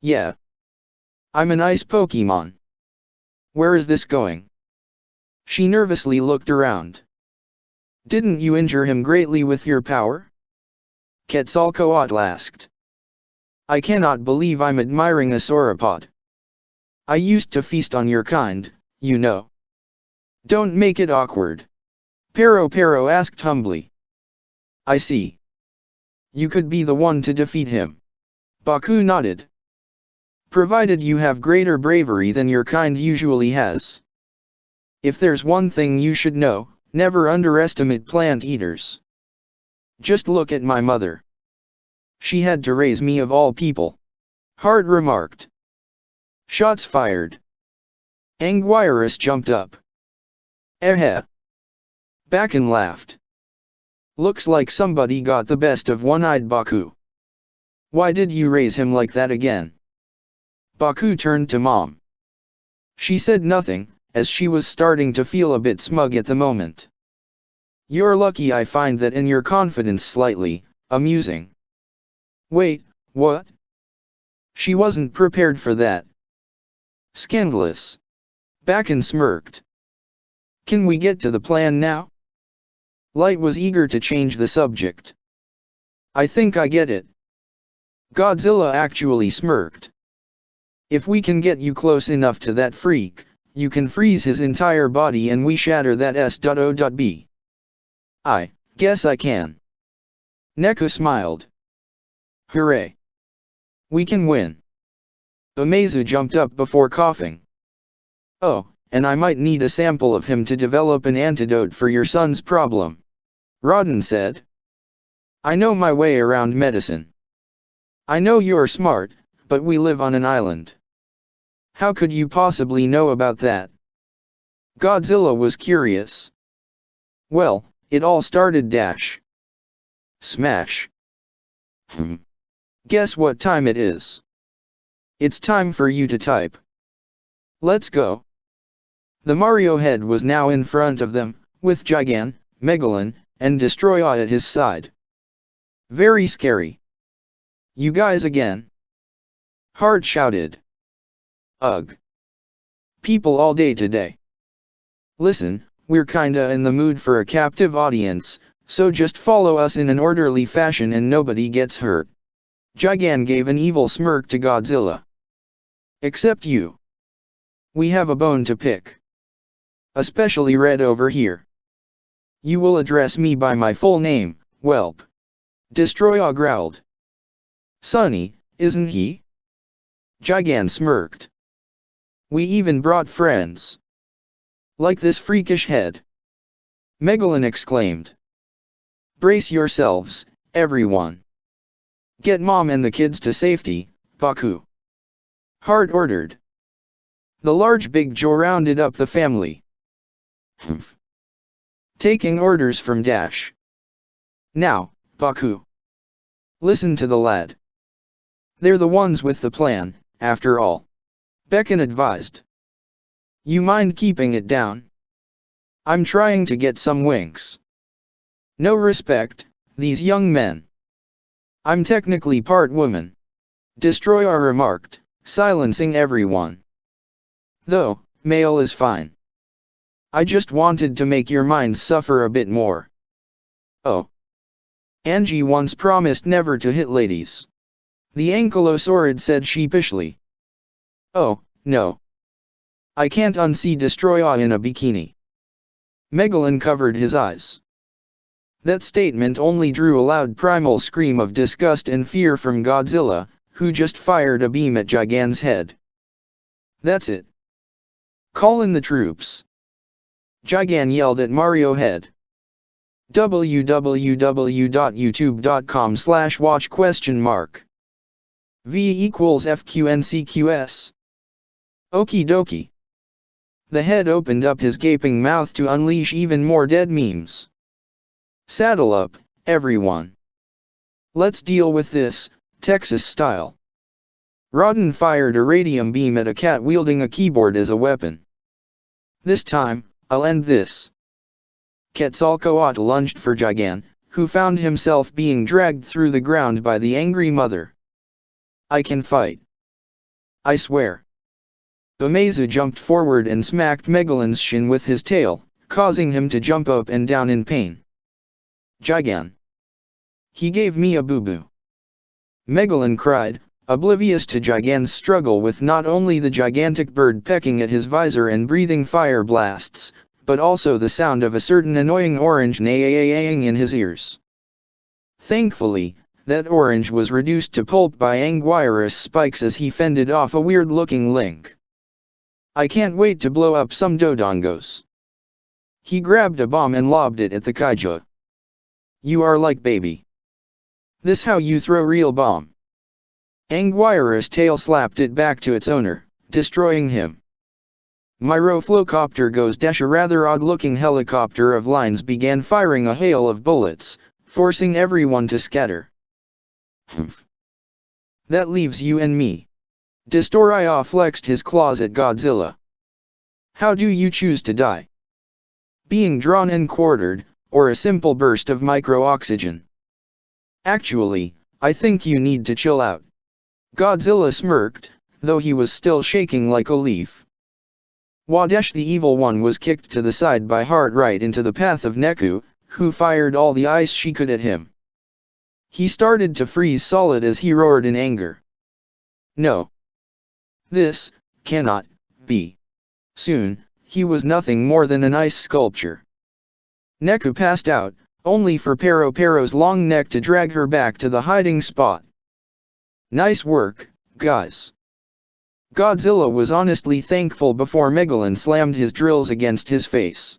[SPEAKER 1] Yeah. I'm an ice Pokemon. Where is this going? She nervously looked around. Didn't you injure him greatly with your power? Quetzalcoatl asked. I cannot believe I'm admiring a sauropod. I used to feast on your kind, you know. Don't make it awkward. Pero asked humbly. I see. You could be the one to defeat him. Baku nodded. Provided you have greater bravery than your kind usually has. If there's one thing you should know, never underestimate plant eaters. Just look at my mother. She had to raise me of all people. Hart remarked. Shots fired. Anguirus jumped up. Bakken laughed. Looks like somebody got the best of one-eyed Baku. Why did you raise him like that again? Baku turned to Mom. She said nothing, as she was starting to feel a bit smug at the moment. You're lucky I find that in your confidence slightly amusing. Wait, what? She wasn't prepared for that. Scandalous. Bakken smirked. Can we get to the plan now? Light was eager to change the subject. I think I get it. Godzilla actually smirked. If we can get you close enough to that freak, you can freeze his entire body and we shatter that S.O.B. I guess I can. Neku smiled. Hooray. We can win. Umezu jumped up before coughing. Oh, and I might need a sample of him to develop an antidote for your son's problem. Rodden said. I know my way around medicine. I know you're smart, but we live on an island. How could you possibly know about that? Godzilla was curious. Well, it all started dash. Smash. Guess what time it is? It's time for you to type. Let's go. The Mario head was now in front of them, with Gigan, Megalon, and Destroya at his side. Very scary. You guys again? Hart shouted. Ugh. People all day today. Listen, we're kinda in the mood for a captive audience, so just follow us in an orderly fashion and nobody gets hurt. Gigan gave an evil smirk to Godzilla. Except you. We have a bone to pick. Especially Red over here. You will address me by my full name, whelp. Destroya growled. Sonny, isn't he? Gigan smirked. We even brought friends. Like this freakish head. Megalon exclaimed. Brace yourselves, everyone. Get Mom and the kids to safety, Baku. Hart ordered. The large Big Joe rounded up the family. Humph. Taking orders from Dash. Now, Baku. Listen to the lad. They're the ones with the plan, after all. Beacon advised. You mind keeping it down? I'm trying to get some winks. No respect, these young men. I'm technically part woman. Destroyer remarked, silencing everyone. Though, male is fine. I just wanted to make your minds suffer a bit more. Oh. Angie once promised never to hit ladies. The ankylosaurid said sheepishly. Oh, no. I can't unsee Destroyer in a bikini. Megalon covered his eyes. That statement only drew a loud primal scream of disgust and fear from Godzilla, who just fired a beam at Gigan's head. That's it. Call in the troops. Gigan yelled at Mario Head. www.youtube.com/watch?? V equals FQNCQS. Okie dokie. The head opened up his gaping mouth to unleash even more dead memes. Saddle up, everyone. Let's deal with this, Texas style. Rodden fired a radium beam at a cat wielding a keyboard as a weapon. This time, I'll end this. Quetzalcoatl lunged for Gigan, who found himself being dragged through the ground by the angry mother. I can fight. I swear. Omeza jumped forward and smacked Megalon's shin with his tail, causing him to jump up and down in pain. Gigan. He gave me a boo-boo. Megalon cried, oblivious to Gigan's struggle with not only the gigantic bird pecking at his visor and breathing fire blasts, but also the sound of a certain annoying orange neighing in his ears. Thankfully, that orange was reduced to pulp by Anguirus spikes as he fended off a weird-looking link. I can't wait to blow up some dodongos. He grabbed a bomb and lobbed it at the kaiju. You are like baby. This how you throw real bomb. Anguirus tail slapped it back to its owner, destroying him. Myroflocopter goes dash. A rather odd-looking helicopter of lines began firing a hail of bullets, forcing everyone to scatter. Humph. That leaves you and me. Destroyer flexed his claws at Godzilla. How do you choose to die? Being drawn and quartered, or a simple burst of micro-oxygen? Actually, I think you need to chill out. Godzilla smirked, though he was still shaking like a leaf. Wadesh the Evil One was kicked to the side by Heart right into the path of Neku, who fired all the ice she could at him. He started to freeze solid as he roared in anger. No. This cannot be. Soon, he was nothing more than an ice sculpture. Neku passed out, only for Pero's long neck to drag her back to the hiding spot. Nice work, guys. Godzilla was honestly thankful before Megalon slammed his drills against his face.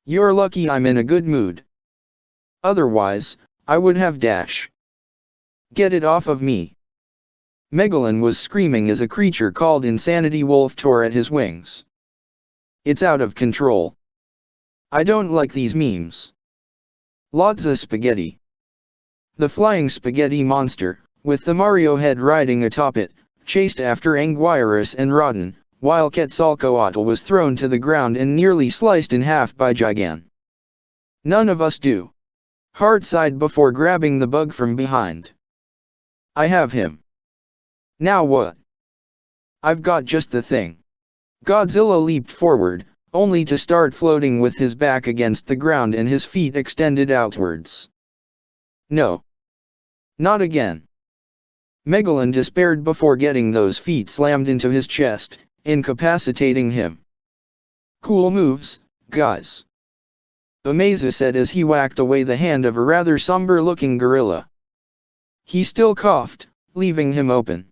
[SPEAKER 1] You're lucky I'm in a good mood. Otherwise, I would have dash. Get it off of me. Megalon was screaming as a creature called Insanity Wolf tore at his wings. It's out of control. I don't like these memes. Lots of spaghetti. The flying spaghetti monster, with the Mario head riding atop it, chased after Anguirus and Rodden, while Quetzalcoatl was thrown to the ground and nearly sliced in half by Gigan. None of us do. Heart sighed before grabbing the bug from behind. I have him. Now what? I've got just the thing. Godzilla leaped forward, only to start floating with his back against the ground and his feet extended outwards. No. Not again. Megalon despaired before getting those feet slammed into his chest, incapacitating him. Cool moves, guys. Omeza said as he whacked away the hand of a rather somber-looking gorilla. He still coughed, leaving him open.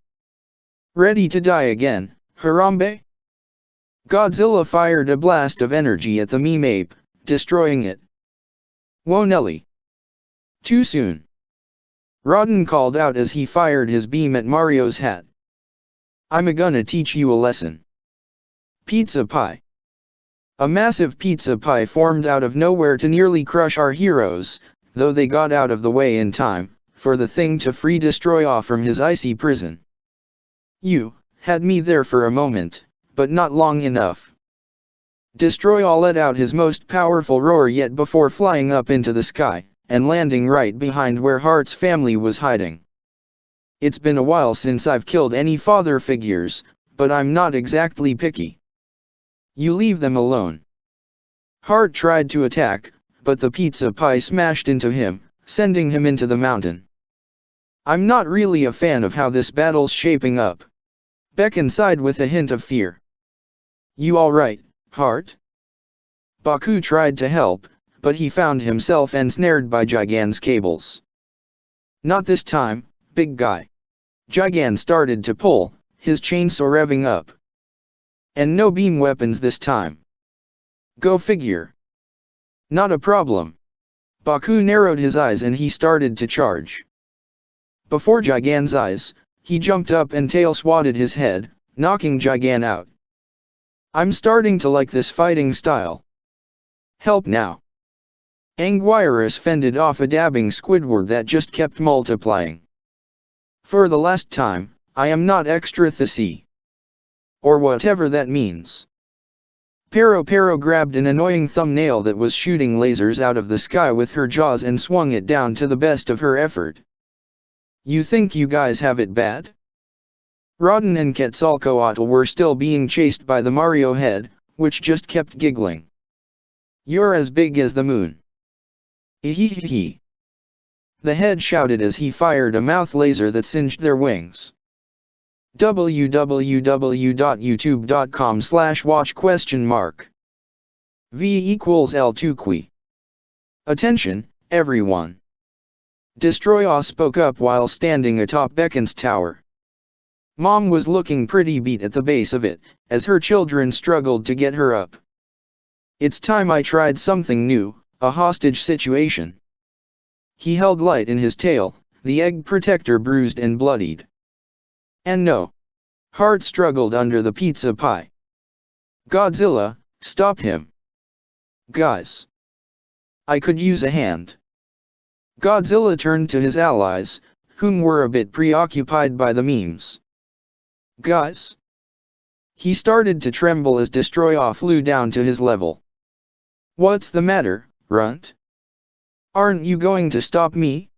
[SPEAKER 1] Ready to die again, Harambe? Godzilla fired a blast of energy at the meme ape, destroying it. Whoa Nelly. Too soon. Rodden called out as he fired his beam at Mario's hat. I'm gonna teach you a lesson. Pizza pie. A massive pizza pie formed out of nowhere to nearly crush our heroes, though they got out of the way in time, for the thing to free Destroyer from his icy prison. You had me there for a moment, but not long enough. Destroyer let out his most powerful roar yet before flying up into the sky, and landing right behind where Heart's family was hiding. It's been a while since I've killed any father figures, but I'm not exactly picky. You leave them alone. Heart tried to attack, but the pizza pie smashed into him, sending him into the mountain. I'm not really a fan of how this battle's shaping up. Beckon sighed with a hint of fear. You alright, Heart? Baku tried to help, but he found himself ensnared by Gigan's cables. Not this time, big guy. Gigan started to pull, his chainsaw revving up. And no beam weapons this time. Go figure. Not a problem. Baku narrowed his eyes and he started to charge. Before Gigan's eyes, he jumped up and tail swatted his head, knocking Gigan out. I'm starting to like this fighting style. Help now. Anguirus fended off a dabbing Squidward that just kept multiplying. For the last time, I am not extra thirsty. Or whatever that means. Pero grabbed an annoying thumbnail that was shooting lasers out of the sky with her jaws and swung it down to the best of her effort. You think you guys have it bad? Rodden and Quetzalcoatl were still being chased by the Mario head, which just kept giggling. You're as big as the moon. Ehehehe. The head shouted as he fired a mouth laser that singed their wings. www.youtube.com/watch?? V = L2 Attention, everyone. Destroyer spoke up while standing atop Beckon's tower. Mom was looking pretty beat at the base of it, as her children struggled to get her up. It's time I tried something new, a hostage situation. He held Light in his tail, the egg protector bruised and bloodied. And no. Heart struggled under the pizza pie. Godzilla, stop him. Guys. I could use a hand. Godzilla turned to his allies, whom were a bit preoccupied by the memes. Guys. He started to tremble as Destroyer flew down to his level. What's the matter, Runt? Aren't you going to stop me?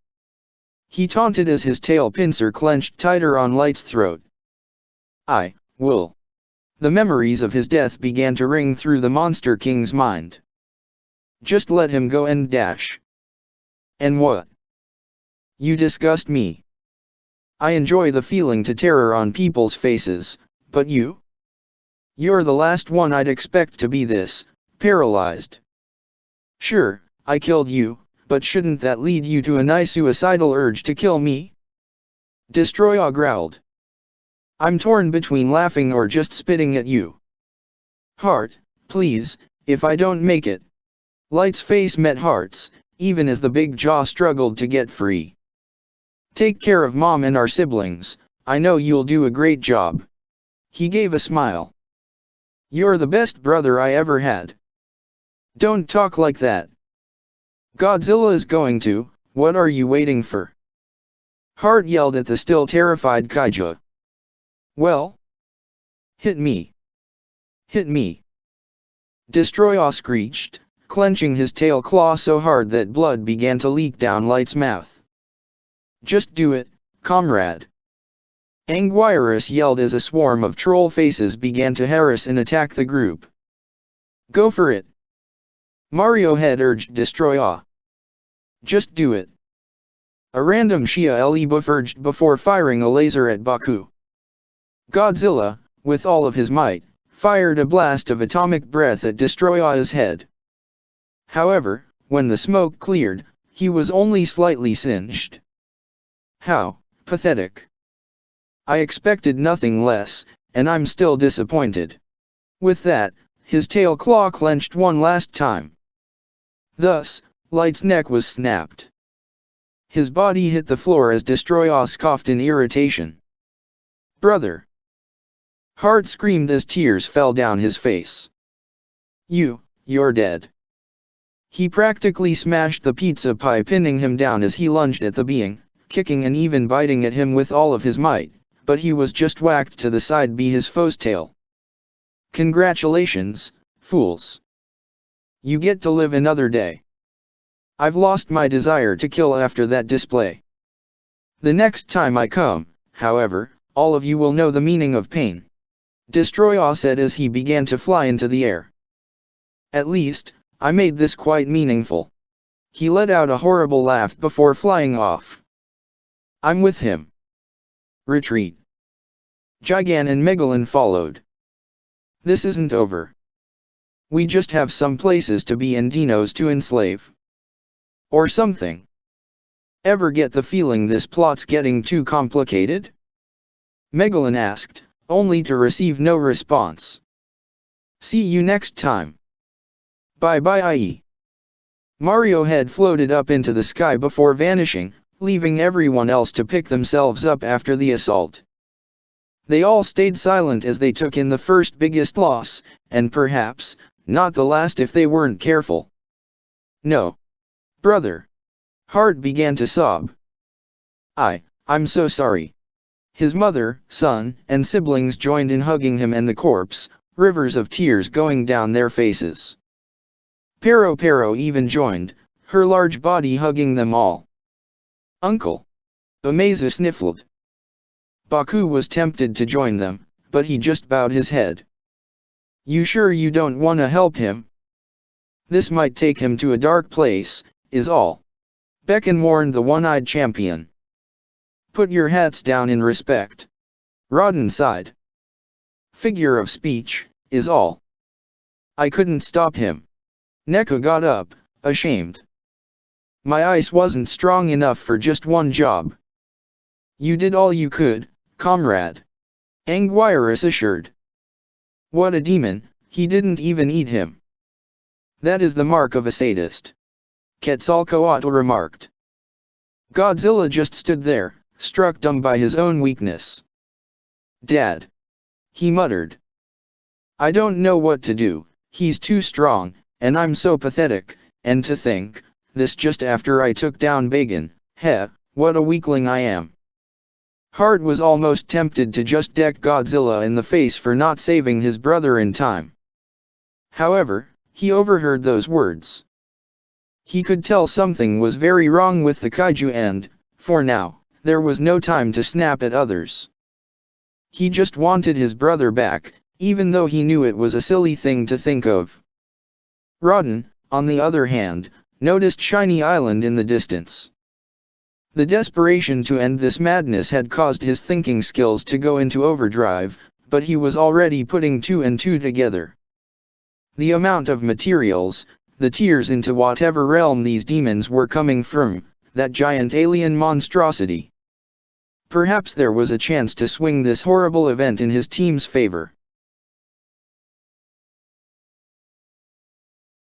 [SPEAKER 1] He taunted as his tail pincer clenched tighter on Light's throat. I will. The memories of his death began to ring through the Monster King's mind. Just let him go and dash. And what? You disgust me. I enjoy the feeling to terror on people's faces, but you? You're the last one I'd expect to be this, paralyzed. Sure, I killed you, but shouldn't that lead you to a nice suicidal urge to kill me? Destroyer growled. I'm torn between laughing or just spitting at you. Heart, please, if I don't make it. Light's face met Heart's, even as the big jaw struggled to get free. Take care of Mom and our siblings, I know you'll do a great job. He gave a smile. You're the best brother I ever had. Don't talk like that. Godzilla is going to, what are you waiting for? Heart yelled at the still terrified kaiju. Well? Hit me. Hit me. Destroyer screeched, clenching his tail claw so hard that blood began to leak down Light's mouth. Just do it, comrade. Anguirus yelled as a swarm of troll faces began to harass and attack the group. Go for it. Mario Head urged Destroyer. Just do it. A random Shia Elibuf urged before firing a laser at Baku. Godzilla, with all of his might, fired a blast of atomic breath at Destroyer's head. However, when the smoke cleared, he was only slightly singed. How pathetic. I expected nothing less, and I'm still disappointed. With that, his tail claw clenched one last time. Thus, Light's neck was snapped. His body hit the floor as Destroyer scoffed in irritation. Brother! Heart screamed as tears fell down his face. You're dead. He practically smashed the pizza pie, pinning him down as he lunged at the being, kicking and even biting at him with all of his might, but he was just whacked to the side by his foe's tail. Congratulations, fools. You get to live another day. I've lost my desire to kill after that display. The next time I come, however, all of you will know the meaning of pain. Destroyer said as he began to fly into the air. At least, I made this quite meaningful. He let out a horrible laugh before flying off. I'm with him. Retreat. Gigan and Megalon followed. This isn't over. We just have some places to be and dinos to enslave. Or something. Ever get the feeling this plot's getting too complicated? Megalon asked, only to receive no response. See you next time. Bye-bye. Mario head floated up into the sky before vanishing, leaving everyone else to pick themselves up after the assault. They all stayed silent as they took in the first biggest loss, and perhaps, not the last if they weren't careful. No. Brother. Hart began to sob. I'm so sorry. His mother, son, and siblings joined in hugging him and the corpse, rivers of tears going down their faces. Pero even joined, her large body hugging them all. Uncle. Amazu sniffled. Baku was tempted to join them, but he just bowed his head. You sure you don't want to help him? This might take him to a dark place, is all. Beckon warned the one-eyed champion. Put your hats down in respect. Rodden sighed. Figure of speech, is all. I couldn't stop him. Neko got up, ashamed. My ice wasn't strong enough for just one job. You did all you could, comrade. Anguirus assured. What a demon, he didn't even eat him. That is the mark of a sadist. Quetzalcoatl remarked. Godzilla just stood there, struck dumb by his own weakness. Dad. He muttered. I don't know what to do, he's too strong, and I'm so pathetic, and to think, this just after I took down Bagan, heh, what a weakling I am. Hart was almost tempted to just deck Godzilla in the face for not saving his brother in time. However, he overheard those words. He could tell something was very wrong with the kaiju and, for now, there was no time to snap at others. He just wanted his brother back, even though he knew it was a silly thing to think of. Rodden, on the other hand, noticed Shiny Island in the distance. The desperation to end this madness had caused his thinking skills to go into overdrive, but he was already putting two and two together. The amount of materials, the tiers into whatever realm these demons were coming from, that giant alien monstrosity. Perhaps there was a chance to swing this horrible event in his team's favor.